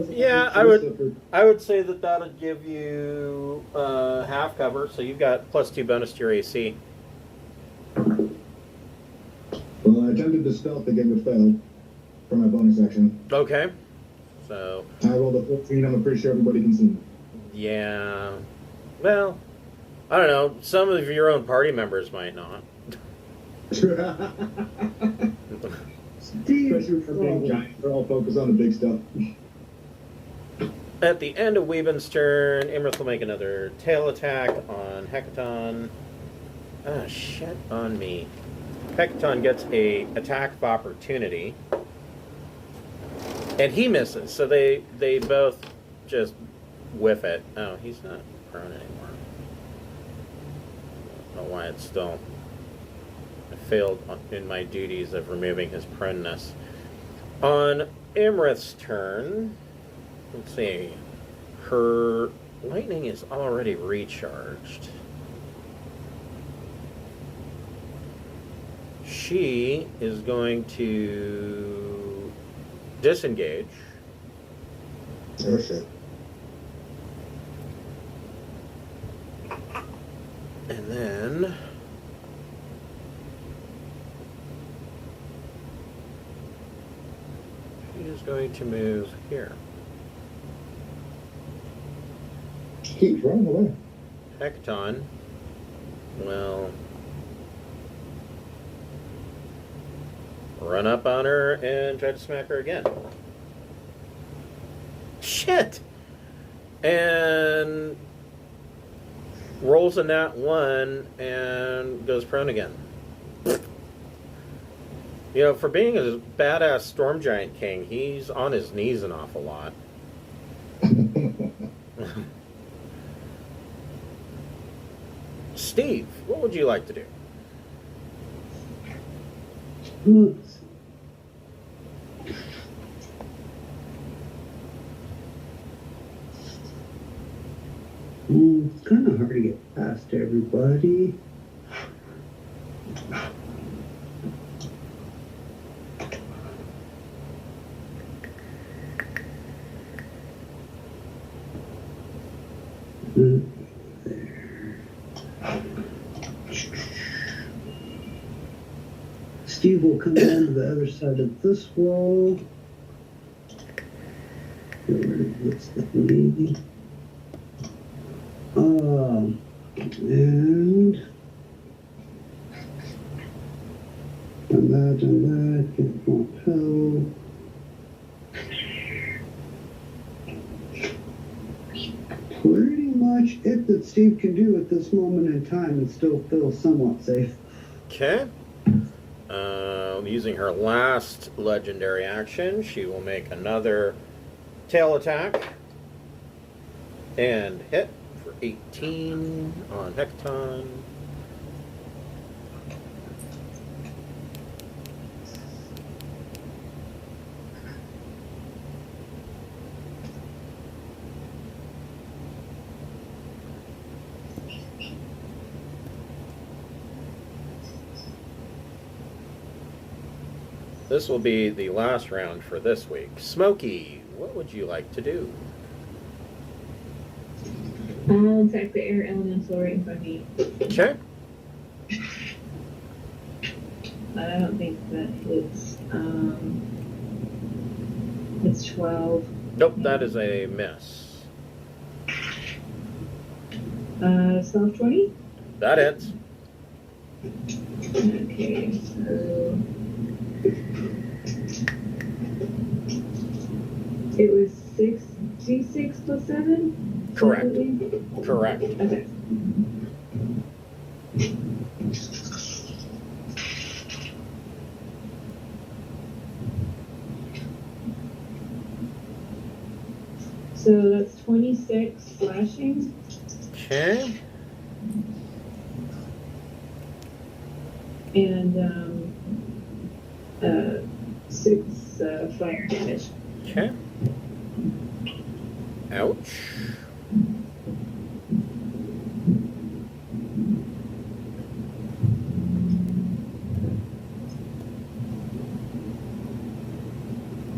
Yeah, I would say that would give you half cover, so you've got +2 bonus to your AC. Well, I attempted to stealth again, but failed for my bonus action. Okay. So, I rolled a 14. I'm pretty sure everybody can see me. yeah. Well, I don't know. Some of your own party members might not. Steve, Especially for being giant, they're all focused on the big stuff. At the end of Weeben's turn, Iymrith will make another tail attack on Hecaton. Ah, shit on me. Hecaton gets a attack of opportunity. And he misses, so they both just whiff it. Oh, he's not prone anymore. I don't know why it's still... I failed in my duties of removing his proneness. On Iymrith's turn, let's see, her lightning is already recharged. She is going to disengage. Oh shit. And then she is going to move here. Keeps running away. Hecaton will run up on her and try to smack her again. Shit! And rolls a nat 1 and goes prone again. You know, for being a badass Storm Giant King, he's on his knees an awful lot. Steve, what would you like to do? Let's see. It's kind of hard to get past everybody. There. Steve will come down to the other side of this wall. What's that lady? And that, can't want help. Pretty much it that Steve can do at this moment in time and still feel somewhat safe. Okay. Using her last legendary action, she will make another tail attack and hit for 18 on Hecaton. This will be the last round for this week. Smokey, what would you like to do? I'll attack the air elemental right in front of me. Okay. I don't think that hits. It's 12. Nope, that is a miss. Self 20? That hits. Okay, so it was 6d6 plus 7? Correct. Absolutely? Correct. Okay. So that's 26 slashing. Okay. And 6 fire damage. Okay. Ouch.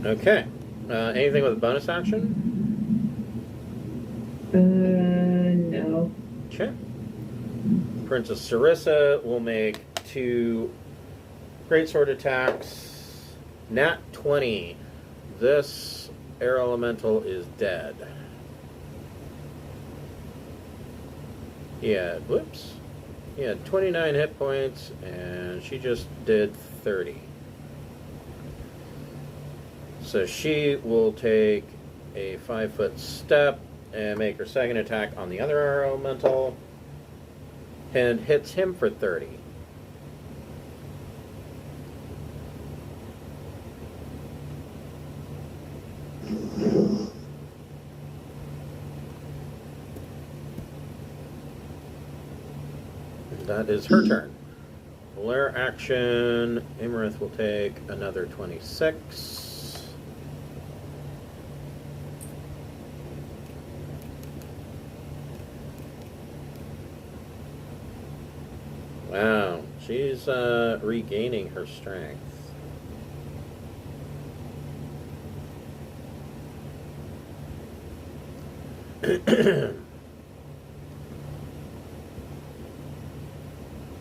Okay. Anything with a bonus action? No. Okay. Princess Sarissa will make 2 greatsword attacks. Nat 20. This air elemental is dead. Yeah, whoops. He had 29 hit points, and she just did 30. So she will take a 5-foot step and make her second attack on the other air elemental. And hits him for 30. That is her turn. Lair action. Iymrith will take another 26. Wow, she's regaining her strength.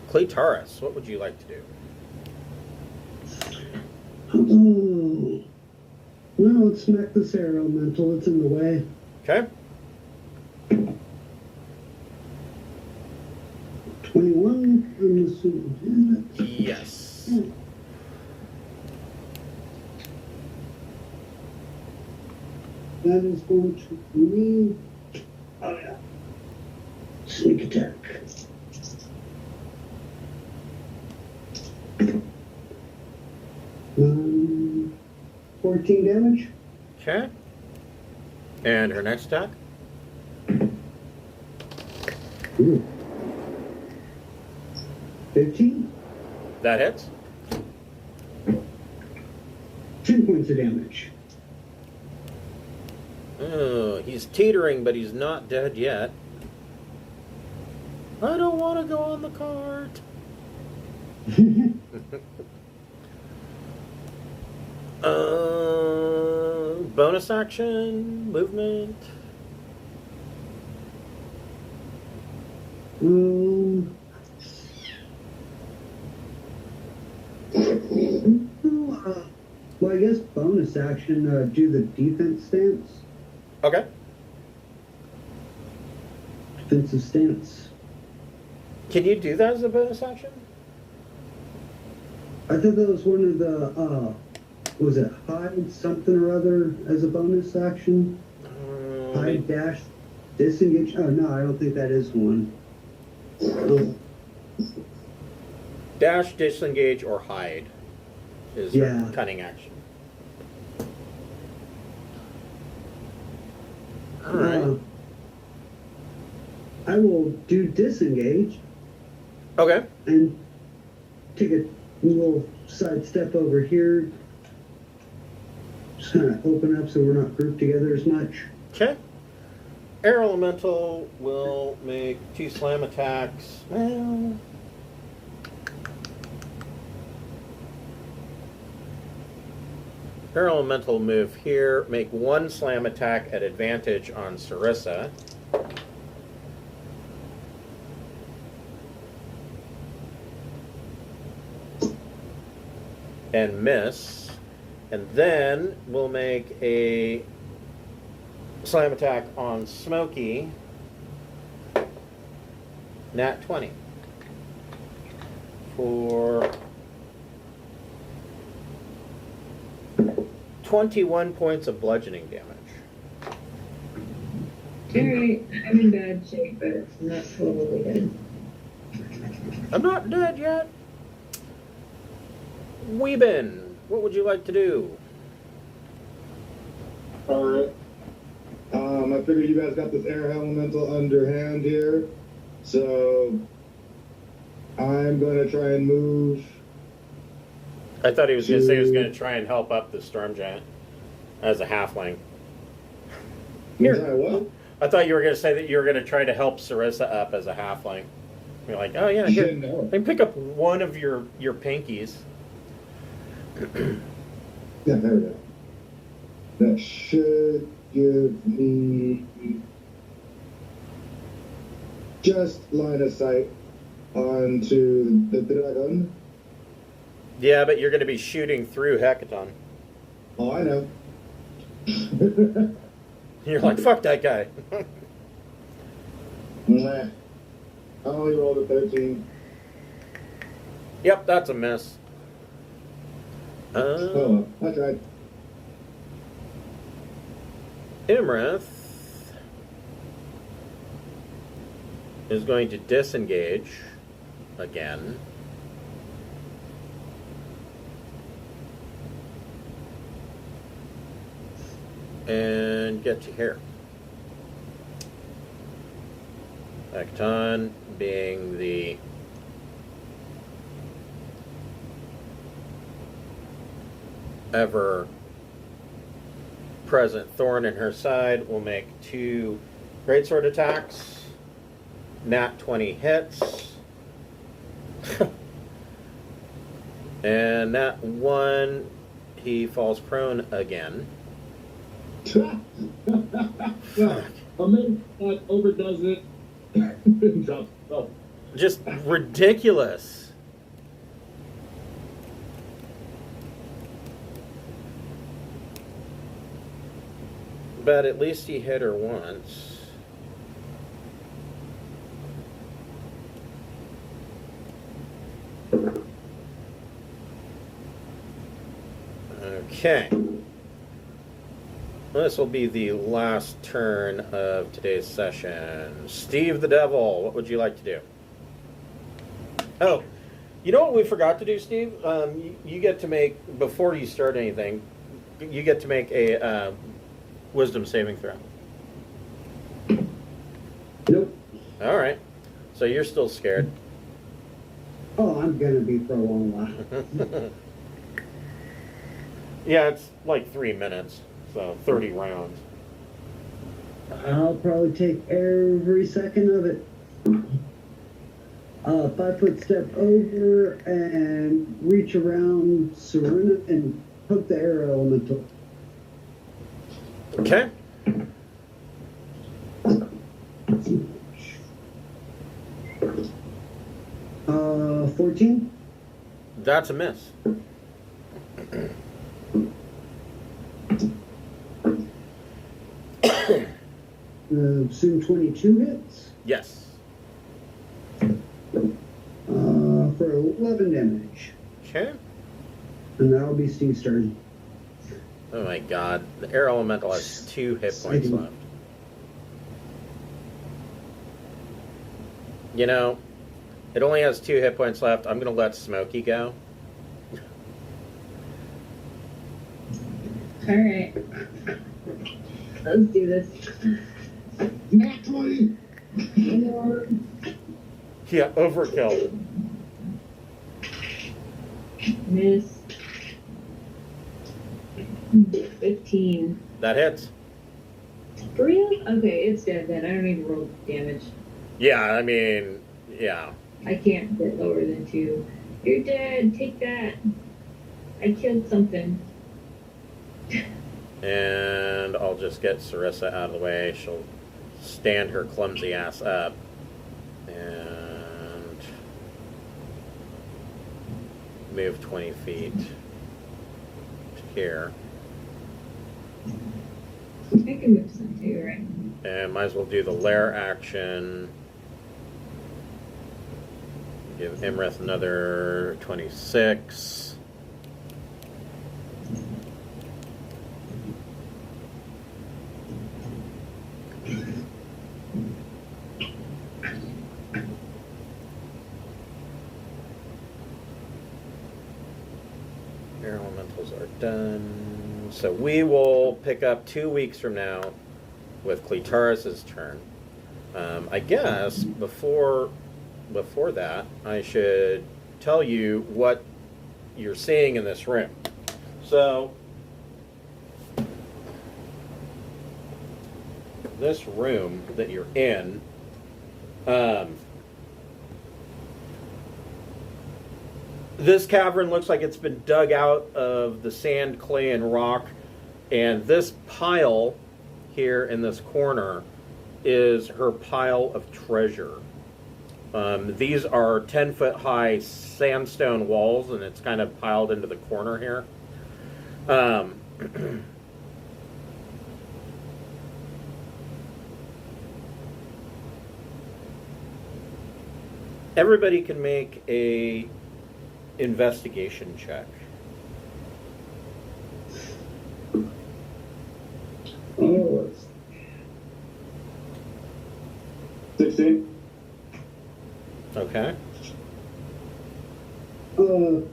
Cleitaris, what would you like to do? Oh. No, let's smack this air elemental. It's in the way. Okay. 21. I'm assuming. Yes. That is going to me. Oh, yeah. Sneak attack. Um, 14 damage. Okay. And her next attack? Ooh. 15. That hits. 10 points of damage. Oh, he's teetering, but he's not dead yet. I don't want to go on the cart. Bonus action, movement. Well, I guess bonus action, do the defense stance. Okay. Defensive stance. Can you do that as a bonus action? I thought that was one of the, was it hide something or other as a bonus action? Hide dash disengage? Oh, no, I don't think that is one. Dash, disengage, or hide is her Yeah. cunning action. Alright. I will do disengage Okay. and take a little side step over here. Just kind of open up so we're not grouped together as much. Okay. Air Elemental will make 2 slam attacks. Well, Air Elemental move here, make 1 slam attack at advantage on Sarissa. And miss. And then we'll make a slam attack on Smokey. Nat 20. For 21 points of bludgeoning damage. Alright, I'm in bad shape, but it's not totally dead. I'm not dead yet. Weebin, what would you like to do? Alright. I figured you guys got this air elemental underhand here. So I'm gonna try and move. I thought he was going to say he was going to try and help up the storm giant as a halfling. Here. Sorry, what? I thought you were going to say that you were going to try to help Sarissa up as a halfling. You're like, oh yeah, here. No. I can pick up one of your pinkies. Yeah, there we go. That should give me just line of sight onto the dragon. Yeah, but you're going to be shooting through Hecaton. Oh, I know. You're like, fuck that guy. Nah. I only rolled a 13. Yep, that's a miss. Oh, well, I tried. Iymrith is going to disengage again. And get to here. Acton being the ever present thorn in her side will make 2 greatsword attacks. Nat 20 hits. And that 1, he falls prone again. Amazing that overdoes it. Drops himself. Just ridiculous. But at least he hit her once. Okay. This will be the last turn of today's session. Steve the Devil, what would you like to do? Oh, you know what we forgot to do, Steve? You get to make, before you start anything, you get to make a wisdom saving throw. Nope. All right. So you're still scared. Oh, I'm gonna be for a long while. Yeah, it's like 3 minutes, so 30 rounds. I'll probably take every second of it. 5-foot step over and reach around Serena and hook the air elemental. Okay. 14. That's a miss. Assume 22 hits. Yes. For 11 damage. Okay. And that'll be Steve's turn. Oh my god. The air elemental has 2 hit points left. You know, it only has 2 hit points left. I'm going to let Smokey go. Alright. Let's do this. Nat 20. Yeah, overkill. Miss. 15. That hits. For real? Okay, it's dead then. I don't need to roll damage. Yeah, I mean, yeah. I can't get lower than 2. You're dead. Take that. I killed something. And I'll just get Sarissa out of the way. She'll stand her clumsy ass up. And move 20 feet to here. I can move some too, right? And might as well do the Lair action. Give Iymrith another 26. Air elementals are done. So we will pick up 2 weeks from now with Cletaris' turn. I guess before that, I should tell you what you're seeing in this room. So this room that you're in, this cavern looks like it's been dug out of the sand, clay, and rock, and this pile here in this corner is her pile of treasure. These are 10-foot high sandstone walls, and it's kind of piled into the corner here. Everybody can make a investigation check. Oh, let's 16. Okay. The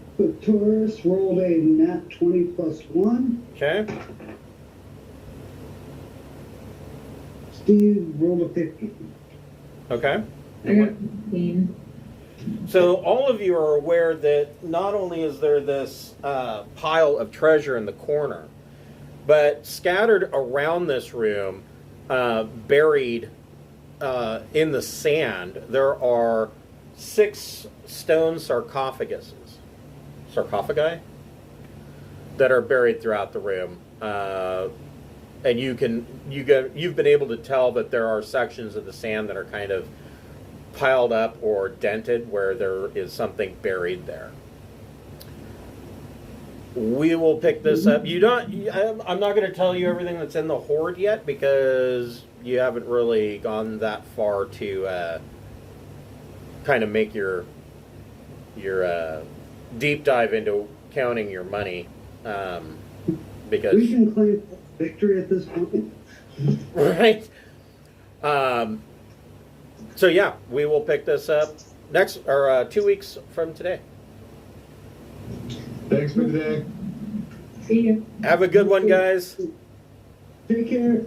Taurus rolled a nat 20 plus 1. Okay. Steve rolled a 15. Okay. I got 15. So all of you are aware that not only is there this pile of treasure in the corner, but scattered around this room, buried in the sand, there are 6 stone sarcophagi that are buried throughout the room. And you've been able to tell that there are sections of the sand that are kind of piled up or dented where there is something buried there. We will pick this up. I'm not going to tell you everything that's in the hoard yet because you haven't really gone that far to kind of make your deep dive into counting your money. Because We can claim victory at this point. right. So yeah, we will pick this up next or 2 weeks from today. Thanks for today. See ya. Have a good one, guys. Take care.